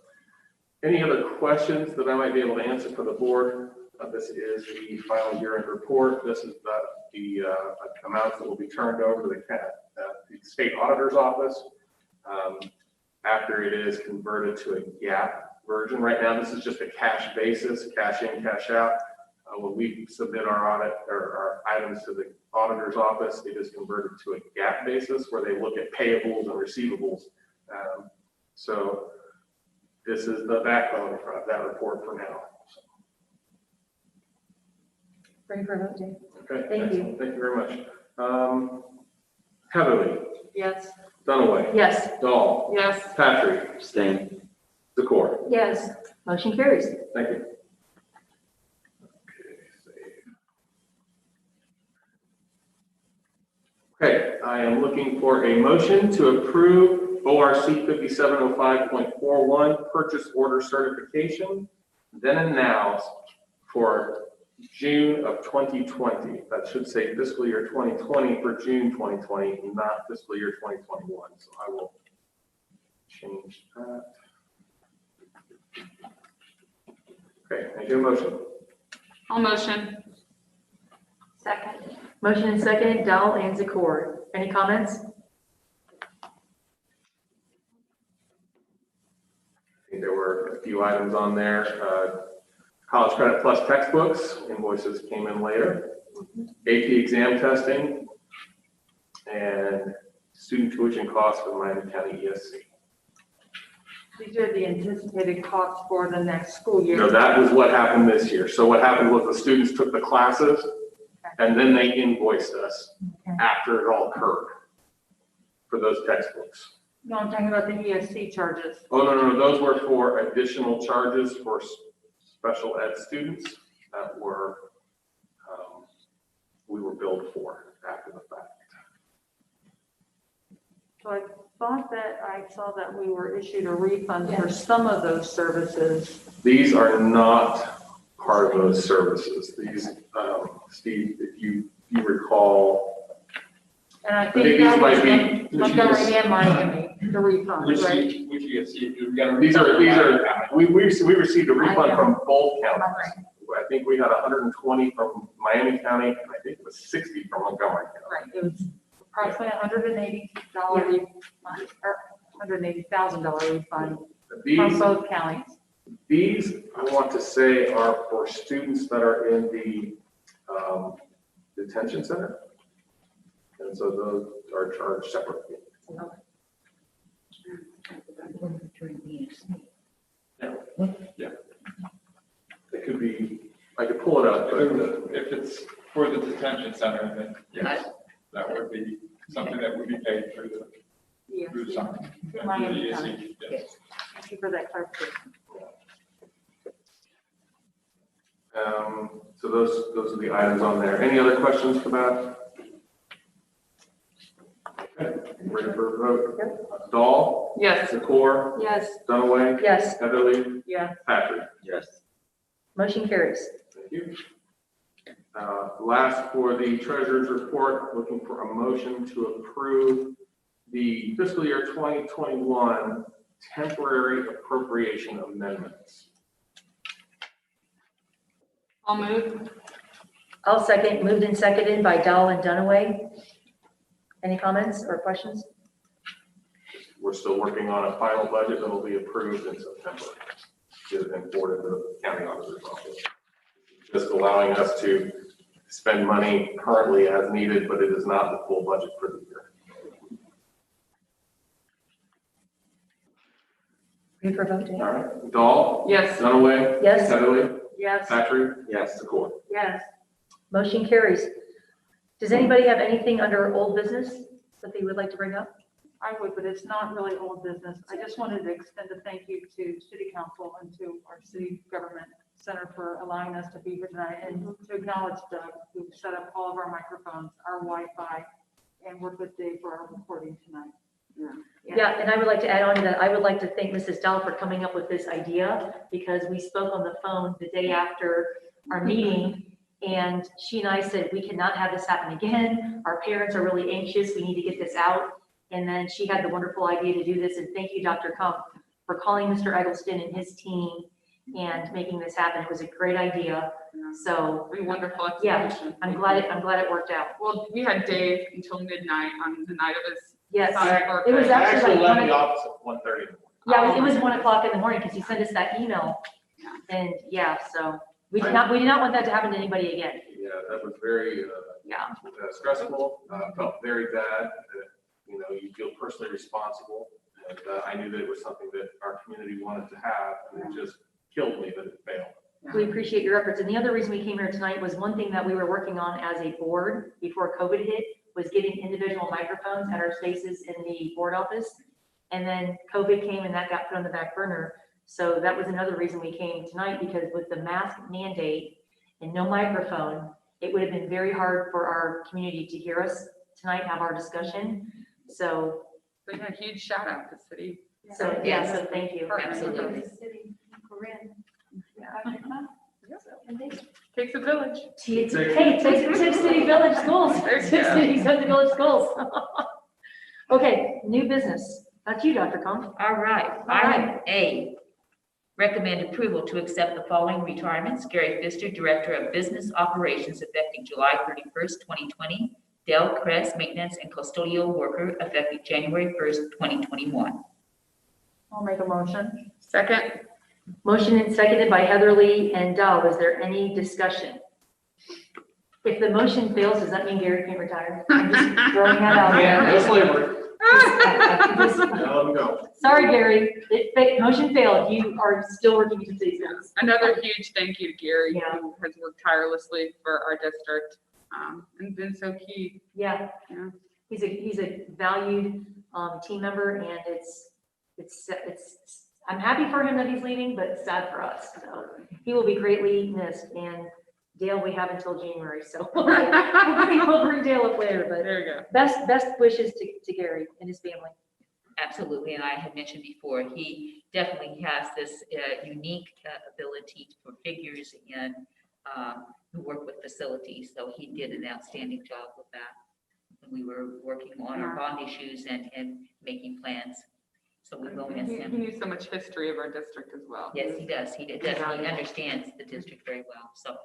any other questions that I might be able to answer for the board? This is the final year-end report. This is the amounts that will be turned over to the state auditor's office after it is converted to a GAAP version. Right now, this is just a cash basis, cash in, cash out. When we submit our audit or our items to the auditor's office, it is converted to a GAAP basis where they look at payables and receivables. So this is the backbone of that report for now. ready for a vote, Dave? Okay. Thank you. Thank you very much. Heatherly, Yes. Dunaway, Yes. Dahl, Yes. Patrick, Abstain. Zakor. Yes. Motion carries. Thank you. Okay, I am looking for a motion to approve ORC 5705.41 purchase order certification, then and now for June of 2020. That should say fiscal year 2020 for June 2020, not fiscal year 2021. So I will change that. Okay, I do a motion. I'll motion. Second. Motion and second, Dowell and Zakor. Any comments? I think there were a few items on there. College Credit Plus textbooks, invoices came in later. AP exam testing, and student tuition costs for Miami County ESC. These are the anticipated costs for the next school year. No, that was what happened this year. So what happened was the students took the classes, and then they invoiced us after it all occurred for those textbooks. No, I'm talking about the ESC charges. Oh, no, those were for additional charges for special ed students that were, we were billed for. thought that I saw that we were issued a refund for some of those services. These are not part of those services. These, Steve, if you recall, And I think think these that was might be- Montgomery and Miami, the refund, Which right? you see, we got a these are, we received a I refund know. from both counties. Right. I think we had 120 from Miami County, and I think it was 60 from Montgomery County. Right, it was approximately $180 refund, or $180,000 refund from These, both counties. these, I want to say, are for students that are in the detention center. And so those are charged separately. It could be, I could pull it up, but If it's for the detention center, then yes, that would be something that would be paid through the, Yes. through something. In Miami Through the County. ESC, yes. Thank you for that clarification. so those are the items on there. Any other questions for that? Okay, ready for a vote? Dahl? Yes. Zakor? Yes. Dunaway? Yes, Heatherly? Yeah. Patrick? Yes. motion carries. Thank you. Last, for the treasurer's report, looking for a motion to approve the fiscal year 2021 temporary appropriation amendments. I'll move. I'll second, moved and seconded by Dahl and Dunaway. Any comments or questions? We're still working on a final budget that will be approved in September and forwarded to the county auditor's office. Just allowing us to spend money currently as needed, but it is not the full budget for the year. Ready for a vote, Dan? All right, Dahl? Yes. Dunaway? Yes, Heatherly? Yes. Patrick? Yes. Zakor? Yes. motion carries. Does anybody have anything under old business that they would like to bring up? I would, but it's not really old business. I just wanted to extend a thank you to City Council and to our City Government Center for allowing us to be here tonight, and to acknowledge Doug, who set up all of our microphones, our Wi-Fi, and worked with Dave for our recording tonight. Yeah, and I would like to add on to that, I would like to thank Mrs. Dahl for coming up with this idea, because we spoke on the phone the day after our meeting, and she and I said, we cannot have this happen again. Our parents are really anxious. We need to get this out. And then she had the wonderful idea to do this. And thank you, Dr. Kump, for calling Mr. Eggleston and his team and making this happen. It was a great idea. So A wonderful yeah, explanation. I'm glad it worked out. Well, we had Dave until midnight on the night of his Yes, son's birthday. it was I actually like left one the of- office at 1:30 in the morning. yeah, it was 1:00 in the morning because he sent us that email. And yeah, so we did not want that to happen to anybody again. Yeah, that was very Yeah. stressful. Felt very bad. You feel personally responsible. And I knew that it was something that our community wanted to have, and it just killed me that it failed. We appreciate your efforts. And the other reason we came here tonight was one thing that we were working on as a board before COVID hit was getting individual microphones at our spaces in the board office. And then COVID came and that got put on the back burner. So that was another reason we came tonight, because with the mask mandate and no microphone, it would have been very hard for our community to hear us tonight, have our discussion. So, So yeah, huge shout out to City. yeah, so thank you. Absolutely. Yeah. Takes a village. Hey, take City Village Schools. There you Six go. City Village Schools. Okay, new business. That's you, Dr. Combs. All right, All right. item A, recommend approval to accept the following retirements. Gary Pfister, Director of Business Operations, effective July 31st, 2020. Dale Kress, Maintenance and Custodial Worker, effective January 1st, 2021. I'll make a motion. Second. Motion and seconded by Heatherly and Dahl. Is there any discussion? If the motion fails, does that mean Gary can't retire? I'm just throwing that out Yeah, no there. slavery. Now let him go. Sorry, Gary. Motion failed. You are still working to these things. Another huge thank you to Gary, Yeah. who has worked tirelessly for our district, and been so key. Yeah. Yeah. He's a valued team member, and it's I'm happy for him that he's leaving, but it's sad for us. So he will be greatly missed. And Dale, we have until January, so we'll bring Dale up later. But There you go. best wishes to Gary and his family. Absolutely, and I had mentioned before, he definitely has this unique ability for figures and work with facilities, so he did an outstanding job with that. When we were working on our bond issues and making plans, so we will miss He him. knew so much history of our district as well. Yes, he does, he understands the district very well, so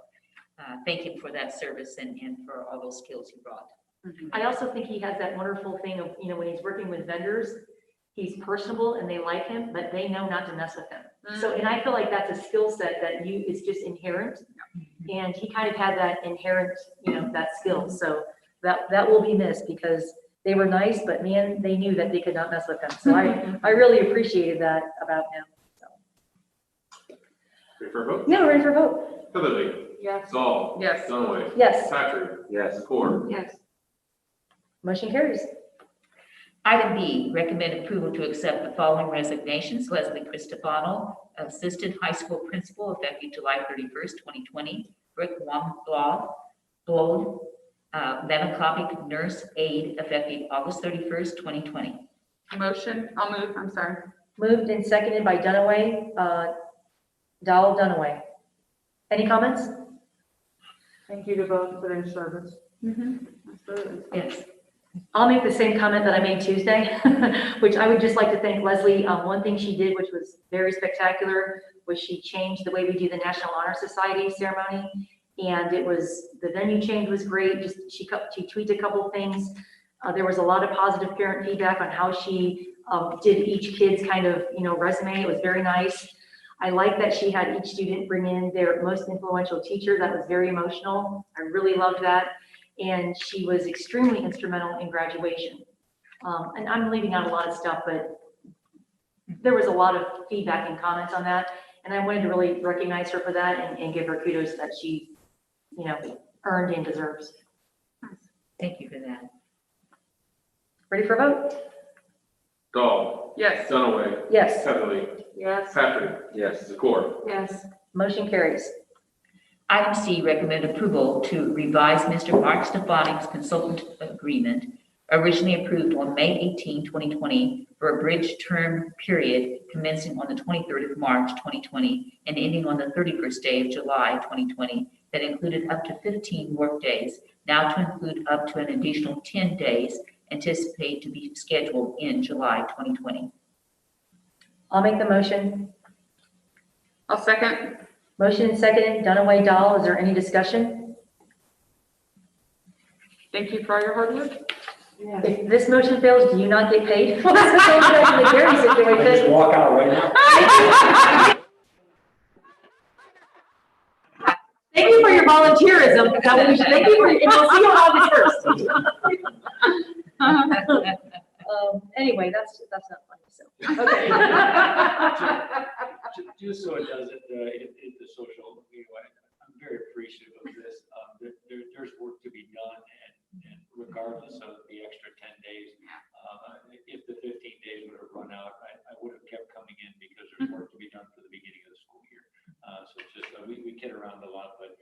thank him for that service and for all those skills he brought. I also think he has that wonderful thing of, you know, when he's working with vendors, he's personable and they like him, but they know not to mess with him. So, and I feel like that's a skill set that is just inherent. And he kind of had that inherent, you know, that skill. So that will be missed because they were nice, but man, they knew that they could not mess with him. So I really appreciated that about him. So. Ready for a vote? Yeah, we're ready for a vote. Heatherly. Yes. Dahl. Yes. Dunaway. Yes, Patrick. Yes. Zakor. Yes. motion carries. Item B, recommend approval to accept the following resignations. Leslie Cristofano, Assistant High School Principal, effective July 31st, 2020. Rick Wamblaw, Memocopic Nurse Aide, effective August 31st, 2020. Motion, I'll move, I'm sorry. Moved and seconded by Dunaway, Dowell Dunaway. Any comments? Thank you to both for their service. Absolutely. Yes. I'll make the same comment that I made Tuesday, which I would just like to thank Leslie. One thing she did, which was very spectacular, was she changed the way we do the National Honor Society ceremony. And it was, the venue change was great. Just she tweaked a couple things. There was a lot of positive parent feedback on how she did each kid's kind of, you know, resume. It was very nice. I like that she had each student bring in their most influential teacher. That was very emotional. I really loved that. And she was extremely instrumental in graduation. And I'm leaving out a lot of stuff, but there was a lot of feedback and comments on that. And I wanted to really recognize her for that and give her kudos that she, you know, earned and deserves. Thank you for that. Ready for a vote? Dahl. Yes. Dunaway. Yes, Heatherly. Yes. Patrick. Yes. Zakor. Yes. motion carries. Item C, recommend approval to revise Mr. Mark Stefanik's consultant agreement, originally approved on May 18, 2020, for a bridge term period commencing on the 23rd of March, 2020, and ending on the 31st day of July, 2020, that included up to 15 work days, now to include up to an additional 10 days, anticipated to be scheduled in July, 2020. I'll make the motion. I'll second. Motion and seconded, Dunaway, Dahl. Is there any discussion? Thank you for all your hard work. Yes. If this motion fails, do you not get paid? It's the same thing in the Gary I just situation. walk out right now. Thank you for your volunteerism. Thank you for, and we'll see you on August 1st. Anyway, that's not funny, so, okay. Just so it doesn't, hit the social, you know, I'm very appreciative of this. There's work to be done, and regardless of the extra 10 days, if the 15 days would have run out, I would have kept coming in because there's work to be done for the beginning of the school year. So it's just, we kid around a lot, but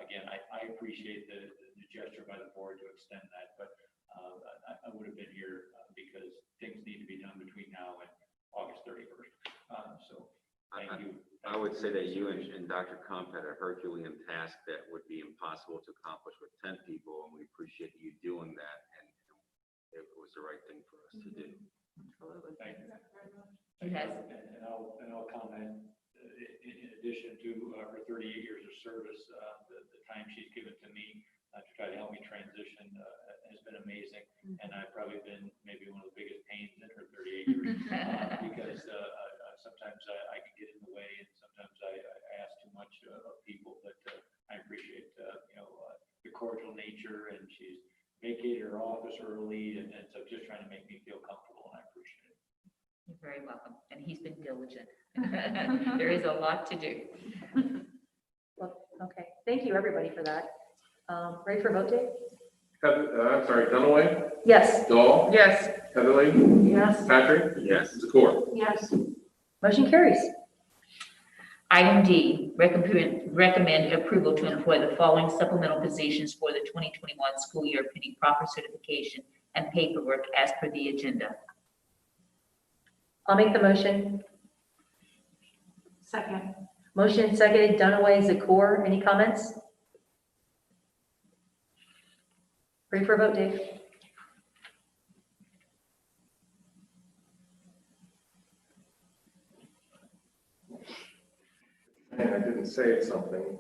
again, I appreciate the gesture by the board to extend that, but I would have been here because things need to be done between now and August 31st. So thank you. I would say that you and Dr. Kump had a Herculean task that would be impossible to accomplish with 10 people, and we appreciate you doing that, and it was the right thing for us to do. Thank you. It has. And I'll comment, in addition to her 38 years of service, the time she's given to me to try to help me transition has been amazing. And I've probably been maybe one of the biggest pains in her 38 years because sometimes I can get in the way, and sometimes I ask too much of people. But I appreciate the cordial nature, and she's vacated her office early, and so just trying to make me feel comfortable, and I appreciate it. You're very welcome, and he's been diligent. There is a lot to do. Well, okay, thank you, everybody, for that. Ready for a vote, Dave? I'm sorry, Dunaway. Yes, Dahl. Yes. Heatherly. Yes. Patrick. Yes. Zakor. Yes. motion carries. Item D, recommend approval to employ the following supplemental positions for the 2021 school year pending proper certification and paperwork as per the agenda. I'll make the motion. Second. Motion and seconded, Dunaway, Zakor. Any comments? Ready for a vote, Dave? Man, I didn't say something.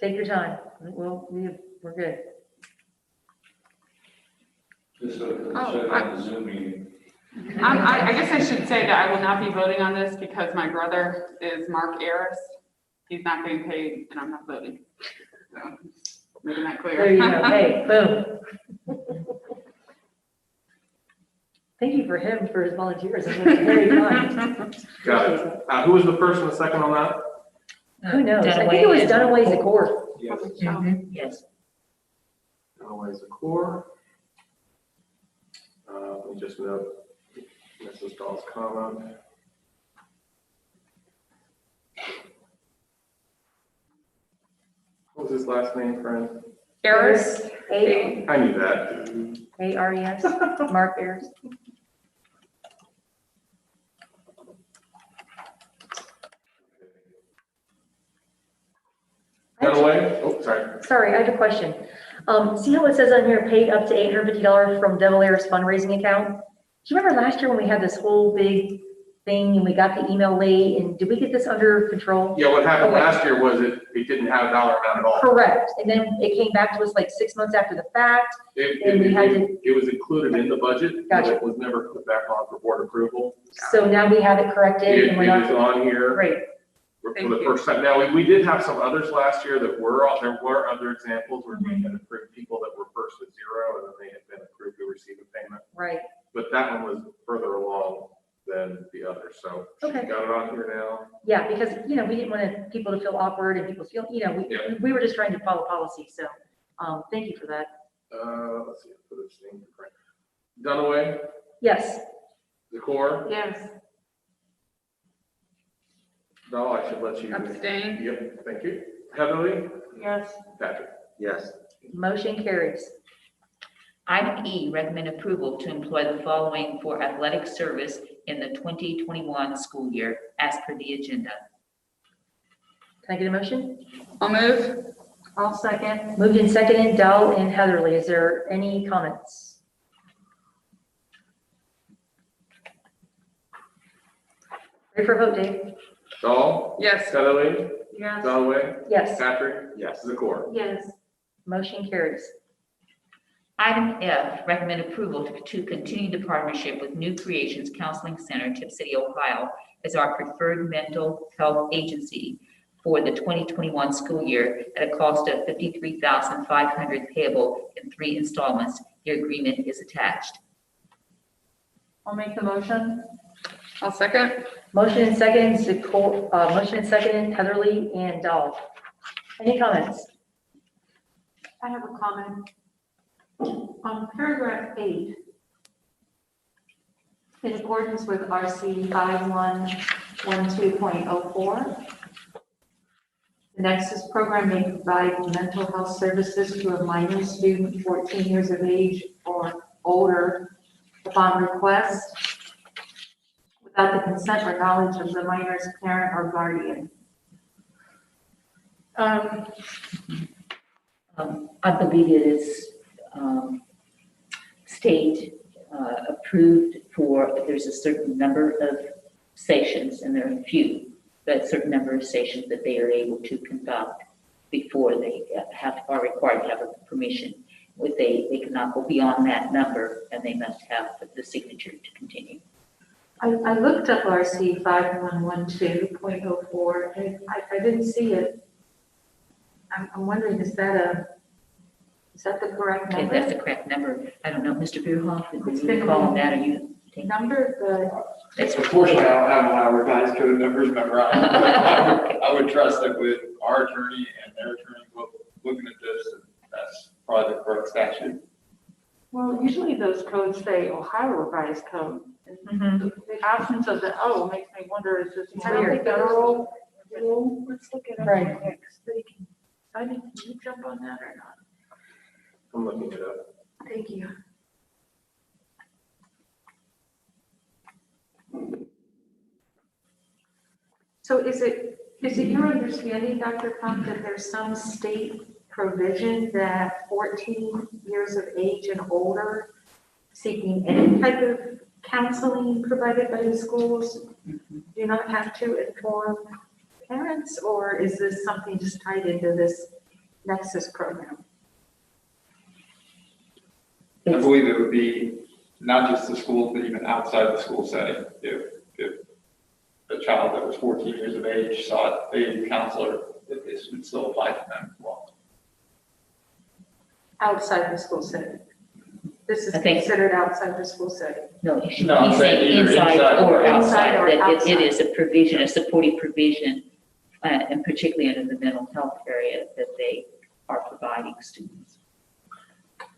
Take your time. We're good. Just so, Oh, the Zoom meeting. I guess I should say that I will not be voting on this because my brother is Mark Ayers. He's not getting paid and I'm not voting. So, making that clear. There you go. Hey, boom. Thank you for him for his volunteers. That's very kind. Got it. Who was the first and the second on that? Who knows? I think it was Dunaway, Zakor. Yes. Mhm, yes. Always a core. Let me just note Mrs. Dahl's comment. What was his last name, friend? Ayers. A I knew that. A-R-E-S, Mark Ayers. Dunaway? Oh, sorry. Sorry, I have a question. See how it says on here, paid up to $850 from Devil Ayers fundraising account? Do you remember last year when we had this whole big thing and we got the email late, and did we get this under control? Yeah, what happened Okay. last year was it didn't have a dollar amount at all. Correct, and then it came back to us like 6 months after the fact. And we had to- It was included in the budget, but Gotcha. it was never put back on for board approval. So now we have it corrected It and we're is not, on here. great, For Thank the you. first time. Now, we did have some others last year that were, there were other examples where we had approved people that were first at zero and then they had been approved to receive a payment. right, But that one was further along than the others, so. Okay. Got it on here now. yeah, because, we didn't want people to feel awkward and people feel, Yeah. we were just trying to follow policy, so, thank you for that. Let's see, put this thing different. Dunaway, Yes, Zakor, Yes. Dahl, I should let you. Abstain. Yep, thank you. Heatherly, Yes. Patrick. Yes. motion carries. Item E, recommend approval to employ the following for athletic service in the 2021 school year as per the agenda. Can I get a motion? I'll move. I'll second. Moved and seconded, Dell and Heatherly. Is there any comments? Ready for a vote, Dave? Dahl, Yes. Heatherly, Yes. Dunaway, Yes, Patrick, Yes. Zakor. Yes. motion carries. Item F, recommend approval to continue the partnership with New Creations Counseling Center, Tipp City, Ohio, as our preferred mental health agency for the 2021 school year at a cost of $53,500 payable in 3 installments. The agreement is attached. I'll make the motion. I'll second. Motion and second, motion and second, Heatherly and Dahl. Any comments? I have a comment. On paragraph 8, in accordance with RC 5112.04, the Nexus program may provide mental health services to a minor student 14 years of age or older upon request without the consent or knowledge of the minor's parent or guardian. I believe it is state approved for, there's a certain number of sessions, and there are a few, but a certain number of sessions that they are able to conduct before they are required to have a permission. If they cannot go beyond that number, and they must have the signature to continue. I looked up RC 5112.04, and I didn't see it. I'm wondering, is that the correct If number? that's the correct number, I don't know, Mr. Beerhoff, It's if been- you recall that, or you think Number, that's Unfortunately, I don't have my revised code numbers memorized. I would trust that with our attorney and their attorney looking at this, that's probably the correct statute. Well, usually those codes say Ohio revised code. Mhm. The absence of the O makes me wonder, is this It's more of a weird. federal rule? Let's look at Right. it next. Can you jump on that or not? I'm looking it up. Thank you. So is it your understanding, Dr. Pump, that there's some state provision that 14 years of age and older seeking any type of counseling provided by the schools do not have to inform parents, or is this something just tied into this Nexus program? I believe it would be not just the schools, but even outside the school setting. If a child that was 14 years of age sought a counselor, that this would still apply to them as well. Outside the school setting? This is I think- considered outside the school setting? No, he's No, I'm saying saying either inside inside or or outside, outside. that it is a provision, a supporting provision, and particularly under the mental health area that they are providing students.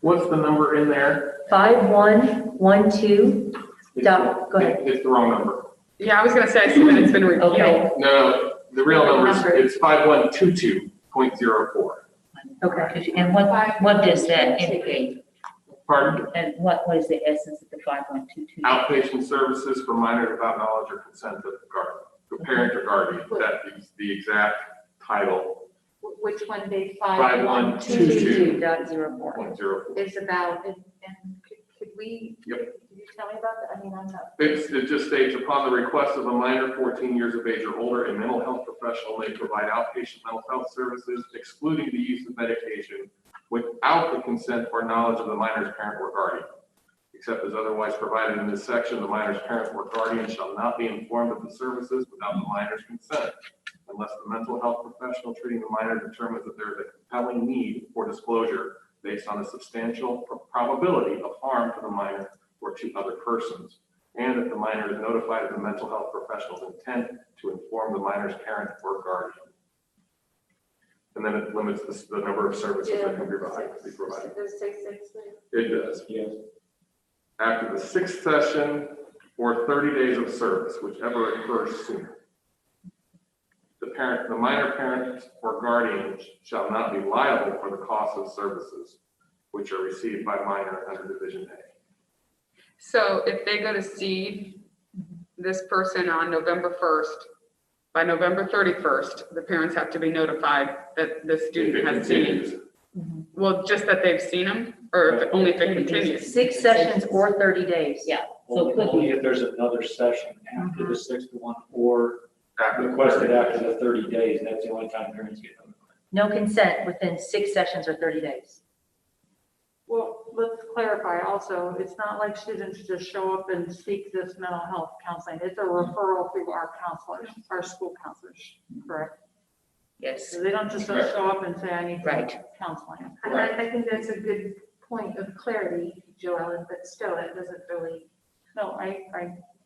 What's the number in there? 5112, go ahead. It's the wrong number. Yeah, I was gonna say, I see that it's been repealed. Okay, No, the real number is, Number. it's 5122.04. okay. And what does that indicate? Pardon? And what is the essence of the 5122? Outpatient services for minors without knowledge or consent of the guardian, the parent or guardian. That is the exact title, Which one, Dave? 5122. 22.04. .04. Is about, and could we? Yep. Could you tell me about that? I mean, I'm not. It just states, upon the request of a minor 14 years of age or older, a mental health professional may provide outpatient mental health services, excluding the use of medication, without the consent or knowledge of the minor's parent or guardian. Except as otherwise provided in this section, the minor's parent or guardian shall not be informed of the services without the minor's consent, unless the mental health professional treating the minor determines that there is a compelling need for disclosure based on a substantial probability of harm to the minor or to other persons, and if the minor is notified of the mental health professional's intent to inform the minor's parent or guardian. And then it limits the number of services that can be provided. Does it say 6 there? It does. Yes. After the 6th session or 30 days of service, whichever occurs sooner. The minor parent or guardian shall not be liable for the cost of services which are received by minor under Division A. So if they go to see this person on November 1st, by November 31st, the parents have to be notified that the student has seen. Well, just that they've seen them, or if, only if it continues. 6 sessions or 30 days. Yeah, so it could Only be, if there's another session after the 6th one or requested after the 30 days, that's the only time parents get notified. No consent within 6 sessions or 30 days. Well, let's clarify also, it's not like students just show up and seek this mental health counseling. It's a referral through our counselors, our school counselors, correct? yes, So they don't just show up and say, I need Right. counseling. I think that's a good point of clarity, Joellen, but still, it doesn't really, No, I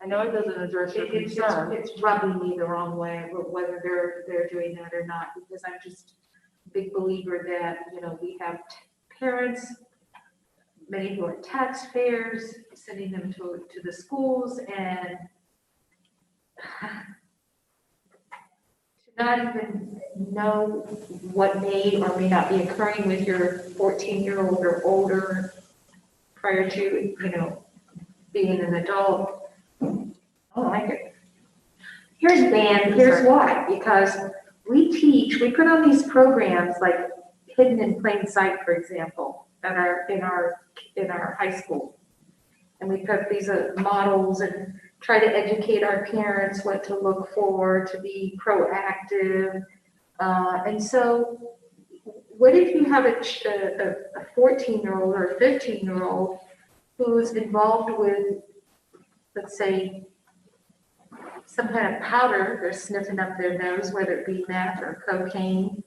know it doesn't address your concern. it's rubbing me the wrong way, whether they're doing that or not, because I'm just a big believer that, we have parents, many who are taxpayers, sending them to the schools, and to not even know what may or may not be occurring with your 14-year-old or older prior to, being an adult. I don't like it. Here's why, because we put on these programs like Hidden in Plain Sight, for example, in our high school. And we put these models and try to educate our parents what to look for, to be proactive. And so what if you have a 14-year-old or a 15-year-old who's involved with, let's say, some kind of powder, they're sniffing up their nose, whether it be meth or cocaine,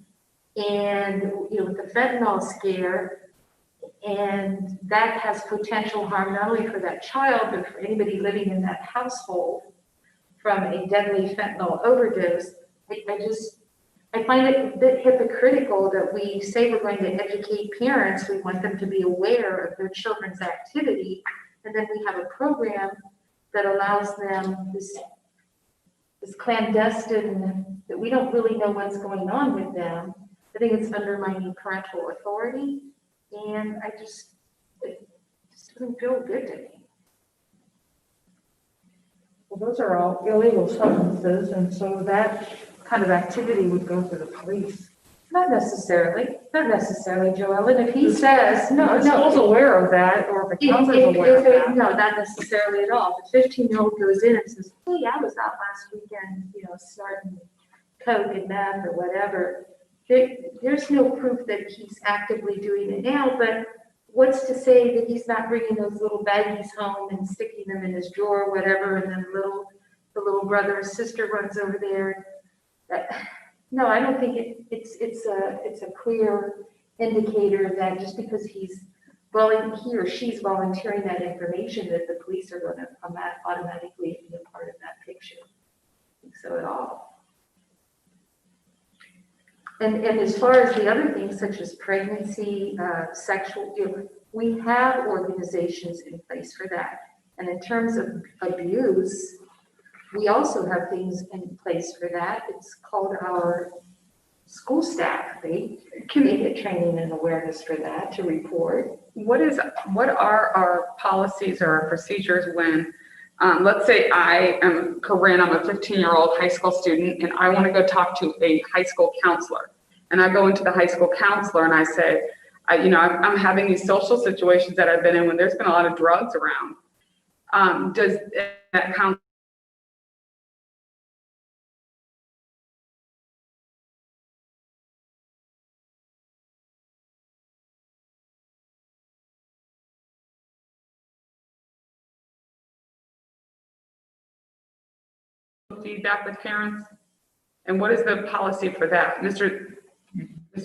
and, with the fentanyl scare, and that has potential harm not only for that child, but for anybody living in that household from a deadly fentanyl overdose. I find it a bit hypocritical that we say we're going to educate parents, we want them to be aware of their children's activity, and then we have a program that allows them this clandestine, that we don't really know what's going on with them. I think it's undermining parental authority, and it just doesn't feel good to me. Well, those are all illegal substances, and so that kind of activity would go to the police. Not necessarily, Joellen. If he He says, says, no, the school's aware of that, or the counselor's If- aware of if- that. No, not necessarily at all. The 15-year-old goes in and says, hey, I was out last weekend, snorting coke and meth or whatever. There's no proof that he's actively doing it now, but what's to say that he's not bringing those little baggies home and sticking them in his drawer or whatever, and then the little brother or sister runs over there. No, I don't think it's a clear indicator that just because he or she's volunteering that information, that the police are going to automatically be a part of that picture. I don't think so at all. And as far as the other things such as pregnancy, sexual, we have organizations in place for that. And in terms of abuse, we also have things in place for that. It's called our school staff. They get training and awareness for that to report. What are our policies or our procedures when, let's say I am Corinne, I'm a 15-year-old high school student, and I want to go talk to a high school counselor. And I go into the high school counselor and I say, I'm having these social situations that I've been in when there's been a lot of drugs around. Does that counselor feedback with parents? And what is the policy for that? Mr.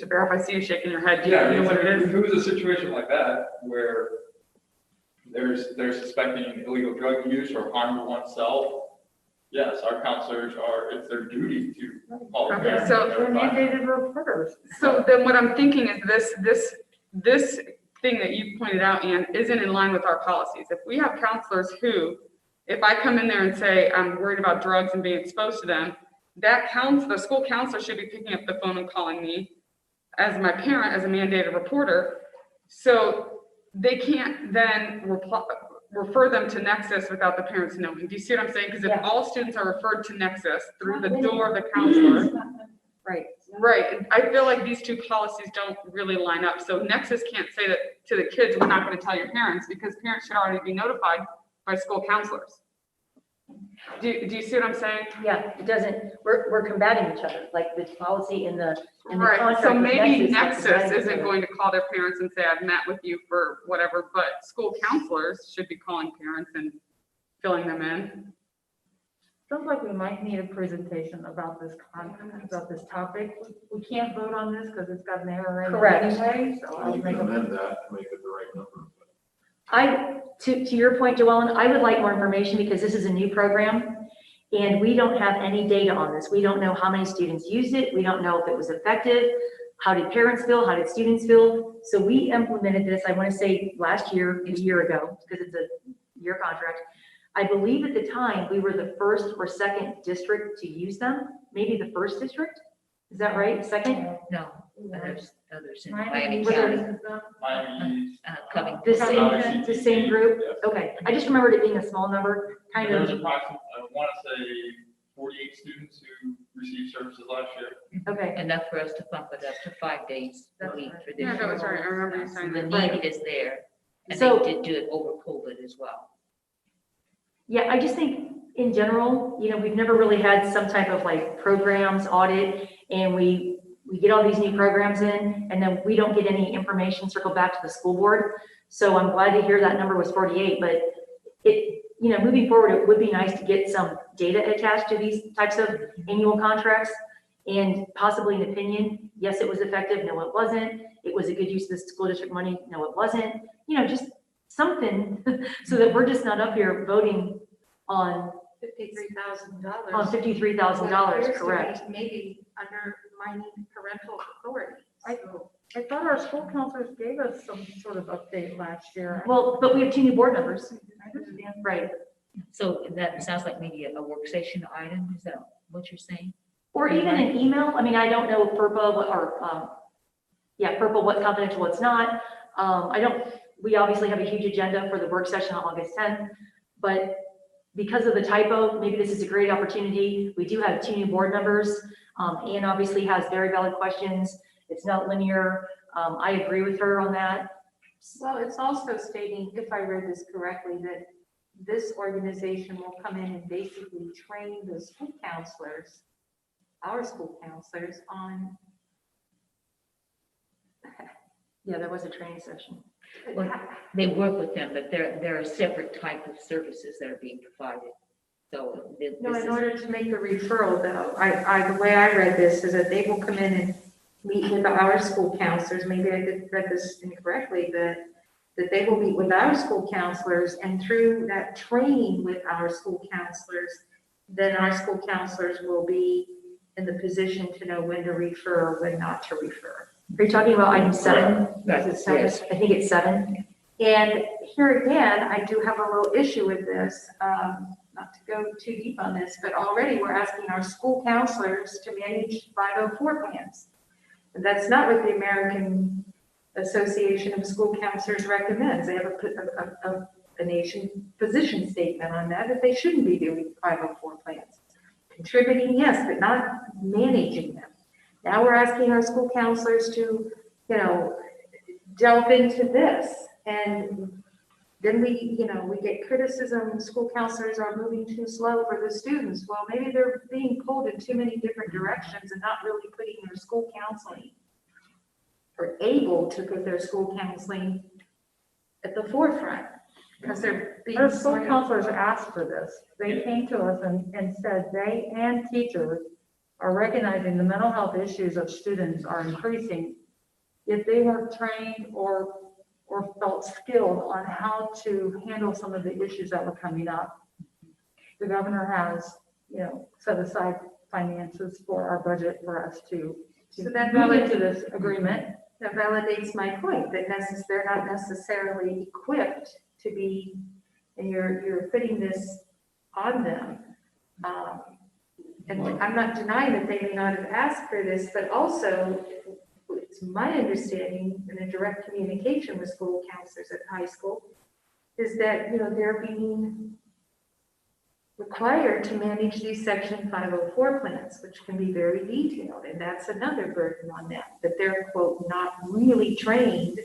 Barrow, if I see you shaking your head, do you know what it is? If it was a situation like that where they're suspecting illegal drug use or harm to oneself, yes, our counselors it's their duty to call the Okay, parents. so and They're notify them. mandated reporters. So then what I'm thinking is this thing that you pointed out, Ann, isn't in line with our policies. If we have counselors who, if I come in there and say, I'm worried about drugs and being exposed to them, the school counselor should be picking up the phone and calling me as my parent, as a mandated reporter. So they can't then refer them to Nexus without the parents knowing. Do you see what I'm saying? Because if Yeah. all students are referred to Nexus through the door of the counselor, Right. right, I feel like these two policies don't really line up. So Nexus can't say that to the kids, we're not going to tell your parents, because parents should already be notified by school counselors. Do you see what I'm saying? Yeah, it doesn't, we're combating each other, like the policy in the Right, contract so with maybe Nexus Nexus combating each isn't other. going to call their parents and say, I've met with you for whatever, but school counselors should be calling parents and filling them in. Sounds like we might need a presentation about this topic. We can't vote on this because it's got an error in it Correct. anyway, so I'll You make can a. amend that to make it the right number. To your point, Joellen, I would like more information because this is a new program and we don't have any data on this. We don't know how many students used it. We don't know if it was effective. How did parents feel? How did students feel? So we implemented this, I want to say a year ago, because it's a year contract. I believe at the time we were the first or second district to use them, maybe the first district. Is that right? Second? No, there's others in Miami Miami County, uses them. Miami, coming. The same group? Yes. Okay, I just remembered it being a small number, kind There was of, approximately, I want to say 48 students who received services last year. okay. Enough for us to bump it up to 5 days a week for this. Yeah, that was right, I remember you So saying the that. need is there, and So- they did do it over COVID as well. Yeah, I just think in general, we've never really had some type of like programs audit and we get all these new programs in and then we don't get any information circled back to the school board. So I'm glad to hear that number was 48, but moving forward, it would be nice to get some data attached to these types of annual contracts and possibly an opinion. Yes, it was effective. No, it wasn't. It was a good use of the school district money. No, it wasn't. Just something so that we're just not up here voting on $53,000. $53,000, correct? Maybe undermining parental authority. I thought our school counselors gave us some sort of update last year. Well, but we have 2 new board members. Right. So that sounds like maybe a work session item, is that what you're saying? Or even an email. I mean, I don't know FERPA, what's confidential, what's not. We obviously have a huge agenda for the work session on August 10th, but because of the typo, maybe this is a great opportunity. We do have 2 new board members. Ann obviously has very valid questions. It's not linear. I agree with her on that. Well, it's also stating, if I read this correctly, that this organization will come in and basically train the school counselors, our school counselors, on. Yeah, there was a training session. Well, they work with them, but there are separate type of services that are being provided. So this No, in is, order to make the referral though, the way I read this is that they will come in and meet with our school counselors. Maybe I read this incorrectly, that they will meet with our school counselors, and through that training with our school counselors, then our school counselors will be in the position to know when to refer or when not to refer. Are you talking about item 7? Is it 7? Yes. I think it's 7. And here again, I do have a little issue with this, not to go too deep on this, but already we're asking our school counselors to manage 504 plans. And that's not what the American Association of School Counselors recommends. They have a nation position statement on that they shouldn't be doing 504 plans. Contributing, yes, but not managing them. Now we're asking our school counselors to, delve into this. And then we get criticism, school counselors are moving too slow for the students. Well, maybe they're being pulled in too many different directions and not really putting their school counseling or able to put their school counseling at the forefront because they're being. Our school counselors asked for this. They came to us and said they and teachers are recognizing the mental health issues of students are increasing. If they weren't trained or felt skilled on how to handle some of the issues that were coming up, the governor has, set aside finances for our budget for us to So that move validates, into this agreement. that validates my point, that they're not necessarily equipped to be, and you're putting this on them. And I'm not denying that they may not have asked for this, but also it's my understanding in a direct communication with school counselors at high school is that, they're being required to manage these Section 504 plans, which can be very detailed, and that's another burden on them, that they're, quote, not really trained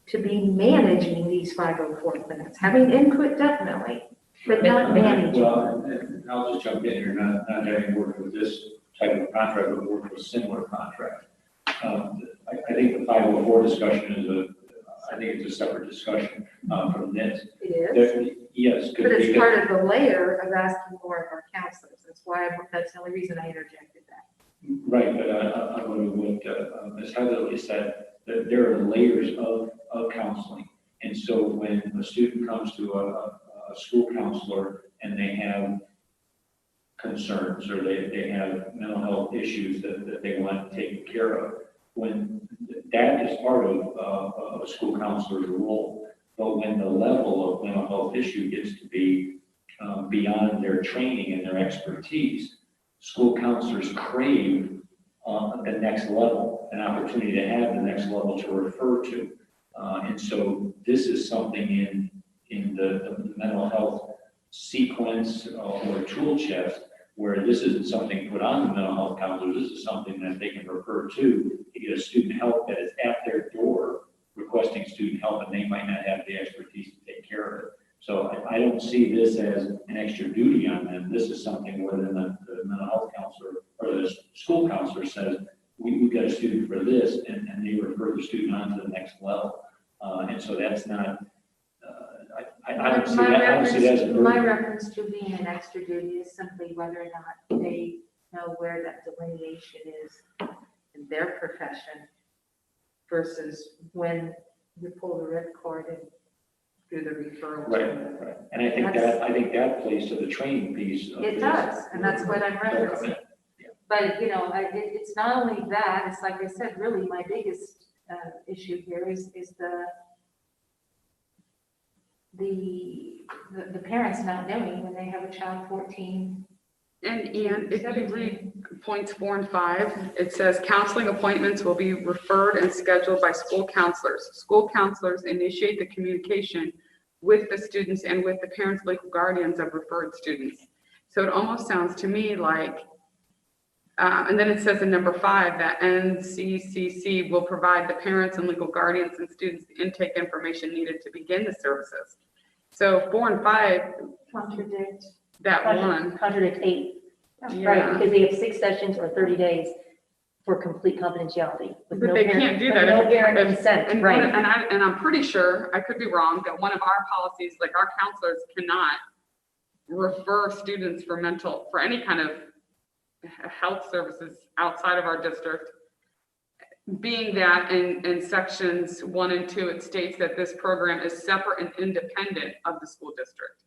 to be managing these 504 plans, having input definitely, but not managing. Well, and I'll just jump in here, not having worked with this type of contract, but worked with similar contract. I think the 504 discussion I think it's a separate discussion from this. It is, Yes. but it's part of the layer of asking more of our counselors. That's the only reason I interjected that. Right, but I'm going to what Ms. Heatherly said, that there are layers of counseling. And so when a student comes to a school counselor and they have concerns or they have mental health issues that they want taken care of, when that is part of a school counselor's role. But when the level of mental health issue gets to be beyond their training and their expertise, school counselors crave the next level, an opportunity to have the next level to refer to. And so this is something in the mental health sequence or tool chest where this isn't something put on the mental health counselors. This is something that they can refer to get a student help that is at their door requesting student help, and they might not have the expertise to take care of it. So I don't see this as an extra duty on them. This is something where the mental health counselor or the school counselor says, we've got a student for this, and they refer the student on to the next level. And so that's not, I don't see that as a burden. My reference to being an extra duty is simply whether or not they know where that delineation is in their profession versus when you pull the ripcord and do the referral. Right. And I think that plays to the training piece. It does, and that's what I'm referencing. But, it's not only that, it's like I said, really my biggest issue here is the parents not knowing when they have a child 14. And if you read points 4 and 5, it says counseling appointments will be referred and scheduled by school counselors. School counselors initiate the communication with the students and with the parents, legal guardians of referred students. So it almost sounds to me like, and then it says in number 5 that NCCC will provide the parents and legal guardians and students the intake information needed to begin the services. So 4 and 5, Contradict. that one, Contradict 8, right, yeah. because they have 6 sessions or 30 days for complete confidentiality. with But no they parent- can't do with that. No if- parent if- consent, and right. And I'm pretty sure, I could be wrong, that one of our policies, like our counselors cannot refer students for any kind of health services outside of our district. Being that in sections 1 and 2, it states that this program is separate and independent of the school district.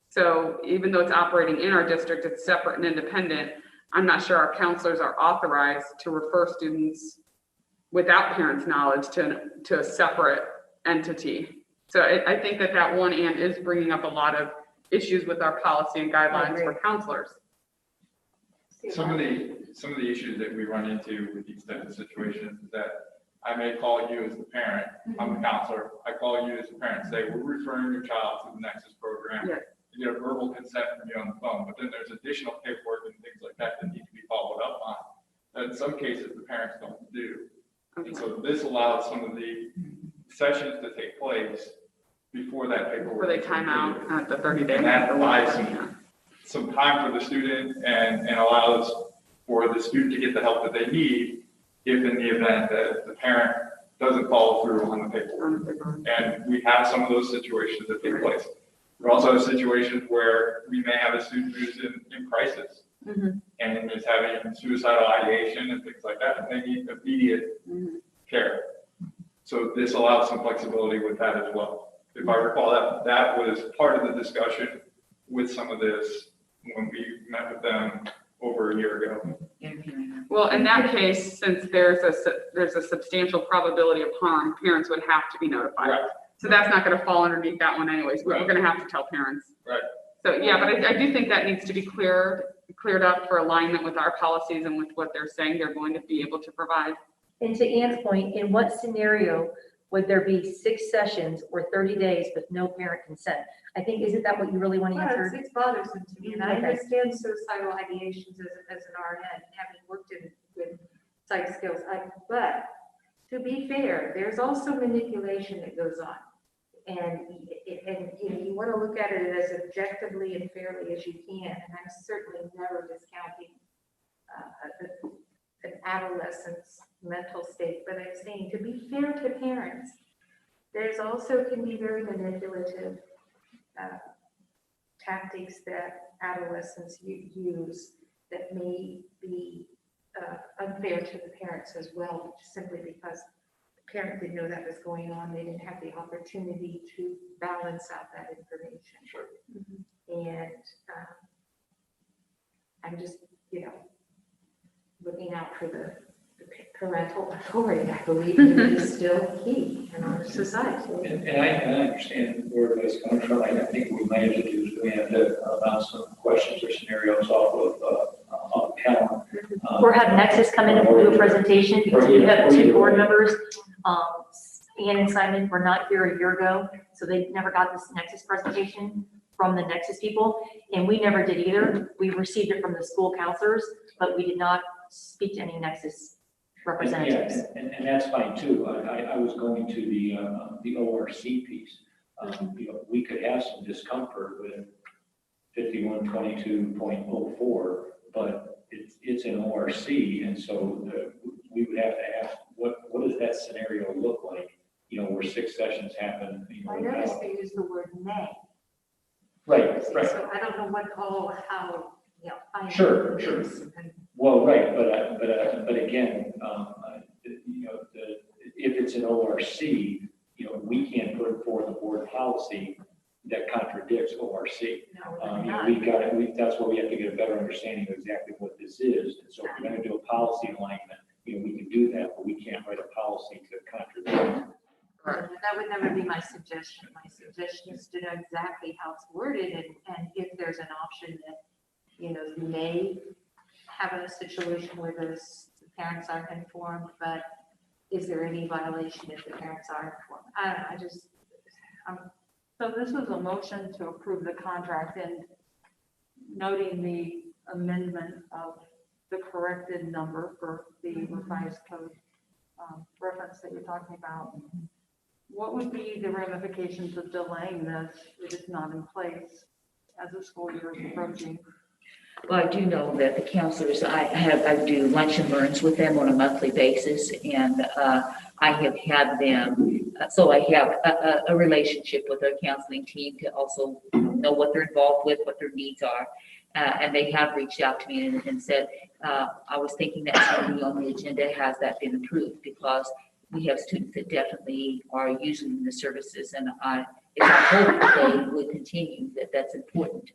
So even though it's operating in our district, it's separate and independent. I'm not sure our counselors are authorized to refer students without parents' knowledge to a separate entity. So I think that one and is bringing up a lot of issues with our policy and guidelines for counselors. Some of the issues that we run into with these types of situations is that I may call you as the parent, I'm the counselor, I call you as the parent, say, we're referring your child to the Nexus program. Yes. You get a verbal consent from you on the phone, but then there's additional paperwork and things like that need to be followed up on. And in some cases, the parents don't do. And so this allows some of the sessions to take place before that paperwork. Where they is time completed. out at the 30-day. And that buys some time for the student and allows for the student to get the help that they need if in the event that the parent doesn't follow through on the paperwork. And we have some of those situations that take place. We also have situations where we may have a student who's in crisis and is having suicidal ideation and things like that, and they need immediate care. So this allows some flexibility with that as well. If I recall, that was part of the discussion with some of this when we met with them over a year ago. Well, in that case, since there's a substantial probability of harm, parents would have to be notified. Right. So that's not going to fall underneath that one anyways. We're going to have to tell parents. Right. So, yeah, but I do think that needs to be cleared up for alignment with our policies and with what they're saying they're going to be able to provide. And to Ann's point, in what scenario would there be 6 sessions or 30 days with no parent consent? I think, isn't that what you really want to Well, answer? it's bothersome to me, and I Okay. understand suicidal ideations as an RN, having worked with psych skills. But to be fair, there's also manipulation that goes on. And you want to look at it as objectively and fairly as you can, and I'm certainly never discounting an adolescent's mental state, but I'm saying to be fair to parents, there's also can be very manipulative tactics that adolescents use that may be unfair to the parents as well, simply because the parent didn't know that was going on. They didn't have the opportunity to balance out that information. Sure. And I'm just, looking out for the parental authority. I believe it is still key in our society. And I understand where everybody's coming from. I think what we might have to do is we have to bounce some questions or scenarios off of panel. Or have Nexus come in and do a presentation, because we have 2 board members. Ann and Simon were not here a year ago, so they never got this Nexus presentation from the Nexus people, and we never did either. We received it from the school counselors, but we did not speak to any Nexus representatives. Yeah, and that's fine too. I was going to the ORC piece. We could have some discomfort with 5122.04, but it's an ORC, and so we would have to ask, what does that scenario look like? Where 6 sessions happen. I noticed they use the word may. Right. So I don't know how. Sure. And Well, right, but again, if it's an ORC, we can't put forth a board policy that contradicts ORC. That's why we have to get a better understanding of exactly what this is. And so if we're going to do a policy alignment, we can do that, but we can't write a policy to contradict. that would never be my suggestion. My suggestion is to know exactly how it's worded and if there's an option that, you may have a situation where the parents aren't informed, but is there any violation if the parents are informed? I don't know, So this was a motion to approve the contract and noting the amendment of the corrected number for the revised code reference that you're talking about. What would be the ramifications of delaying this if it's not in place as the school year is approaching? Well, I do know that the counselors, I do lunch and learns with them on a monthly basis, and I have had them, so I have a relationship with our counseling team to also know what they're involved with, what their needs are. And they have reached out to me and said, I was thinking that's going to be on the agenda. Has that been approved? Because we have students that definitely are using the services, and it's our hope that they would continue, that's important.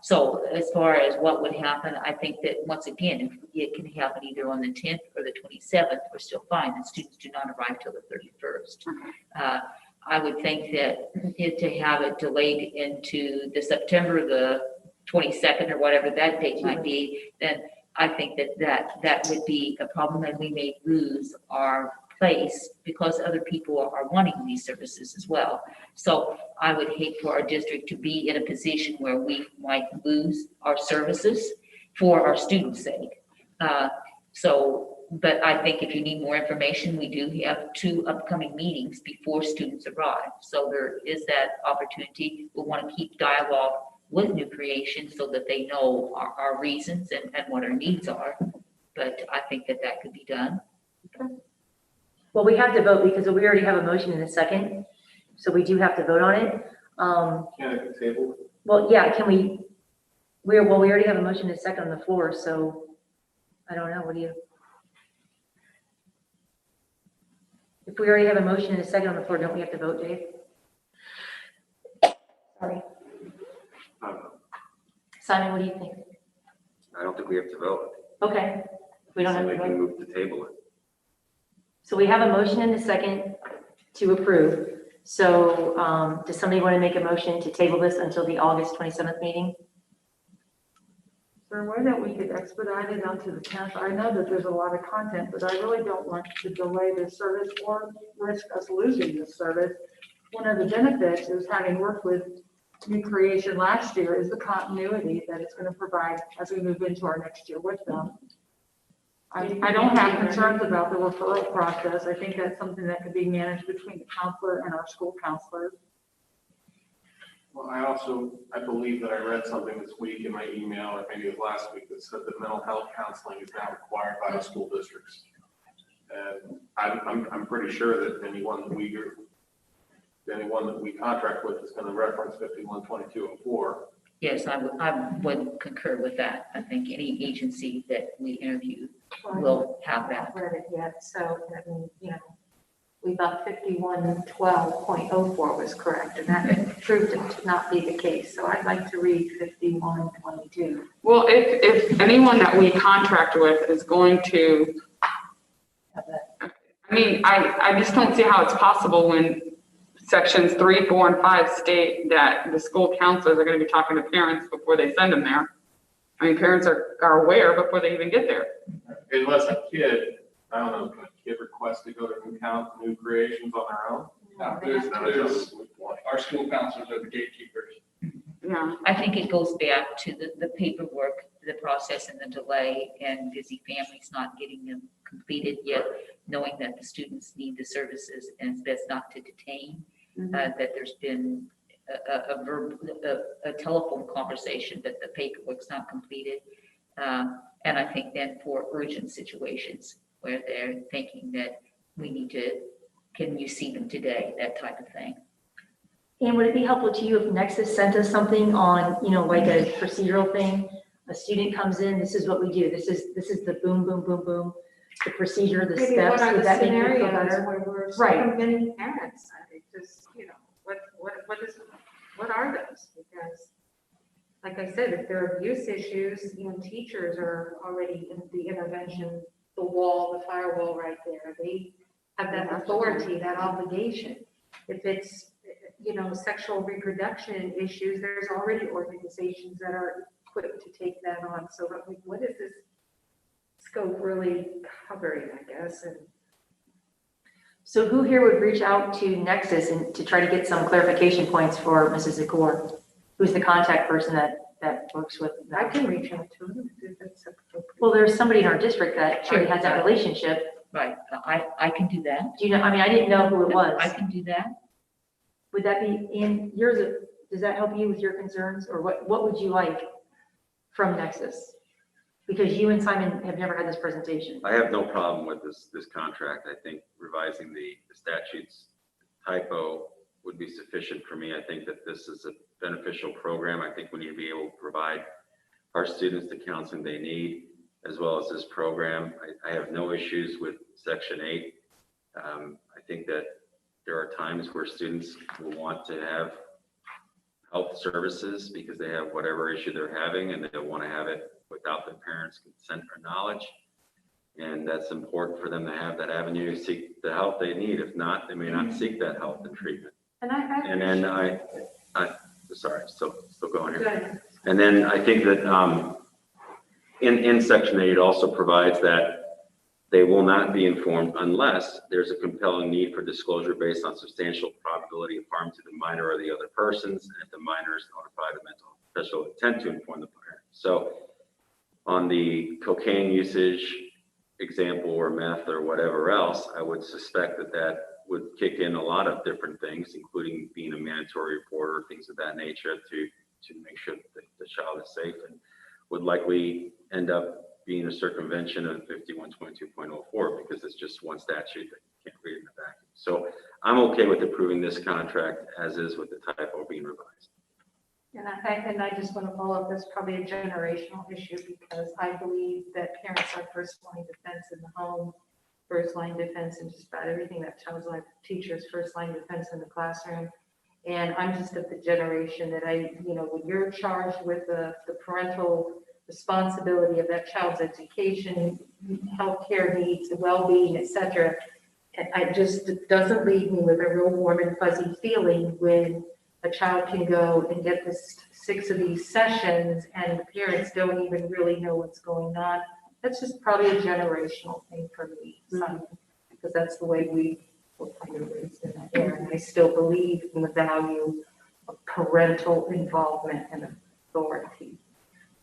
So as far as what would happen, I think that once again, if it can happen either on the 10th or the 27th, we're still fine. The students do not arrive till the 31st. I would think that to have it delayed into the September the 22nd or whatever that date might be, then I think that would be a problem, and we may lose our place because other people are wanting these services as well. So I would hate for our district to be in a position where we might lose our services for our students' sake. But I think if you need more information, we do have 2 upcoming meetings before students arrive. So there is that opportunity. We want to keep dialogue with New Creation so that they know our reasons and what our needs are. But I think that could be done. Well, we have to vote because we already have a motion in a second, so we do have to vote on it. Can it be tabled? Well, yeah, can we, we already have a motion in a second on the floor, so I don't know, what do you? If we already have a motion in a second on the floor, don't we have to vote, Dave? Sorry. Simon, what do you think? I don't think we have to vote. Okay, we don't have So to we can vote. move to table it. So we have a motion in a second to approve. So does somebody want to make a motion to table this until the August 27th meeting? Is there a way that we could expedite it onto the 10th? I know that there's a lot of content, but I really don't want to delay this service or risk us losing this service. One of the benefits is having worked with New Creation last year is the continuity that it's going to provide as we move into our next year with them. I don't have concerns about the referral process. I think that's something that could be managed between the counselor and our school counselor. Well, I believe that I read something this week in my email, or maybe it was last week, that said that mental health counseling is now required by the school districts. And I'm pretty sure that anyone that we contract with is going to reference 512204. Yes, I would concur with that. I think any agency that we interview will have that. Read it yet, so I mean, we thought 5112.04 was correct, and that proved it to not be the case. So I'd like to read 5122. Well, if anyone that we contract with is going to, I mean, I just don't see how it's possible when sections 3, 4, and 5 state that the school counselors are going to be talking to parents before they send them there. I mean, parents are aware before they even get there. Unless a kid, I don't know, can a kid request to go to New Creations on their own? No, There's our school counselors are the gatekeepers. Yeah. I think it goes back to the paperwork, the process and the delay, and busy families not getting them completed yet, knowing that the students need the services and it's best not to detain, that there's been a telephone conversation that the paperwork's not completed. And I think then for urgent situations where they're thinking that we need to, can you see them today, that type of thing. And would it be helpful to you if Nexus sent us something on, like a procedural thing? A student comes in, this is what we do. This is the boom, boom, boom, boom, the procedure, the Maybe steps. what are Would the that make you feel scenarios better? where we're Right. circumventing parents? I think just, what are those? Because, like I said, if there are abuse issues, teachers are already in the intervention, the wall, the firewall right there. They have that authority, that obligation. If it's, sexual reproduction issues, there's already organizations that are equipped to take that on. So what is this scope really covering, I guess? And So who here would reach out to Nexus and to try to get some clarification points for Mrs. Zakor? Who's the contact person that works with I them? can reach out to him if that's appropriate. Well, there's somebody in our district that already Sure. has that relationship. Right, I can do that. Do you know, I mean, I didn't know who it was. I can do that. Would that be in yours? Does that help you with your concerns, or what would you like from Nexus? Because you and Simon have never had this presentation. I have no problem with this contract. I think revising the statutes typo would be sufficient for me. I think that this is a beneficial program. I think we need to be able to provide our students the counseling they need, as well as this program. I have no issues with Section 8. I think that there are times where students will want to have health services because they have whatever issue they're having, and they don't want to have it without their parents' consent or knowledge. And that's important for them to have that avenue to seek the help they need. If not, they may not seek that help and treatment. And then I sorry, still going here. Good. And then I think that in Section 8, it also provides that they will not be informed unless there's a compelling need for disclosure based on substantial probability of harm to the minor or the other persons, and if the minor is notified of mental official intent to inform the parent. So on the cocaine usage example or meth or whatever else, I would suspect that would kick in a lot of different things, including being a mandatory reporter, things of that nature to make sure that the child is safe, and would likely end up being a circumvention of 5122.04 because it's just one statute that you can't read in the vacuum. So I'm okay with approving this contract as is with the typo being revised. And I just want to follow up, that's probably a generational issue because I believe that parents are first line defense in the home, first line defense in just about everything. That child's life, teachers, first line defense in the classroom. And I'm just of the generation that when you're charged with the parental responsibility of that child's education, healthcare needs, well-being, et cetera, and it doesn't leave me with a real warm and fuzzy feeling when a child can go and get this 6 of these sessions and the parents don't even really know what's going on. That's just probably a generational thing for me, because that's the way we were kind of raised in that era. And I still believe in the value of parental involvement and authority,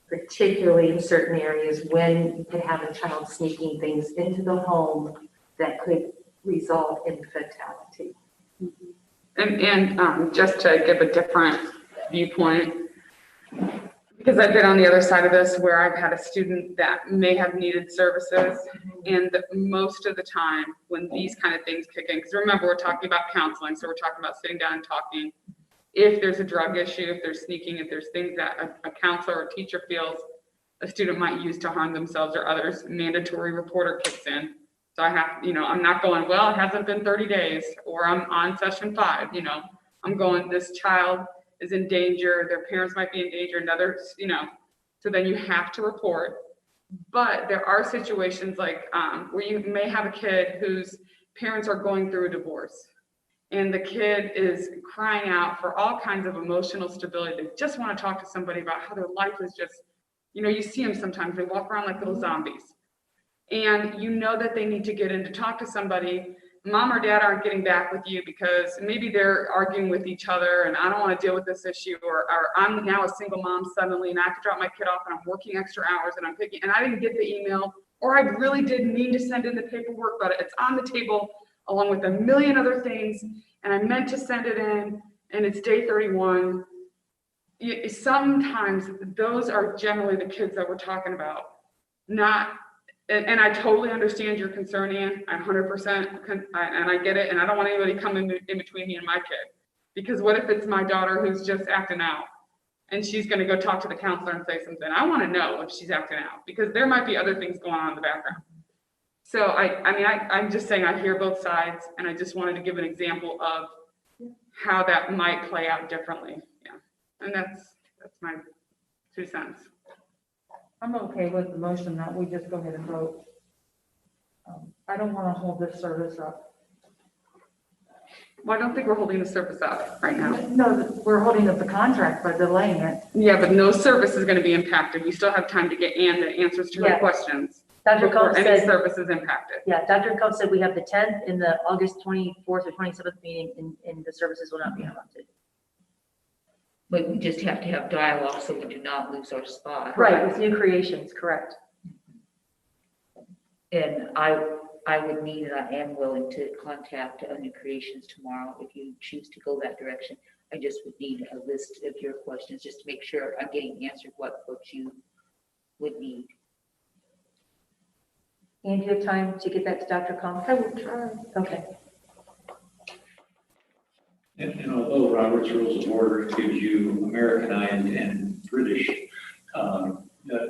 particularly in certain areas when you could have a child sneaking things into the home that could result in fatality. And just to give a different viewpoint, because I've been on the other side of this where I've had a student that may have needed services, and most of the time when these kind of things kick in, because remember, we're talking about counseling, so we're talking about sitting down and talking. If there's a drug issue, if there's sneaking, if there's things that a counselor or teacher feels a student might use to harm themselves or others, mandatory reporter kicks in. So I have, I'm not going, well, it hasn't been 30 days, or I'm on session 5, I'm going, this child is in danger, their parents might be in danger, and others, so then you have to report. But there are situations like where you may have a kid whose parents are going through a divorce, and the kid is crying out for all kinds of emotional stability. They just want to talk to somebody about how their life is just, you see them sometimes, they walk around like little zombies. And that they need to get in to talk to somebody. Mom or dad aren't getting back with you because maybe they're arguing with each other and I don't want to deal with this issue, or I'm now a single mom suddenly and I have to drop my kid off and I'm working extra hours and and I didn't get the email, or I really didn't mean to send in the paperwork, but it's on the table along with a million other things and I meant to send it in and it's day 31. Sometimes those are generally the kids that we're talking about. And I totally understand your concern, Ann. I 100%, and I get it. And I don't want anybody coming in between me and my kid. Because what if it's my daughter who's just acting out and she's going to go talk to the counselor and say something? I want to know if she's acting out because there might be other things going on in the background. So I'm just saying I hear both sides, and I just wanted to give an example of how that might play out differently. Yeah, and that's my 2 cents. I'm okay with the motion that we just go ahead and vote. I don't want to hold this service up. Well, I don't think we're holding the service up right now. No, we're holding up the contract by delaying it. Yeah, but no service is going to be impacted. We still have time to get Ann the answers to her Yeah. questions. Dr. before Combs any said, service is impacted. yeah, Dr. Combs said we have the 10th in the August 24th or 27th meeting, and the services will not be interrupted. But we just have to have dialogue so we do not lose our spot. Right, with new creations, correct. And I would need, and I am willing to contact New Creations tomorrow if you choose to go that direction. I just would need a list of your questions, just to make sure I'm getting answered what you would need. And do you have time to get that to Dr. Combs? I will try. Okay. And although Robert's Rules of Order gives you Americanized and British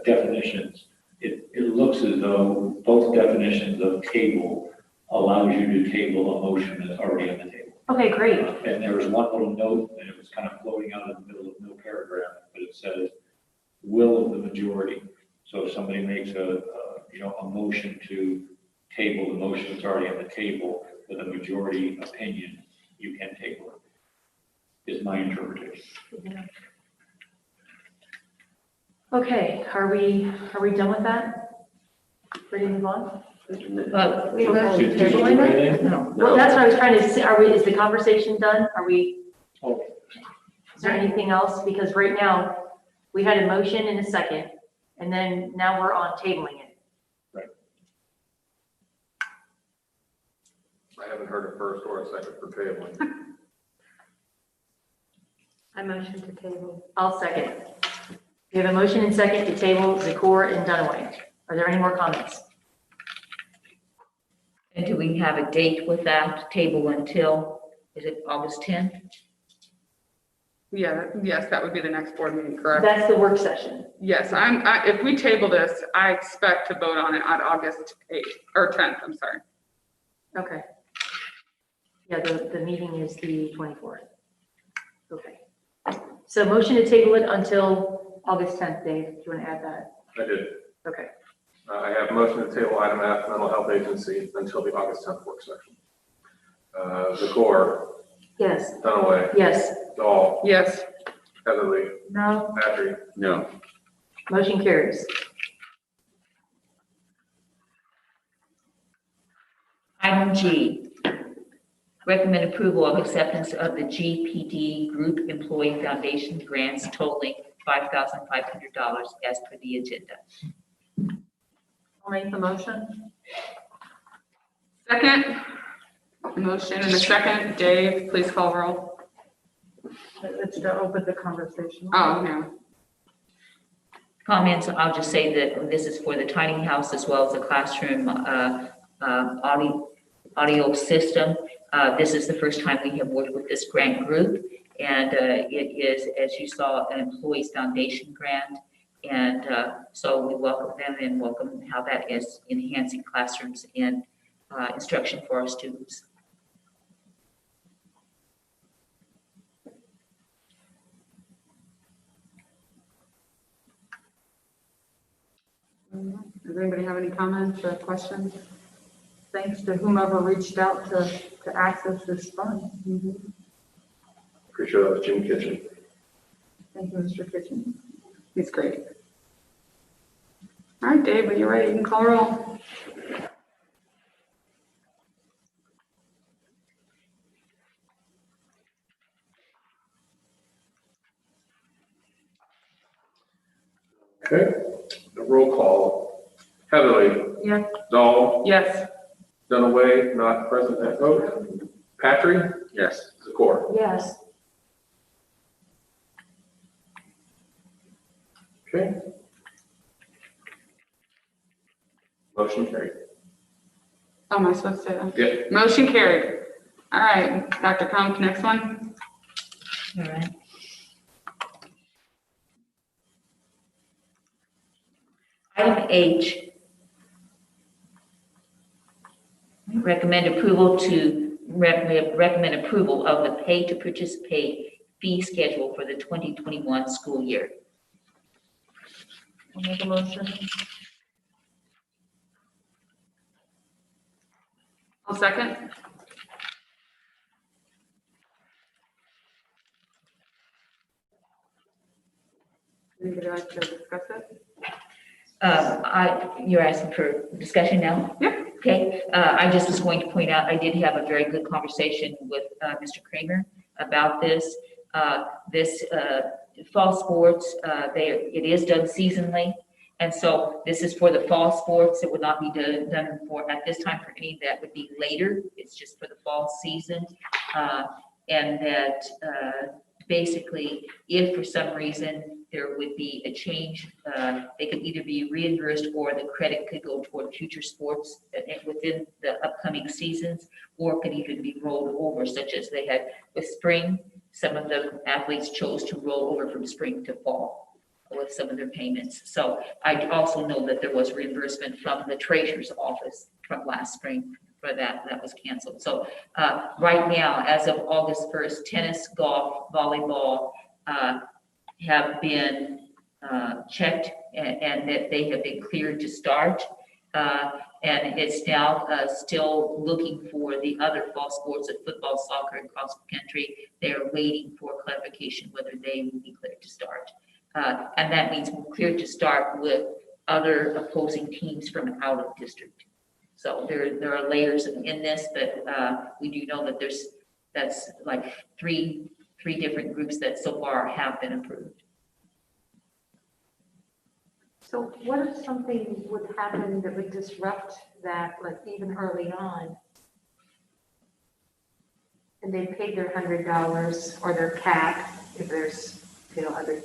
definitions, it looks as though both definitions of table allows you to table a motion that's already on the table. Okay, great. And there was one little note, and it was kind of floating out in the middle of no paragraph, but it says, will of the majority. So if somebody makes a motion to table the motion that's already on the table with a majority opinion, you can table it, is my interpretation. Okay, are we done with that? Ready to move on? We Did you do anything? No. Well, that's what I was trying to see. Is the conversation done? Oh. Is there anything else? Because right now, we had a motion in a second, and then now we're on tabling it. I haven't heard a first or a second for tabling. I motion to table. I'll second. We have a motion and second to table Zakor and Dunaway. Are there any more comments? And do we have a date with that table until, is it August 10th? Yeah, yes, that would be the next board meeting, correct? That's the work session. Yes, if we table this, I expect to vote on it on August 8th, or 10th, I'm sorry. Okay. Yeah, the meeting is the 24th. Okay. So motion to table it until August 10th, Dave. Do you want to add that? I did. Okay. I have a motion to table item F, mental health agency, until the August 10th work session. Zakor, Yes. Dunaway, Yes. Dahl, Yes, Heatherly, No. Patrick, No. Motion carries. Item G, recommend approval of acceptance of the GPD Group Employee Foundation grants totaling $5,500 as per the agenda. I'll make the motion. second, motion and a second. Dave, please call roll. It's to open the conversation. Oh, yeah. Comments, I'll just say that this is for the tiny house as well as the classroom audio system. This is the first time we have worked with this grant group, and it is, as you saw, an employees foundation grant. And so we welcome them and welcome how that is enhancing classrooms and instruction for our students. Does anybody have any comments or questions? Thanks to whomever reached out to access this fund. pretty sure that was Jim Kitchen. Thank you, Mr. Kitchen. He's great. All right, Dave, when you're ready, you can call roll. Okay, the roll call. Heatherly. Yes. Dahl. Yes, Dunaway, not present at vote. Patrick. Yes. Zakor. Yes. Okay. Motion carried. oh, am I supposed to? Yeah. Motion carried. All right, Dr. Combs, next one. All right. Item H, recommend approval of the pay to participate fee schedule for the 2021 school year. I'll make a motion. I'll second. Anybody like to discuss it? You're asking for discussion now? Yeah. Okay, I just was going to point out, I did have a very good conversation with Mr. Kramer about this. This fall sports, it is done seasonally. And so this is for the fall sports. It would not be done for, at this time, for any that would be later. It's just for the fall season. And that basically, if for some reason there would be a change, they could either be reimbursed or the credit could go toward future sports within the upcoming seasons, or could even be rolled over, such as they had with spring. Some of the athletes chose to roll over from spring to fall with some of their payments. So I also know that there was reimbursement from the treasurer's office from last spring for that was canceled. So right now, as of August 1st, tennis, golf, volleyball have been checked and that they have been cleared to start. And it's now still looking for the other fall sports of football, soccer, and cross country. They're waiting for clarification whether they will be cleared to start. And that means we're cleared to start with other opposing teams from out of district. So there are layers in this, but we do know that that's like three different groups that so far have been approved. So what if something would happen that would disrupt that, like even early on? And they paid their $100 or their cap if there's, other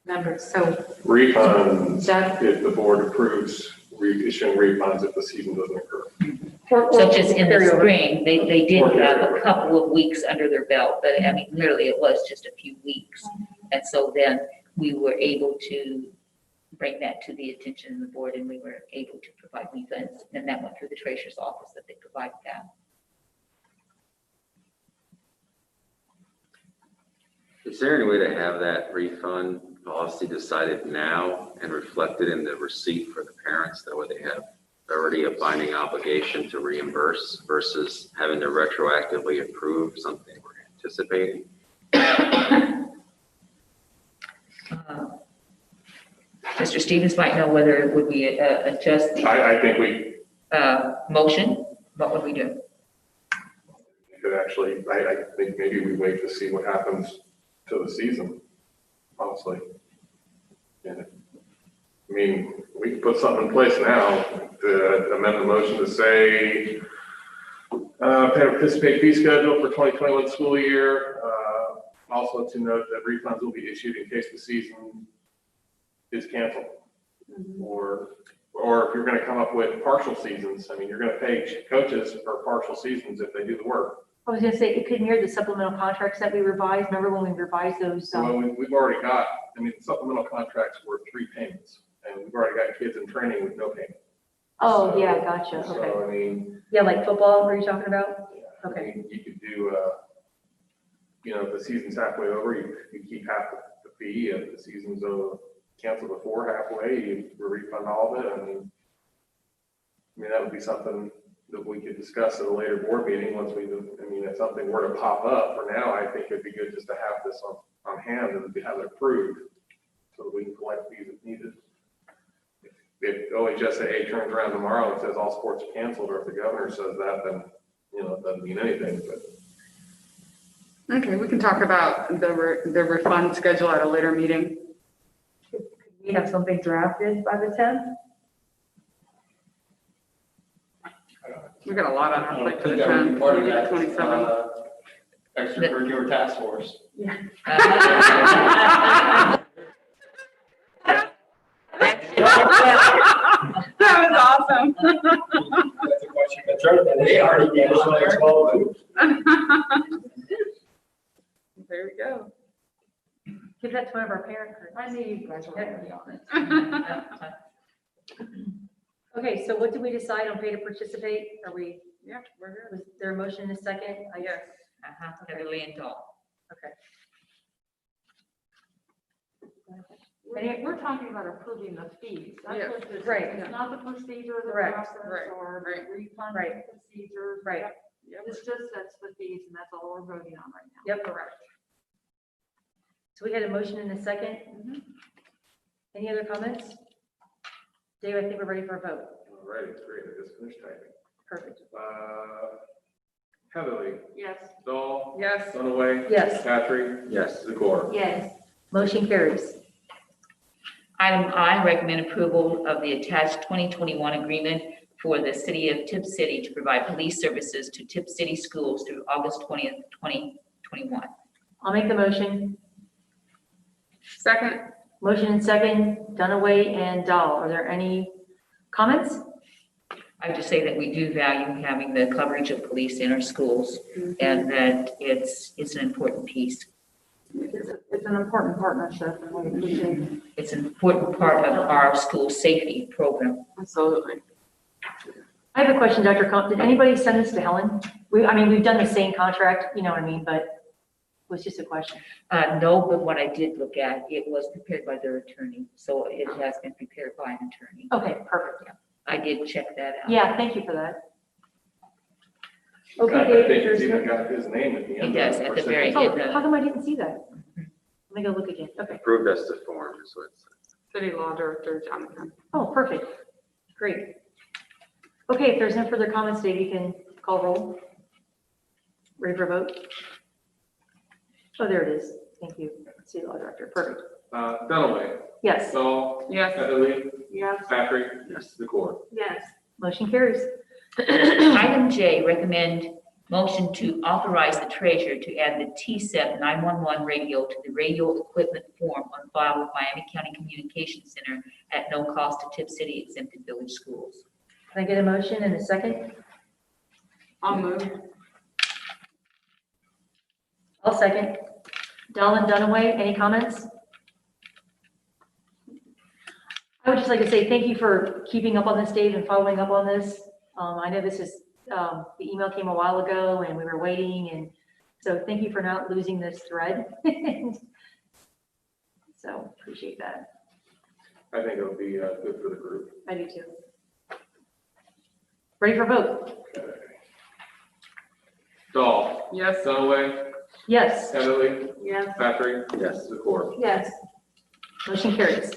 members, so Refunds, that. if the board approves issuing refunds if the season doesn't occur. Such as in the spring, they did Or have carryover. a couple of weeks under their belt, but I mean, literally it was just a few weeks. And so then we were able to bring that to the attention of the board and we were able to provide refunds. And that went through the treasurer's office that they provided that. Is there any way to have that refund policy decided now and reflected in the receipt for the parents? That way they have already a binding obligation to reimburse versus having to retroactively approve something we're anticipating? Mr. Stevens might know whether it would be adjust the I think we motion. What would we do? could actually, I think maybe we wait to see what happens to the season, honestly. Yeah. I mean, we can put something in place now to amend the motion to say, participate fee schedule for 2021 school year. Also to note that refunds will be issued in case the season is canceled. Or if you're going to come up with partial seasons, I mean, you're going to pay coaches for partial seasons if they do the work. I was gonna say, it could mirror the supplemental contracts that we revised. Remember when we revised those? Well, we've already got, I mean, supplemental contracts were 3 payments, and we've already got kids in training with no payment. Oh, So- yeah, gotcha, okay. So, I mean, Yeah, like football, what are you talking about? I Okay. mean, you could do, if the season's halfway over, you keep half the fee. If the season's canceled before halfway, you refund all of it. I mean, that would be something that we could discuss at a later board meeting once if something were to pop up. For now, I think it'd be good just to have this on hand and have it approved so that we can collect fees if needed. If OHSAA turns around tomorrow and says all sports are canceled, or if the governor says that, then, it doesn't mean anything, but. Okay, we can talk about the refund schedule at a later meeting. We have something drafted by the 10th? We got a lot on I our don't plate for think the that would be 10th, part of maybe the that, 27th. extracurricular task force. That was awesome. That's a question that's right, and they already gave us like 12 moves. There we go. Give that to one of our parent groups. I knew you guys were gonna be on it. Okay, so what did we decide on pay to participate? Are we, Yeah, we're good. was there a motion in a second? I guess. Heavily and tall. Okay. We're talking about approving the fees. That's Yeah, what this is. right. It's not the procedure, the Correct. process, Right, or right. refund Right. procedures. Right. Yep. This just sets the fees, and that's all we're voting on right now. Yep. Correct. So we had a motion in a second. Any other comments? Dave, I think we're ready for a vote. All right, great, I just finished typing. Perfect. Heatherly, Yes. Dahl, Yes. Dunaway. Yes. Patrick. Yes. Zakor. Yes. Motion carries. Item I, recommend approval of the attached 2021 agreement for the city of Tipp City to provide police services to Tipp City schools through August 20th, 2021. I'll make the motion. Second. Motion and second, Dunaway and Dahl. Are there any comments? I would just say that we do value having the coverage of police in our schools and that it's an important piece. It's an important partnership and we appreciate it. It's an important part of our school safety program. Absolutely. I have a question, Dr. Comp. Did anybody send this to Helen? We've done the same contract, you know what I mean, but it was just a question. No, but what I did look at, it was prepared by their attorney, so it has been prepared by an attorney. Okay, perfect. I did check that out. Yeah, thank you for that. I Okay, think Dave, it's there's even no. got his name at the end. It does, at the very Oh, end. how come I didn't see that? Let me go look again. Okay. Approved as to form is what it says. City Law Director Jonathan. Oh, perfect. Great. Okay, if there's no further comments, Dave, you can call roll. Ready for a vote? Oh, there it is. Thank you. City Law Director. Perfect. Dunaway, Yes, Dahl, Yes. Heatherly, Yes. Patrick. Yes. Zakor. Yes. motion carries. Item J, recommend motion to authorize the treasurer to add the TSEP 911 radio to the radio equipment form on file with Miami County Communications Center at no cost to Tipp City exempted village schools. Can I get a motion in a second? I'll move. I'll second. Dahl and Dunaway, any comments? I would just like to say thank you for keeping up on this, Dave, and following up on this. I know this is, the email came a while ago and we were waiting, and so thank you for not losing this thread. So appreciate that. I think it'll be good for the group. I do too. Ready for vote? Dahl, Yes. Dunaway, Yes, Heatherly, Yes. Patrick. Yes. Zakor. Yes. motion carries.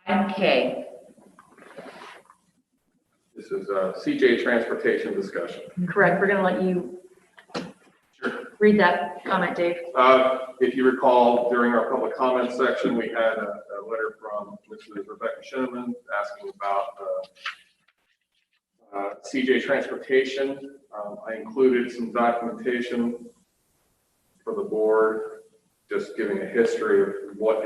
Item K, This is CJ transportation discussion. Correct, we're gonna let you read that comment, Dave. If you recall, during our public comment section, we had a letter from Mrs. Rebecca Shinneman asking about CJ transportation. I included some documentation for the board, just giving a history of what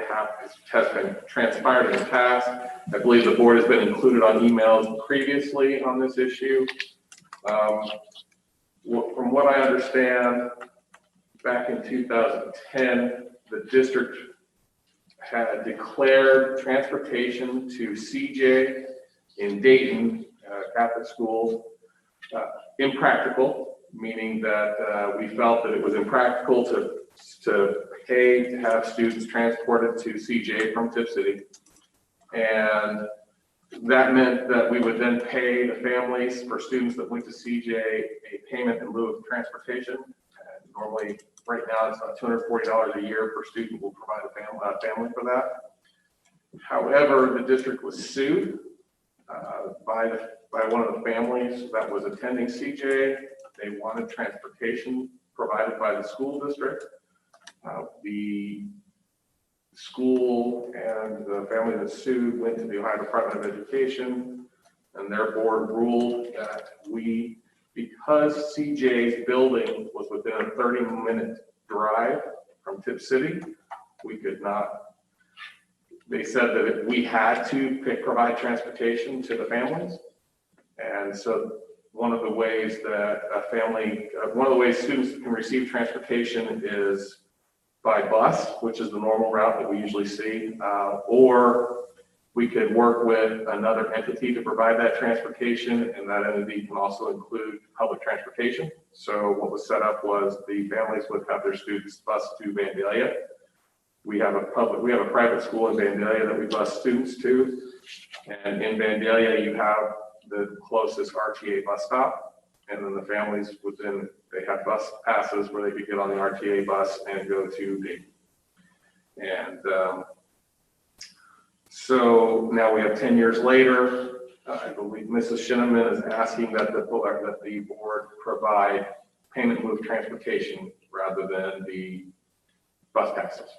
has been transpired in the past. I believe the board has been included on emails previously on this issue. From what I understand, back in 2010, the district had declared transportation to CJ in Dayton Catholic schools impractical, meaning that we felt that it was impractical to pay to have students transported to CJ from Tipp City. And that meant that we would then pay the families for students that went to CJ a payment in lieu of transportation. And normally, right now, it's about $240 a year per student. We'll provide a family for that. However, the district was sued by one of the families that was attending CJ. They wanted transportation provided by the school district. The school and the family that sued went to the Ohio Department of Education, and their board ruled that because CJ's building was within a 30-minute drive from Tipp City, we could not. They said that we had to provide transportation to the families, and so one of the ways that one of the ways students can receive transportation is by bus, which is the normal route that we usually see, or we could work with another entity to provide that transportation, and that entity can also include public transportation. So what was set up was the families would have their students bused to Vandalia. We have a private school in Vandalia that we bus students to, and in Vandalia you have the closest RTA bus stop, and then the families they had bus passes where they could get on the RTA bus and go to Dayton. And So now we have 10 years later, I believe Mrs. Shinneman is asking that the board provide payment in lieu of transportation rather than the bus passes.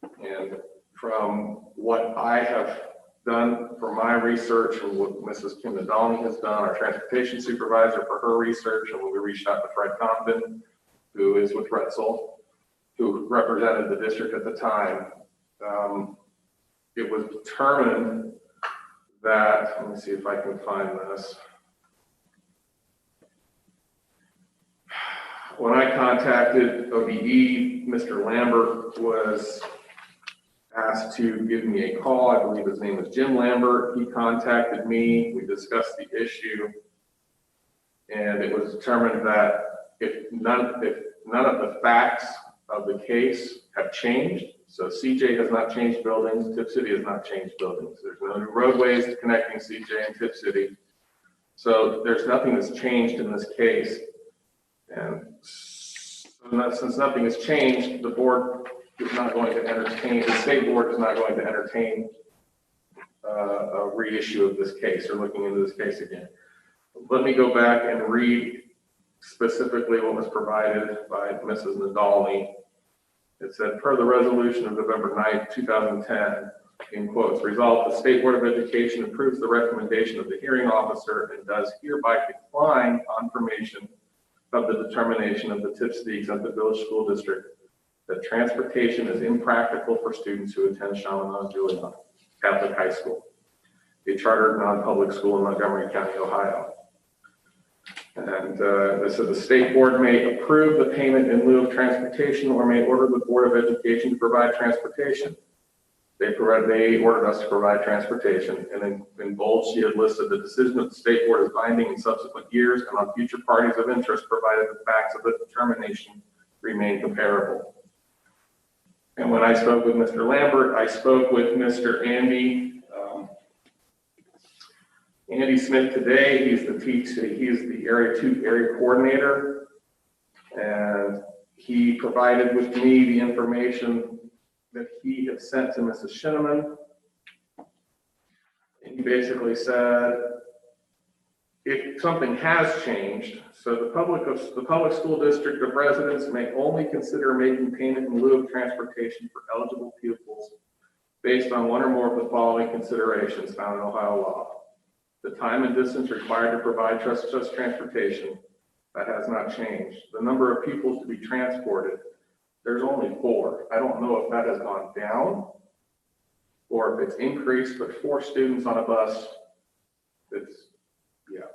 And from what I have done for my research and what Mrs. Kim Nadolny has done, our transportation supervisor for her research, and when we reached out to Fred Compton, who is with Retzel, who represented the district at the time, it was determined that, let me see if I can find this. When I contacted ODE, Mr. Lambert was asked to give me a call. I believe his name was Jim Lambert. He contacted me. We discussed the issue. And it was determined that if none of the facts of the case have changed, so CJ has not changed buildings, Tipp City has not changed buildings. There's no new roadways connecting CJ and Tipp City. So there's nothing that's changed in this case. And since nothing has changed, the board is not going to entertain, the state board is not going to entertain a reissue of this case or looking into this case again. Let me go back and read specifically what was provided by Mrs. Nadolny. It said, per the resolution of November 9th, 2010, in quotes, resolved, the State Board of Education approves the recommendation of the hearing officer and does hereby decline confirmation of the determination of the Tipp City Exempted Village School District that transportation is impractical for students who attend Chaminade-Julian Catholic High School, a chartered non-public school in Montgomery County, Ohio. And this said the state board may approve the payment in lieu of transportation or may order the Board of Education to provide transportation. They ordered us to provide transportation, and then in bold she had listed the decision of the state board as binding in subsequent years and on future parties of interest, provided the facts of the determination remain comparable. And when I spoke with Mr. Lambert, I spoke with Mr. Andy Smith today. He's the area coordinator, and he provided with me the information that he had sent to Mrs. Shinneman. And he basically said, if something has changed, so the public school district of residents may only consider making payment in lieu of transportation for eligible pupils based on one or more of the following considerations found in Ohio law. The time and distance required to provide just transportation, that has not changed. The number of pupils to be transported, there's only 4. I don't know if that has gone down or if it's increased, but 4 students on a bus, yeah.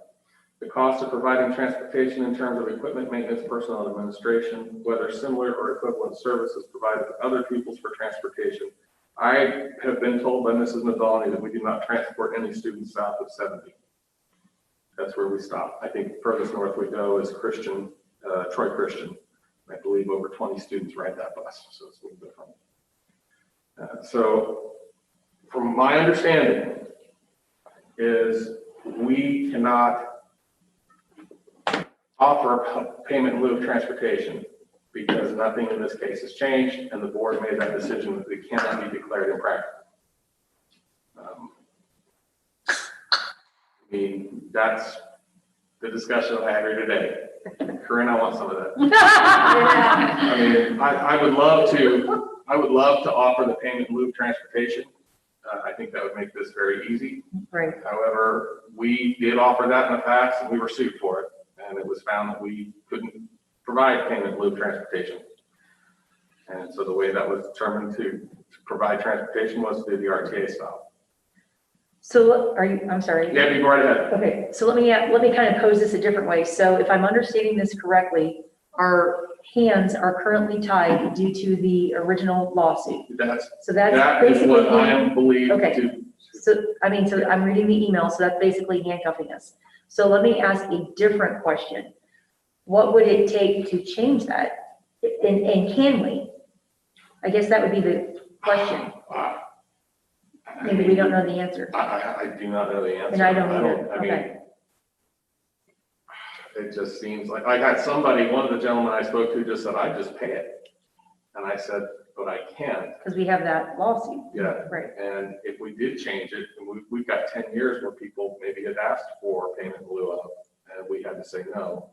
The cost of providing transportation in terms of equipment, maintenance, personnel, and administration, whether similar or equivalent services provided to other pupils for transportation. I have been told by Mrs. Nadolny that we do not transport any students south of 70. That's where we stop. I think furthest north we go is Christian, Troy Christian. I believe over 20 students ride that bus, so it's a little different. So from my understanding is we cannot offer payment in lieu of transportation because nothing in this case has changed and the board made that decision that it cannot be declared impractical. I mean, that's the discussion I had here today. Corinne, I want some of that. I mean, I would love to offer the payment in lieu of transportation. I think that would make this very easy. Right. However, we did offer that in the past and we were sued for it. And it was found that we couldn't provide payment in lieu of transportation. And so the way that was determined to provide transportation was through the RTA style. So I'm sorry. Yeah, you go right ahead. Okay, so let me kind of pose this a different way. So if I'm understanding this correctly, our hands are currently tied due to the original lawsuit. That That's is basically what I am believed okay. to. So I'm reading the email, so that's basically handcuffing us. So let me ask a different question. What would it take to change that? And can we? I guess that would be the question. Maybe we don't know the answer. I do not know the answer. And I don't either. I mean, Okay. it just seems like I got somebody, one of the gentlemen I spoke to just said, I just pay it. And I said, but I can't. Because we have that lawsuit. Yeah. Right. And if we did change it, and we've got 10 years where people maybe had asked for payment in lieu of, and we had to say no.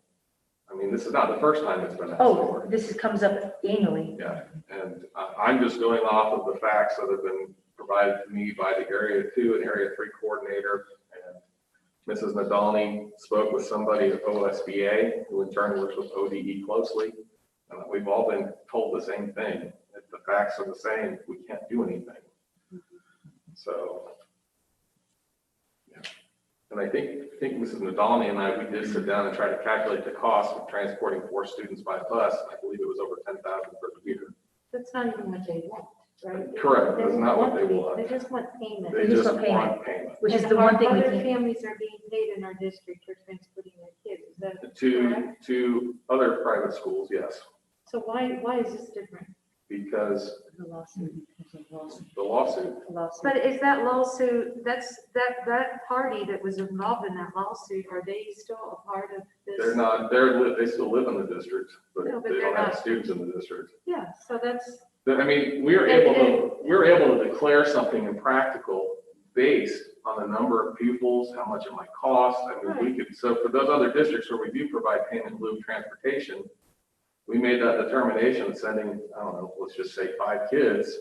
I mean, this is not the first time it's been asked Oh, for. comes up annually. Yeah, and I'm just going off of the facts that have been provided to me by the Area 2 and Area 3 coordinator. And Mrs. Nadolny spoke with somebody at OSBA, who in turn works with ODE closely. And we've all been told the same thing, that the facts are the same, we can't do anything. So, yeah. And I think Mrs. Nadolny and I, we did sit down and try to calculate the cost of transporting 4 students by bus. I believe it was over $10,000 per year. That's not even what they want, right? Correct, They that's don't not what want they to be- want. They just want payment. They just just want payment. want payment. Which is And the one thing we Other can't. families are being paid in our district for transporting their kids, is that correct? To other private schools, yes, So why is this different? because The lawsuit. the lawsuit, But is that lawsuit, that party that was involved in that lawsuit, are they still a part of this? they're not, they still live in the district, but No, but they they're don't have not. students in the district. Yeah, so that's, I mean, we were able to declare something impractical based on the number of pupils, how much it might cost. I mean, we could, so for those other districts where we do provide payment in lieu of transportation, we made that determination sending, I don't know, let's just say 5 kids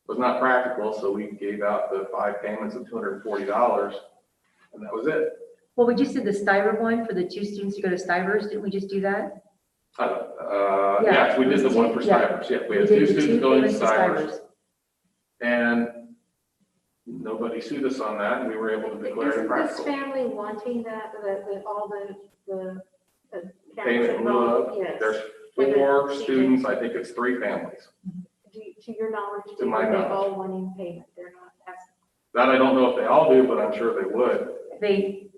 was not practical, so we gave out the 5 payments of $240, and that was it. Well, we just did the Stiver one for the 2 students to go to Stivers. Didn't we just do that? Yes, we did the one for Stivers, yeah, we had 2 did the students going to payments Stivers. And nobody sued us on that, and we were able to declare it isn't this impractical. family wanting that, all the Payment in lieu of, Yes. there's 4 students, I think it's 3 families. To your knowledge, To my are they knowledge. all wanting payment? They're not asking. That I don't know if they all do, but I'm sure they would. They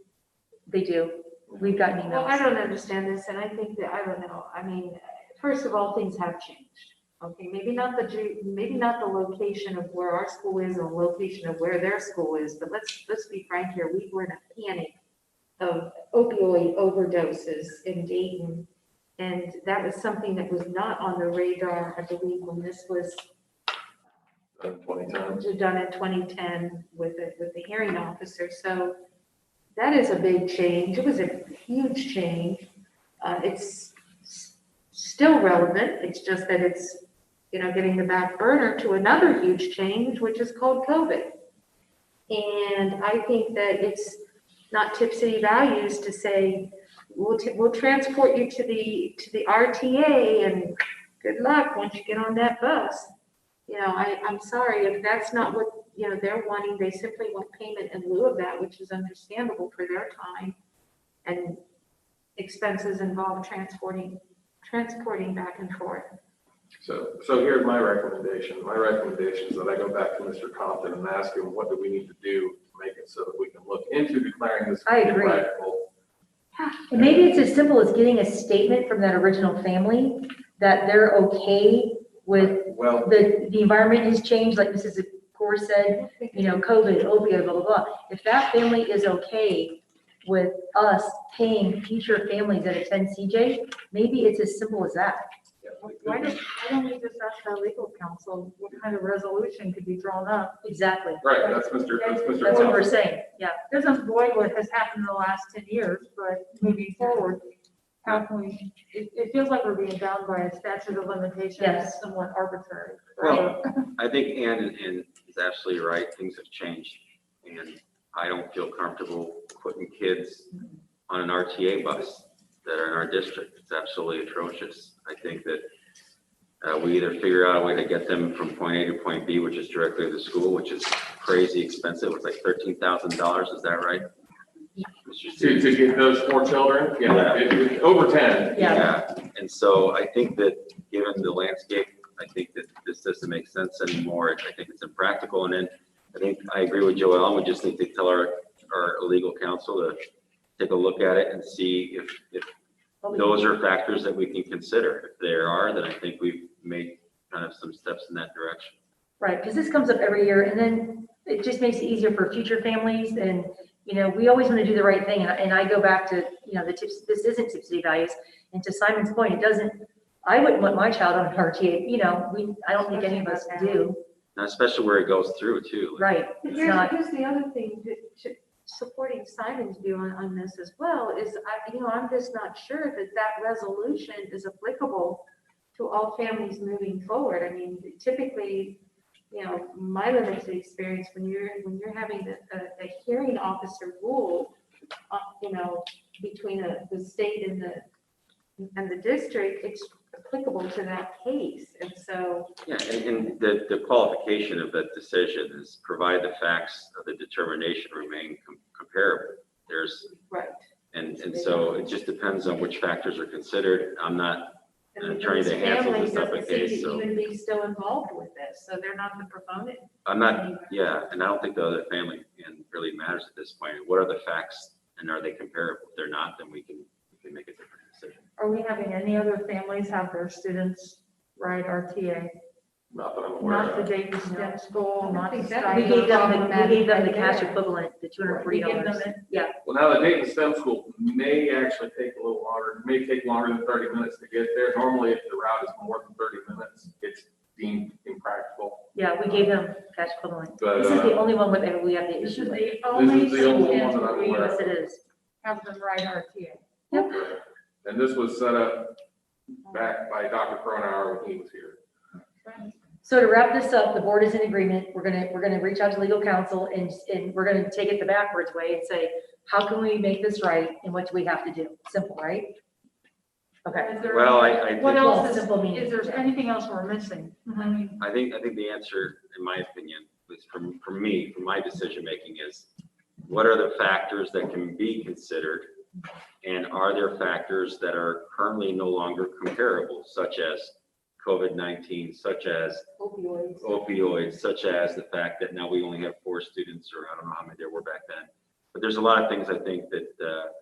do. We've gotten Well, I emails. don't understand this, and I think that, I don't know, I mean, first of all, things have changed. Okay, maybe not the location of where our school is and the location of where their school is, but let's be frank here, we were in a panic of opioid overdoses in Dayton. And that was something that was not on the radar, I believe, when this was 2010. done in 2010 with the hearing officer. So that is a big change. It was a huge change. It's still relevant. It's just that it's, getting the back burner to another huge change, which is called COVID. And I think that it's not Tipp City values to say, we'll transport you to the RTA and good luck once you get on that bus. I'm sorry if that's not what, they're wanting. They simply want payment in lieu of that, which is understandable for their time and expenses involved transporting back and forth. So here's my recommendation. My recommendation is that I go back to Mr. Compton and ask him, what do we need to do to make it so that we can look into declaring this I agree. impractical? And maybe it's as simple as getting a statement from that original family that they're okay with Well, the environment has changed, like Mrs. Gore said, COVID, opioid, blah, blah, blah. If that family is okay with us paying future families that attend CJ, maybe it's as simple as that. Why don't we just ask our legal counsel what kind of resolution could be drawn up? Exactly. right, that's Mr. That's what we're saying, yeah. Doesn't avoid what has happened in the last 10 years, but moving forward, how can we, it feels like we're being bound by a statute of limitations Yes. that's somewhat arbitrary. Well, I think Ann is absolutely right. Things have changed. And I don't feel comfortable putting kids on an RTA bus that are in our district. It's absolutely atrocious. I think that we either figure out a way to get them from point A to point B, which is directly to the school, which is crazy expensive. It's like $13,000. Is that right? To get those 4 children, over 10. Yeah. And so I think that given the landscape, I think that this doesn't make sense anymore. I think it's impractical. And then I think I agree with Joelle. We just need to tell our legal counsel to take a look at it and see if those are factors that we can consider. If there are, then I think we've made kind of some steps in that direction. Right, because this comes up every year, and then it just makes it easier for future families, and, we always want to do the right thing, and I go back to, the tips, this isn't Tipp City values, and to Simon's point, it doesn't I wouldn't want my child on RTA, you know, I don't think any of us do, And especially where it goes through too. Like, right? It's not, Here's the other thing, supporting Simon's view on this as well, is I'm just not sure that resolution is applicable to all families moving forward. I mean, typically, my limited experience, when you're having a hearing officer rule, between the state and the district, it's applicable to that case. And so, yeah, and the qualification of that decision is provide the facts of the determination remain comparable. There's, right. and so it just depends on which factors are considered. I'm not an attorney this that handles family this type of doesn't seem case, to so even be still involved with this, so they're not the proponent. I'm not, yeah, and I don't think the other family really matters at this point. What are the facts and are they comparable? If they're not, then we can make a different decision. Are we having any other families have their students ride RTA? Not that I'm aware Not the of. Dayton STEM School, not the think that- we gave them, Stuyvesant the cash equivalent, the We gave them $240. it. Yeah, Well, now the Dayton STEM School may actually take a little longer, may take longer than 30 minutes to get there. Normally, if the route is more than 30 minutes, it's deemed impractical. yeah, we gave them cash equivalent. But, This is the only one with, we have the This issue is with. the only This is the only one school that I'm we aware of. Yes, it is. have them ride RTA. And this was set up back by Dr. Cronauer when he was here. So to wrap this up, the board is in agreement. We're gonna reach out to legal counsel and we're gonna take it the backwards way and say, how can we make this right and what do we have to do? Simple, right? Okay. Is there Well, any- I What think- else is, Simple meaning. is there anything else we're missing? I mean, I think the answer, in my opinion, is from me, from my decision making is, what are the factors that can be considered? And are there factors that are currently no longer comparable, such as COVID-19, such as opioids, such as the fact that now we only have 4 students, or I don't know how many there were back then. But there's a lot of things I think that,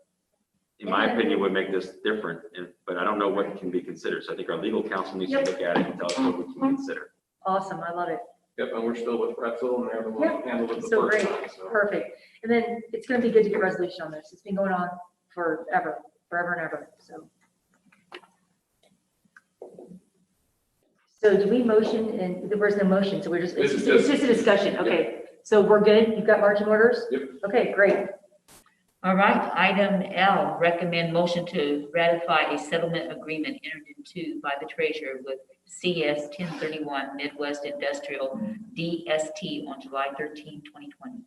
in my opinion, would make this different, but I don't know what can be considered. So I think our legal counsel needs to look at it and tell us what we can consider. Awesome, I love it. Yep, and we're still with Pretzel and they're the one that handled it the So first great, time, so. perfect. And then it's gonna be good to get resolution on this. It's been going on forever and ever, so. So do we motion, and there was no motion, so it's just a discussion, okay. So we're good, you've got marching orders? Yep. Okay, great. All right, item L, recommend motion to ratify a settlement agreement entered into by the treasurer with CS 1031 Midwest Industrial DST on July 13, 2020.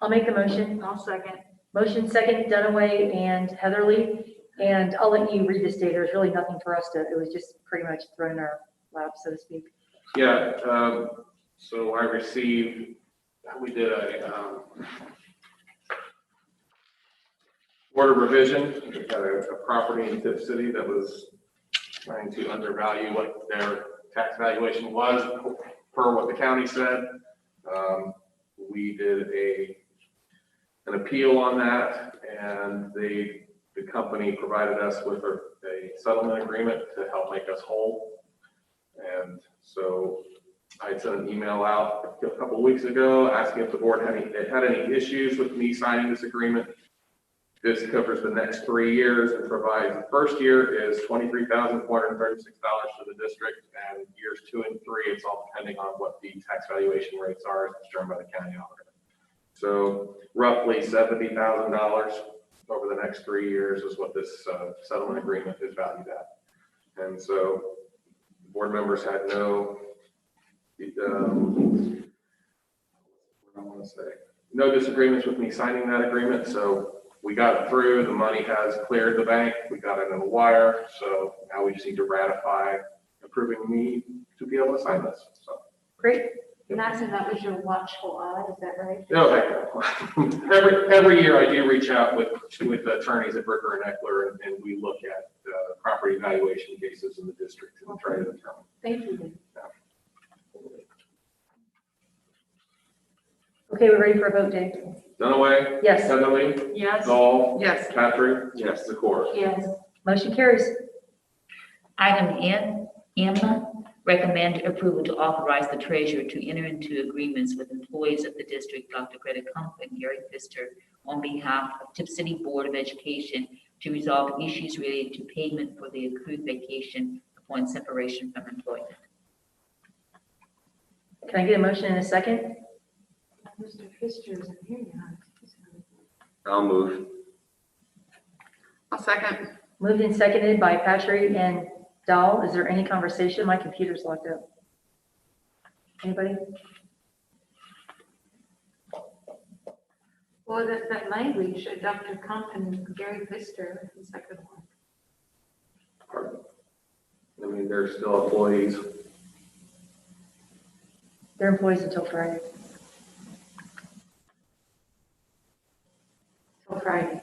I'll make the motion. I'll second. Motion second, Dunaway and Heatherly, and I'll let you read this data. There's really nothing for us to, it was just pretty much thrown in our lap, so to speak. Yeah, so I received, we did a, order revision. We had a property in Tipp City that was trying to undervalue what their tax valuation was per what the county said. We did an appeal on that, and the company provided us with a settlement agreement to help make us whole. And so I sent an email out a couple of weeks ago asking if the board had any issues with me signing this agreement. This covers the next 3 years and provides, the first year is $23,436 to the district, and years 2 and 3, it's all depending on what the tax valuation rates are as determined by the county auditor. So roughly $70,000 over the next 3 years is what this settlement agreement is valued at. And so board members had no disagreements with me signing that agreement. So we got it through, the money has cleared the bank, we got it in the wire, so now we just need to ratify approving me to be able to sign this, so. Great. Madison, that was your watchful eye, is that right? No, every year I do reach out with attorneys at Bricker and Eckler, and we look at property valuation cases in the district and try to determine. Thank you. Okay, we're ready for a vote, Dave? Dunaway? Yes. Heatherly? Yes. Dahl? Yes. Patrick? Yes. Zakor? Yes. Motion carries. Item M, recommend approval to authorize the treasurer to enter into agreements with employees of the district, Dr. Greta Kump and Gary Pfister, on behalf of Tipp City Board of Education to resolve issues related to payment for the accrued vacation upon separation from employment. Can I get a motion in a second? Mr. Pfister isn't here yet. I'll move. I'll second. Moved and seconded by Patrick and Dahl. Is there any conversation? My computer's locked up. Anybody? Well, that language, Dr. Kump and Gary Pfister, is that good one? I mean, they're still employees. They're employees until Friday. Till Friday.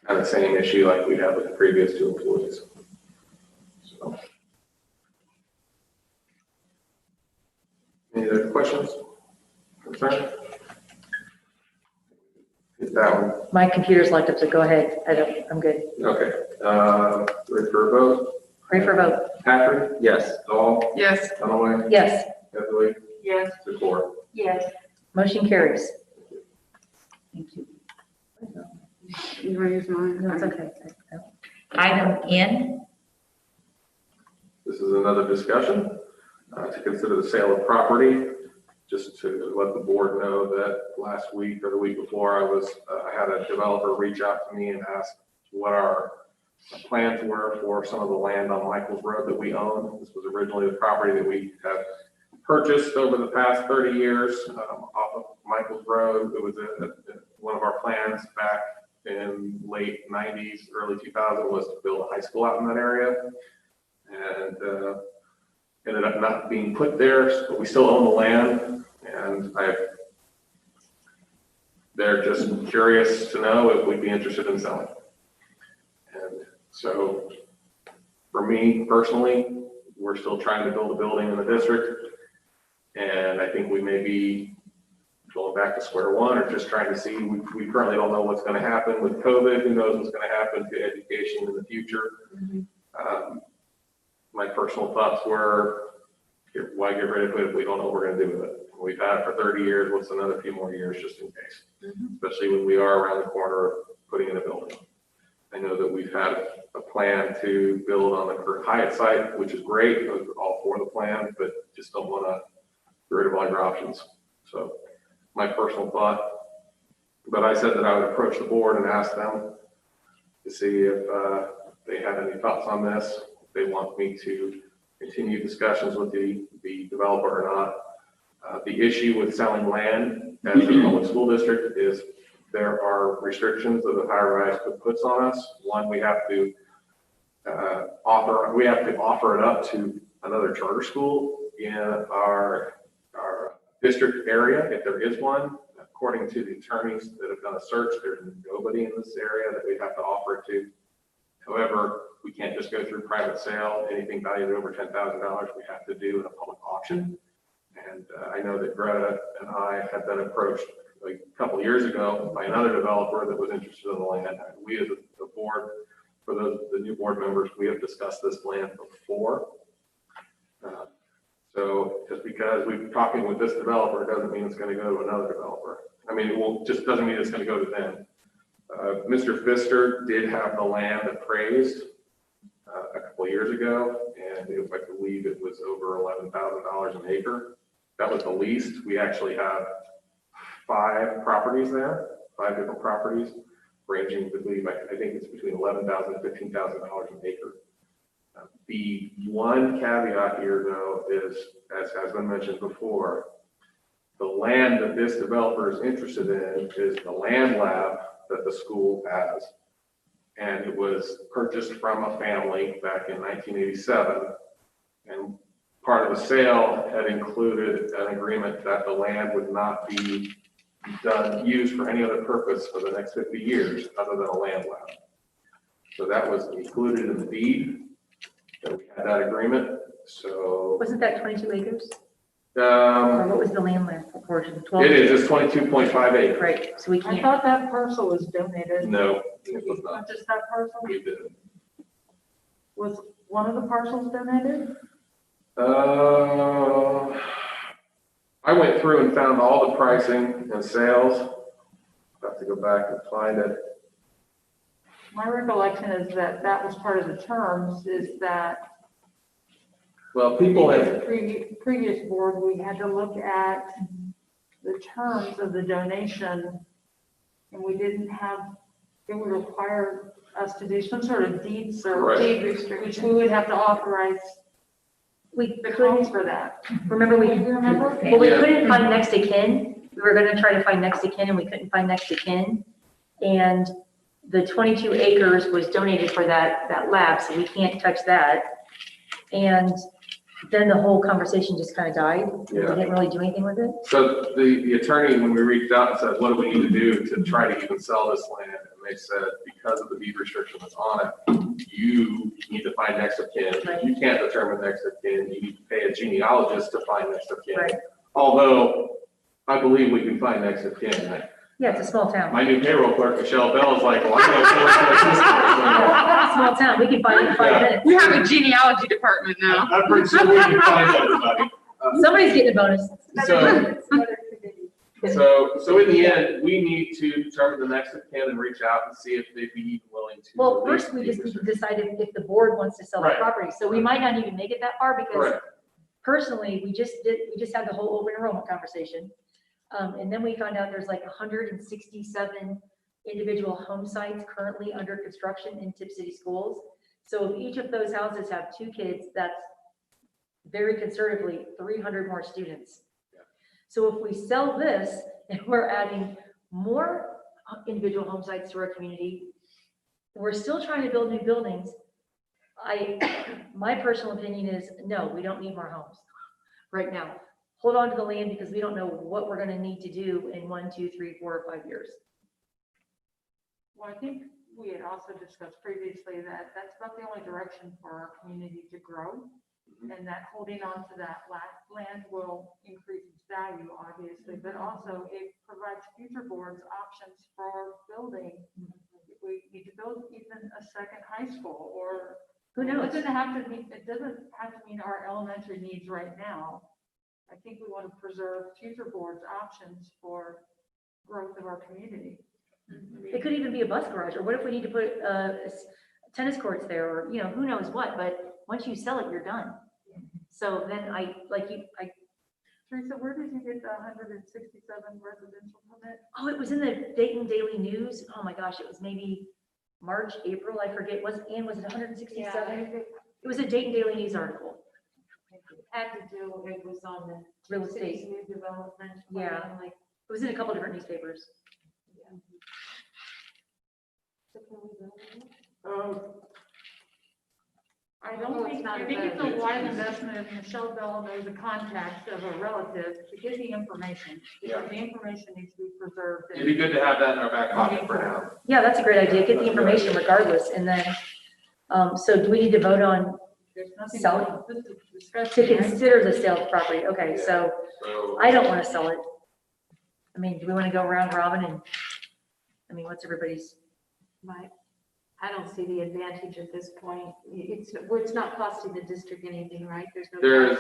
Kind of same issue like we had with the previous two employees. So. Any other questions? Concerns? Hit that one. My computer's locked up, so go ahead. I'm good. Okay, ready for a vote? Ready for a vote? Patrick? Yes. Dahl? Yes. Dunaway? Yes. Heatherly? Yes. Zakor? Yes. Motion carries. Thank you. You want to use mine? No, it's okay. Item N, This is another discussion to consider the sale of property. Just to let the board know that last week or the week before, I had a developer reach out to me and ask what our plans were for some of the land on Michael's Road that we own. This was originally the property that we have purchased over the past 30 years off of Michael's Road. It was one of our plans back in late 90s, early 2000 was to build a high school out in that area. And ended up not being put there, but we still own the land. And they're just curious to know if we'd be interested in selling. And so for me personally, we're still trying to build a building in the district. And I think we may be going back to square one or just trying to see, we currently don't know what's going to happen with COVID. Who knows what's going to happen to education in the future. My personal thoughts were, why get rid of it if we don't know what we're going to do with it? We've had it for 30 years. What's another few more years just in case? Especially when we are around the corner of putting in a building. I know that we've had a plan to build on the Kirk Hyatt site, which is great. Those are all for the plan, but just don't want to get rid of all your options. So my personal thought, but I said that I would approach the board and ask them to see if they had any thoughts on this, if they want me to continue discussions with the developer or not. The issue with selling land as a public school district is there are restrictions that the higher rise puts on us. One, we have to offer it up to another charter school in our district area, if there is one. According to the attorneys that have done a search, there's nobody in this area that we have to offer it to. However, we can't just go through private sale. Anything valued over $10,000, we have to do in a public auction. And I know that Greta and I had been approached like a couple of years ago by another developer that was interested in the land. We as a board, for the new board members, we have discussed this land before. So just because we're talking with this developer doesn't mean it's going to go to another developer. I mean, just doesn't mean it's going to go to them. Mr. Pfister did have the land appraised a couple of years ago, and I believe it was over $11,000 an acre. That was the least. We actually have 5 properties there, 5 different properties, ranging between, I think it's between $11,000 and $15,000 an acre. The one caveat here, though, is, as has been mentioned before, the land that this developer is interested in is the land lab that the school has. And it was purchased from a family back in 1987. And part of the sale had included an agreement that the land would not be used for any other purpose for the next 50 years other than a land lab. So that was included in the deed. That we had that agreement, so. Wasn't that 22 acres? Or what was the land proportion? 12? It is, it's 22.5 acres. Right, so we I can't. thought that parcel was donated. No, it was not. Not just that parcel? We did. Was one of the parcels donated? I went through and found all the pricing and sales Have to go back and find it. My recollection is that that was part of the terms, is that Well, people have, the previous board, we had to look at the terms of the donation, and we didn't have, it would require us to do some sort of deed Correct. search, which we would have to authorize We the couldn't, cost for that. remember Do we, you remember? well, we Yeah. couldn't find next to kin. We were gonna try to find next to kin and we couldn't find next to kin. And the 22 acres was donated for that lab, so we can't touch that. And then the whole conversation just kind of died. We Yeah. didn't really do anything with it. so the attorney, when we reached out and said, what do we need to do to try to even sell this land? And they said, because of the deed restriction that's on it, you need to find next of kin. Right. You can't determine next of kin. You need to pay a genealogist to find next of kin. Right. Although I believe we can find next of kin. Yeah, it's a small town. My new payroll clerk, Michelle Bell, is like, well, I know someone Yeah, small town, we can find it in 5 Yeah. minutes. We have a genealogy department now. I'm pretty sure we can find everybody. Somebody's getting a bonus. So in the end, we need to determine the next of kin and reach out and see if they'd be even willing to. Well, release first we the just need to restriction. decide if the board wants to sell the Right. property. So we might not even make it that far because Correct. personally, we just had the whole open enrollment conversation. And then we found out there's like 167 individual home sites currently under construction in Tipp City schools. So if each of those houses have 2 kids, that's very conservatively 300 more students. So if we sell this and we're adding more individual home sites to our community, we're still trying to build new buildings. My personal opinion is, no, we don't need more homes right now. Hold on to the land because we don't know what we're gonna need to do in 1, 2, 3, 4, or 5 years. Well, I think we had also discussed previously that that's about the only direction for our community to grow. And that holding on to that land will increase its value, obviously, but also it provides future boards options for building. If we need to build even a second high school, or Who knows? it doesn't have to mean our elementary needs right now. I think we want to preserve future boards options for growth of our community. It could even be a bus garage, or what if we need to put tennis courts there, or, who knows what, but once you sell it, you're done. So then Teresa, where did you get the 167 residential permit? oh, it was in the Dayton Daily News. Oh my gosh, it was maybe March, April, I forget. Was it 167? It was a Dayton Daily News article. Had to do, it was on the Real estate. New development. Yeah. plan, like, It was in a couple different newspapers. so can we build it? I don't No, it's think, not I a think it's a vote. wise investment if Michelle Bell knows the contact of a relative to get the information. Yeah. Because the information needs to be preserved. It'd be good to have that in our back pocket for now. Yeah, that's a great idea. Get the information regardless. And then, so do we need to vote on There's nothing. Selling. This is to discussion, right? consider the sale of property? Okay, so So I don't want to sell it. I mean, do we want to go round robin and, what's everybody's? I don't see the advantage at this point. It's not costing the district anything, right? There's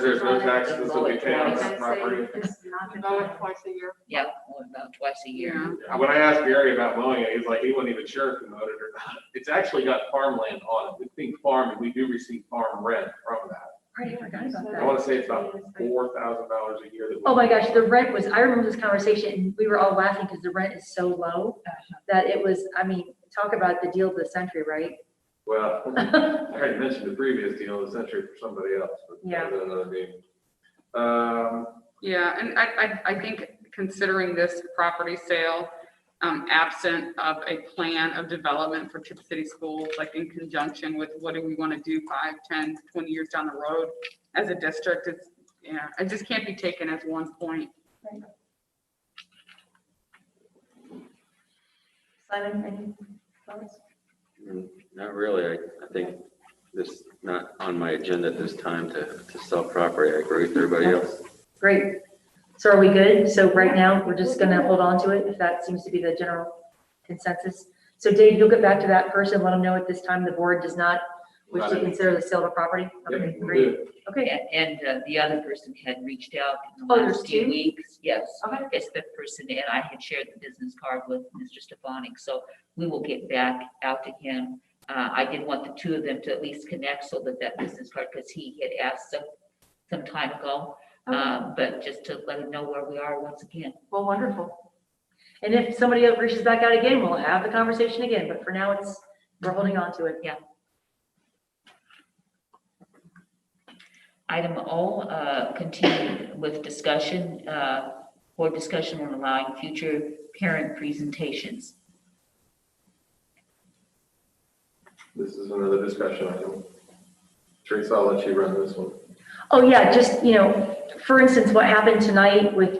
there's no on it. taxes that will be paid on Like I this say, property. this is not the Mow time. it twice a year. Yeah, about twice a year. When I asked Gary about mowing it, he's like, he wasn't even sure if he mowed it or not. It's actually got farmland on it. It's being farmed, and we do receive farm rent from that. I forgot about I that. want to say it's about $4,000 a year. That we- Oh my gosh, the rent was, I remember this conversation and we were all laughing because the rent is so low that it was, talk about the deal of the century, right? Well, I already mentioned the previous deal of the century for somebody else, but Yeah. that's another game. Yeah, and I think considering this property sale, absent of a plan of development for Tipp City schools, like in conjunction with what do we want to do 5, 10, 20 years down the road as a district, it just can't be taken as one point. Simon, any thoughts? Not really. I think this not on my agenda at this time to sell property. I agree with everybody else. Great. So are we good? So right now, we're just gonna hold on to it if that seems to be the general consensus. So Dave, you'll get back to that person, let them know at this time the board does not which to consider the sale of the property? Okay, Yep, great. good. Okay, And the other person had reached out in the Oh, there's last few two? weeks. Yes, okay. it's the person, and I had shared the business card with Mr. Stefanik, so we will get back out to him. I did want the two of them to at least connect so that that business card, because he had asked some time ago, but just to let him know where we are once again. Well, wonderful. And if somebody else reaches back out again, we'll have the conversation again, but for now, we're holding on to it. Yeah. Item O, continue with discussion, board discussion on allowing future parent presentations. This is another discussion item. Teresa, I'll let you run this one. Oh, yeah, just, for instance, what happened tonight with,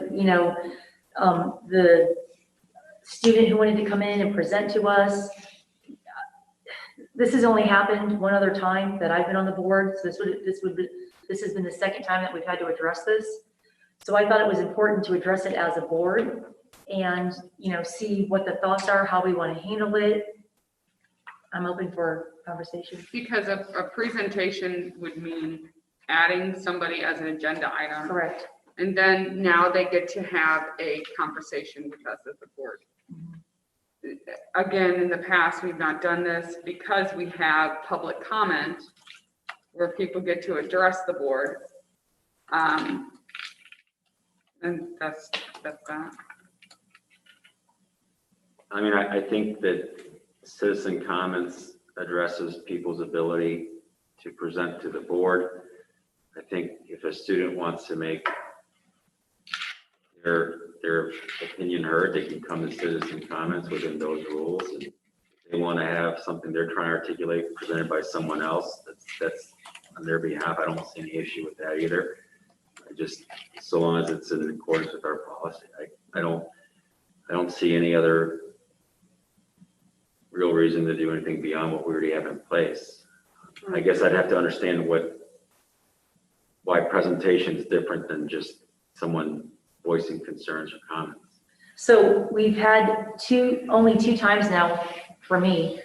the student who wanted to come in and present to us. This has only happened one other time that I've been on the board, so this has been the second time that we've had to address this. So I thought it was important to address it as a board and, see what the thoughts are, how we want to handle it. I'm open for conversation. Because a presentation would mean adding somebody as an agenda item. Correct. And then now they get to have a conversation with us as a board. Again, in the past, we've not done this because we have public comment where people get to address the board. And that's that. I mean, I think that citizen comments addresses people's ability to present to the board. I think if a student wants to make their opinion heard, they can come to citizen comments within those rules. And if they want to have something they're trying to articulate presented by someone else, that's on their behalf. I don't see any issue with that either. So long as it's in accordance with our policy, I don't see any other real reason to do anything beyond what we already have in place. I guess I'd have to understand why presentation is different than just someone voicing concerns or comments. So we've had only two times now for me.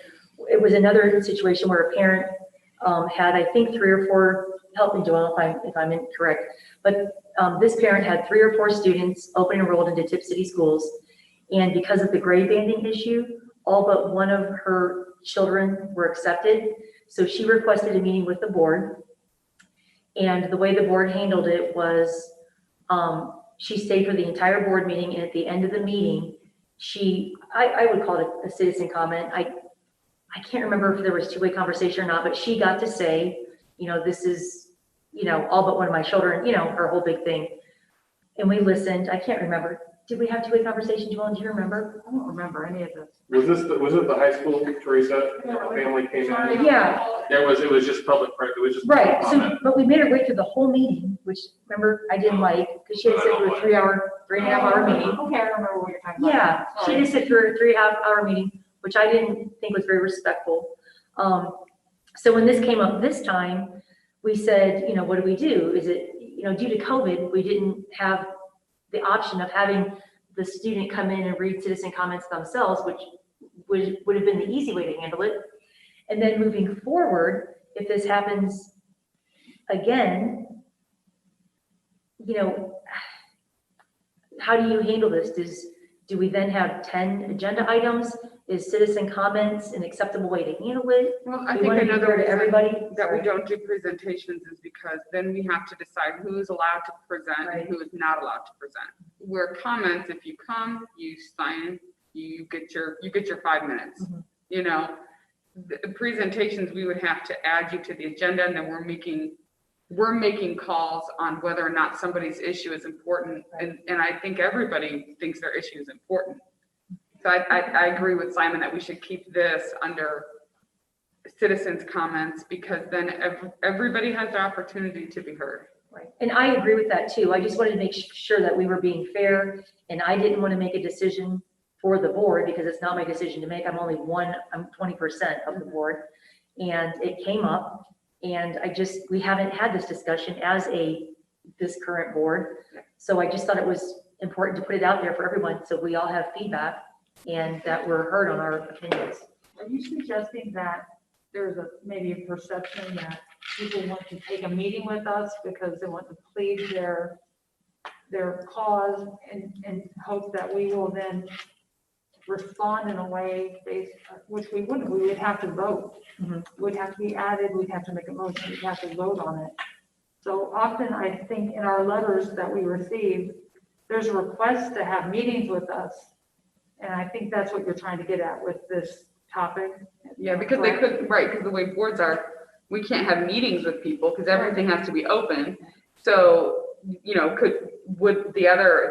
It was another situation where a parent had, I think, 3 or 4, help me Joel if I'm incorrect, but this parent had 3 or 4 students open enrolled into Tipp City schools. And because of the grade banding issue, all but one of her children were accepted. So she requested a meeting with the board. And the way the board handled it was she stayed for the entire board meeting, and at the end of the meeting, I would call it a citizen comment. I can't remember if there was two-way conversation or not, but she got to say, this is, all but one of my children, her whole big thing. And we listened. I can't remember. Did we have two-way conversation, Joel? Do you remember? I don't remember any of this. Was it the high school, Teresa? Family came in? Yeah. It was just public, it was just. Right, public so, comment. but we made her wait through the whole meeting, which, remember, I didn't like, because she had said through a 3.5-hour meeting. Okay, I remember what you're talking about. Yeah, she just said through a 3.5-hour meeting, which I didn't think was very respectful. So when this came up this time, we said, what do we do? Is it, due to COVID, we didn't have the option of having the student come in and read citizen comments themselves, which would have been the easy way to handle it. And then moving forward, if this happens again, how do you handle this? Do we then have 10 agenda items? Is citizen comments an acceptable way to handle it? Well, I We think want to be another fair to reason everybody. that we don't do presentations is because then we have to decide who's allowed to present Right. and who is not allowed to present. Where comments, if you come, you sign, you get your 5 minutes. Mhm. The presentations, we would have to add you to the agenda, and then we're making calls on whether or not somebody's issue is important. And I think everybody thinks their issue is important. So I agree with Simon that we should keep this under citizens' comments, because then everybody has the opportunity to be heard. Right. And I agree with that too. I just wanted to make sure that we were being fair, and I didn't want to make a decision for the board because it's not my decision to make. I'm 20% of the board. And it came up, and we haven't had this discussion as this current board. So I just thought it was important to put it out there for everyone so we all have feedback and that we're heard on our opinions. Are you suggesting that there's maybe a perception that people want to take a meeting with us because they want to plead their cause and hope that we will then respond in a way which we wouldn't. We would have to vote. Would have to be added, we'd have to make a motion, we'd have to vote on it. So often I think in our letters that we receive, there's a request to have meetings with us. And I think that's what you're trying to get at with this topic. Yeah, because they couldn't, right, because the way boards are, we can't have meetings with people because everything has to be open. So, you know, would the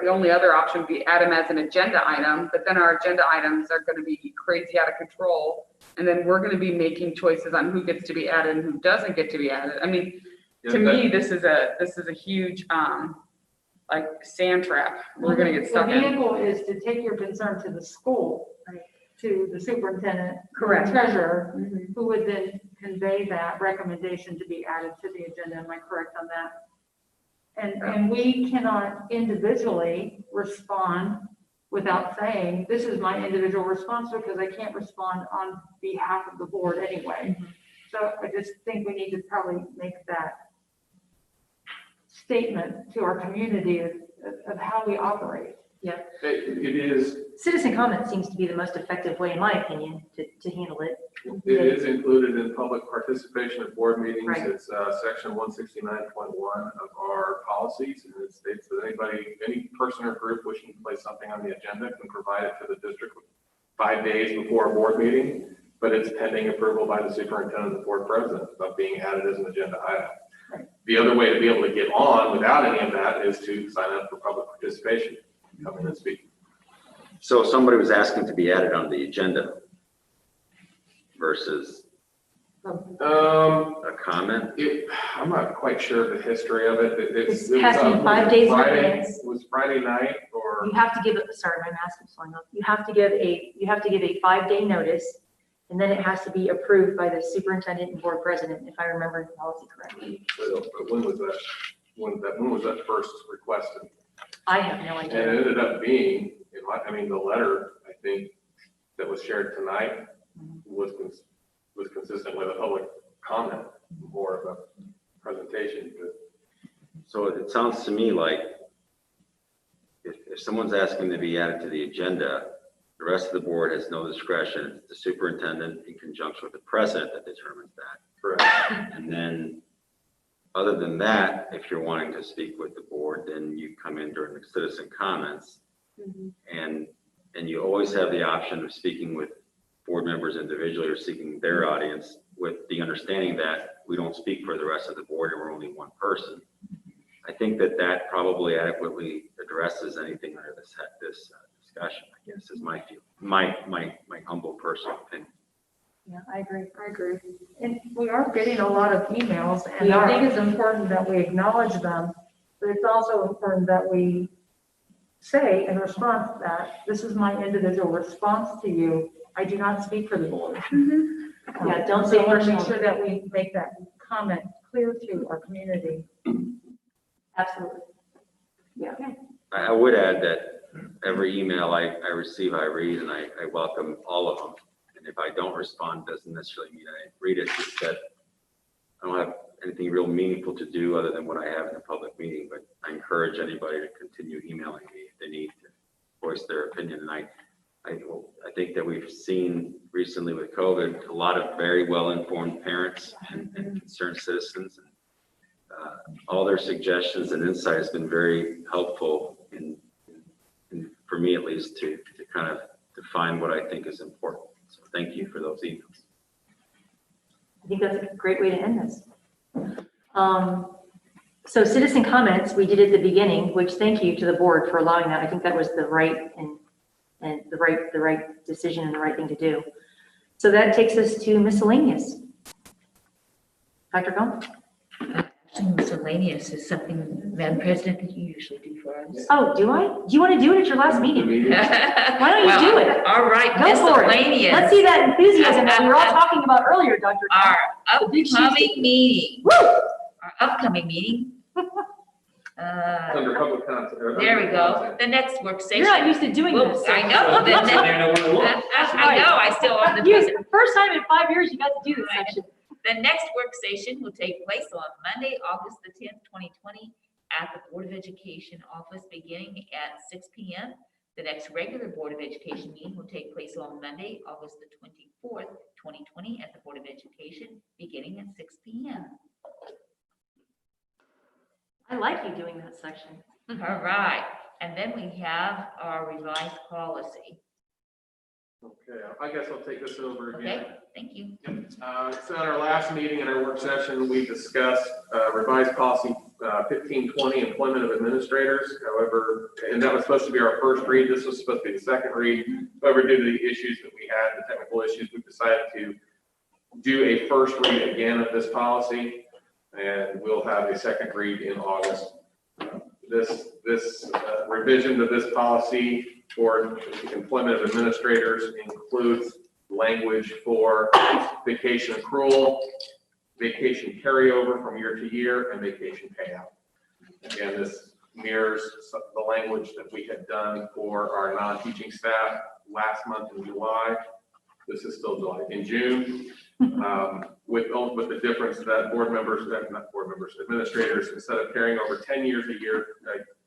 only other option be add them as an agenda item, but then our agenda items are going to be crazy out of control. And then we're going to be making choices on who gets to be added and who doesn't get to be added. I mean, to me, this is a huge, like sand trap. We're going to get stuck The in. vehicle is to take your concern to the school, to the superintendent, Correct. treasurer, who would then convey that recommendation to be added to the agenda. Am I correct on that? And we cannot individually respond without saying, this is my individual response, because I can't respond on behalf of the board anyway. So I just think we need to probably make that statement to our community of how we operate. It is, Citizen comment seems to be the most effective way, in my opinion, to handle it. it is included in public participation at board meetings. Right. It's section 169.1 of our policies, and it states that any person or group wishing to place something on the agenda can provide it to the district 5 days before a board meeting, but it's pending approval by the superintendent and the board president of being added as an agenda item. Right. The other way to be able to get on without any of that is to sign up for public participation, come in and speak. So if somebody was asking to be added on the agenda versus a comment. I'm not quite sure of the history of it. It It has to be 5 days in advance. Was Friday night or? You have to give, sorry, my mask is falling off. You have to give a 5-day notice, and then it has to be approved by the superintendent and board president, if I remember the policy correctly. But when was that? When was that first requested? I have no And idea. it ended up being, the letter, I think, that was shared tonight was consistent with a public comment, more of a presentation. So it sounds to me like if someone's asking to be added to the agenda, the rest of the board has no discretion. It's the superintendent in conjunction with the president that determines that. Correct. And then, other than that, if you're wanting to speak with the board, then you come in during the citizen comments. And you always have the option of speaking with board members individually or seeking their audience with the understanding that we don't speak for the rest of the board and we're only one person. I think that probably adequately addresses anything under this discussion, I guess, is my feel, my humble personal opinion. Yeah, I agree. And we are getting a lot of emails, and We I are. think it's important that we acknowledge them, but it's also important that we say in response to that, this is my individual response to you. I do not speak for the board. Yeah, don't So say I want to make personal. sure that we make that comment clear to our community. Absolutely. I would add that every email I receive, I read, and I welcome all of them. And if I don't respond, doesn't necessarily mean I didn't read it, just that I don't have anything real meaningful to do other than what I have in a public meeting, but I encourage anybody to continue emailing me if they need to voice their opinion. And I think that we've seen recently with COVID, a lot of very well-informed parents and concerned citizens. And, all their suggestions and insight has been very helpful in for me at least to kind of define what I think is important. So thank you for those emails. I think that's a great way to end this. So citizen comments, we did at the beginning, which thank you to the board for allowing that. I think that was the right and the right decision and the right thing to do. So that takes us to miscellaneous. Dr. Gomes? Miscellaneous is something, Madam President, that you usually do for us. Oh, do I? Do you want to do it at your last meeting? Why don't you do it? All right, Go for it. miscellaneous. Let's see that enthusiasm that we were all talking about earlier, Dr. Our The big cheese upcoming cake. meeting. Woo! Our upcoming meeting. Under public comment. There we go. The next work session. You're not used to doing Well, this. I know. So I know where to look. I know, I still on the First time in 5 years you got to do this section. The next work session will take place on Monday, August the 10th, 2020, at the Board of Education office beginning at 6 p.m. The next regular Board of Education meeting will take place on Monday, August the 24th, 2020, at the Board of Education beginning at 6 p.m. I like you doing that section. All right, and then we have our revised policy. Okay, I guess I'll take this over again. Okay, thank you. So in our last meeting, in our work session, we discussed revised policy 1520, employment of administrators. However, and that was supposed to be our first read. This was supposed to be the second read. However, due to the issues that we had, the technical issues, we decided to do a first read again of this policy, and we'll have a second read in August. This revision to this policy for employment of administrators includes language for vacation accrual, vacation carryover from year to year, and vacation payout. Again, this mirrors the language that we had done for our non-teaching staff last month in July. This is still July. In June, with the difference that administrators, instead of carrying over 10 years a year,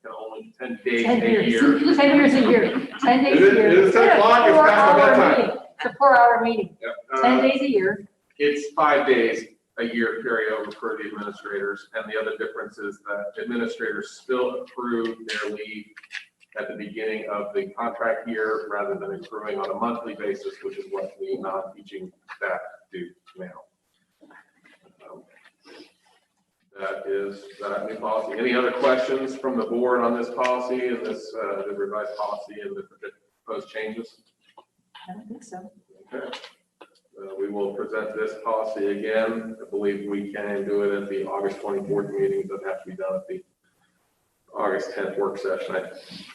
can only 10 days 10 a years. year. 10 years a year. 10 days a Is year. it 10 o'clock? It's past my bedtime. It's a 4-hour meeting. Yep. 10 days a year. It's 5 days a year carryover for the administrators, and the other difference is that administrators still accrue their leave at the beginning of the contract year rather than accruing on a monthly basis, which is what the non-teaching staff do now. That is that new policy. Any other questions from the board on this policy and this the revised policy and the proposed changes? I don't think so. Okay. We will present this policy again. I believe we can do it at the August 24th meeting. It doesn't have to be done at the August 10th work session.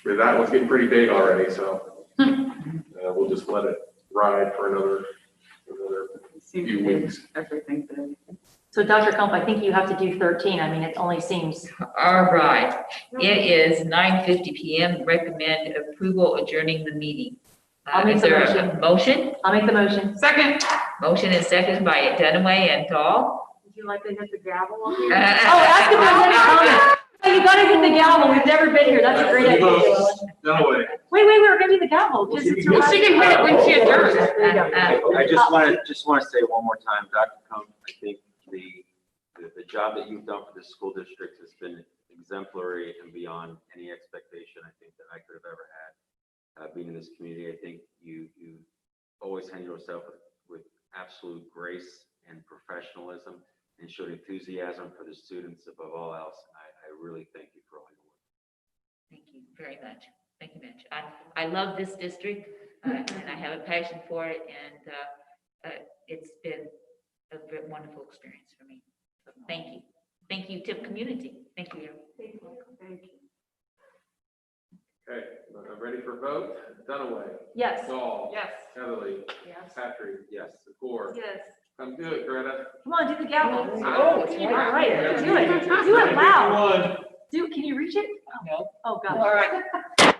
That was getting pretty big already, so we'll just let it ride for another few weeks. Everything big. So Dr. Kump, I think you have to do 13. I mean, it only seems. All right, it is 9:50 p.m. Recommend approval adjourning the meeting. I'll make Is the there motion. a motion? I'll make the motion. Second. Motion is seconded by Dunaway and Dahl. Would you like to hit the gavel up Oh, here? ask if there's any comment. Oh, you gotta hit the gavel. We've never been here. That's a great idea. No way. Wait, we're gonna do the gavel. Just it's Well, she can hit it when she adjourns. There you go. I just want to say one more time, Dr. Kump, I think the job that you've done for this school district has been exemplary and beyond any expectation I think that I could have ever had. Being in this community, I think you always handle yourself with absolute grace and professionalism and showed enthusiasm for the students above all else. I really thank you for all your work. Thank you very much. Thank you, Mitch. I love this district and I have a passion for it, and it's been a very wonderful experience for me. So thank you. Thank you, Tipp community. Thank you. Thank you. Okay, ready for vote? Dunaway. Yes. Dahl. Yes. Heatherly. Yes. Patrick. Yes. Zakor. Yes. I'm good, Greta. Come on, do the gavel. Oh, All right, do it. Do it loud. Can you reach it? No. Oh, gosh. All right.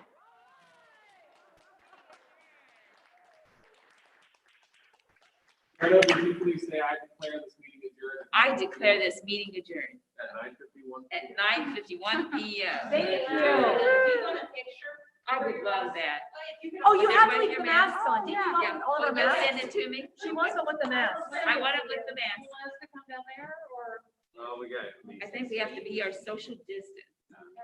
Greta, would you please say I declare this meeting adjourned? I declare this meeting adjourned At 9:51. at 9:51 p.m. Thank you. I would love that. Oh, you have to Everybody leave the hear mask? mask on. Didn't you Yeah. want all of our Will you masks? send it to me? She wants them with the mask. I want it with the mask. Oh, we got it. I think we have to be our social distance.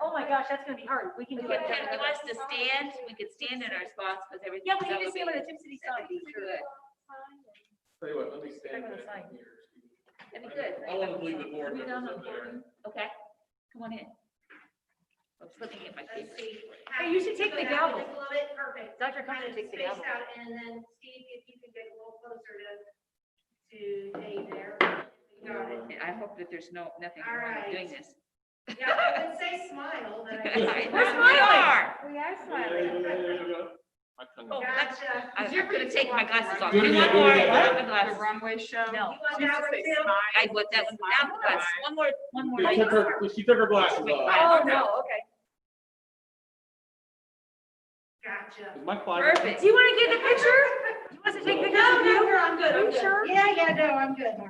Oh my gosh, that's gonna be hard. We can do it. Can you want us to stand? We could stand in our spots because everything. Yeah, we need to see where the Tip City sign is. Good. Tell you what, let me stand They're gonna back sign. here. That'd be good. I want to leave the board Are we done members up there. recording? Okay, come on in. I'm slipping in my Let's paper. see. Hey, you should take the gavel. Just a little bit, perfect. Dr. Kind Cummings of takes the spaced gavel. out, and then Steve, if you could get a little closer to Dave there. You got it. I hope that there's nothing All wrong with right. doing this. Yeah, I would say smile, but I. We're smiling. We are smiling. Oh, that's, Gotcha. I'm gonna take my glasses off. Do it One again, more. do it again. I have my The glasses. runway show. No. You want that one too? I want that one. Now the glasses. One more. She took her glasses off. Oh, no, okay. Gotcha. Is my flag? Perfect. Do you wanna get the picture? You want us to take pictures of you?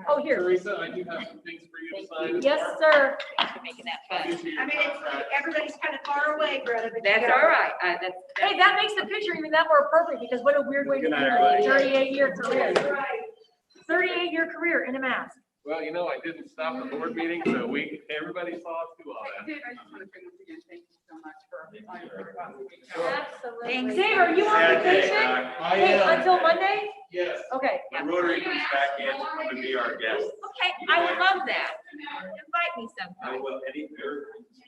Oh, here. Teresa, I do have some things for you to sign. Yes, sir. Thanks for making that fun. I mean, everybody's kind of far away, Greta, but. That's all right. That's. Hey, that makes the picture even that more appropriate, because what a weird way to end a 38-year career. Right. 38-year career in a mask. Well, you know, I didn't stop the board meeting, so everybody saw us do all that. Dave, I just want to say once again, thank you so much for applying for the Absolutely. Dave, are you on Sad day, vacation? Doc. Hey, until Monday? Yes. Okay. When Rotary comes back in, come and be our guest. Okay, I would love that. Invite me I sometime. will, it's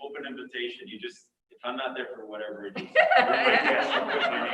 open invitation. You just, if I'm not there for whatever reason, you're my guest, I'll put my name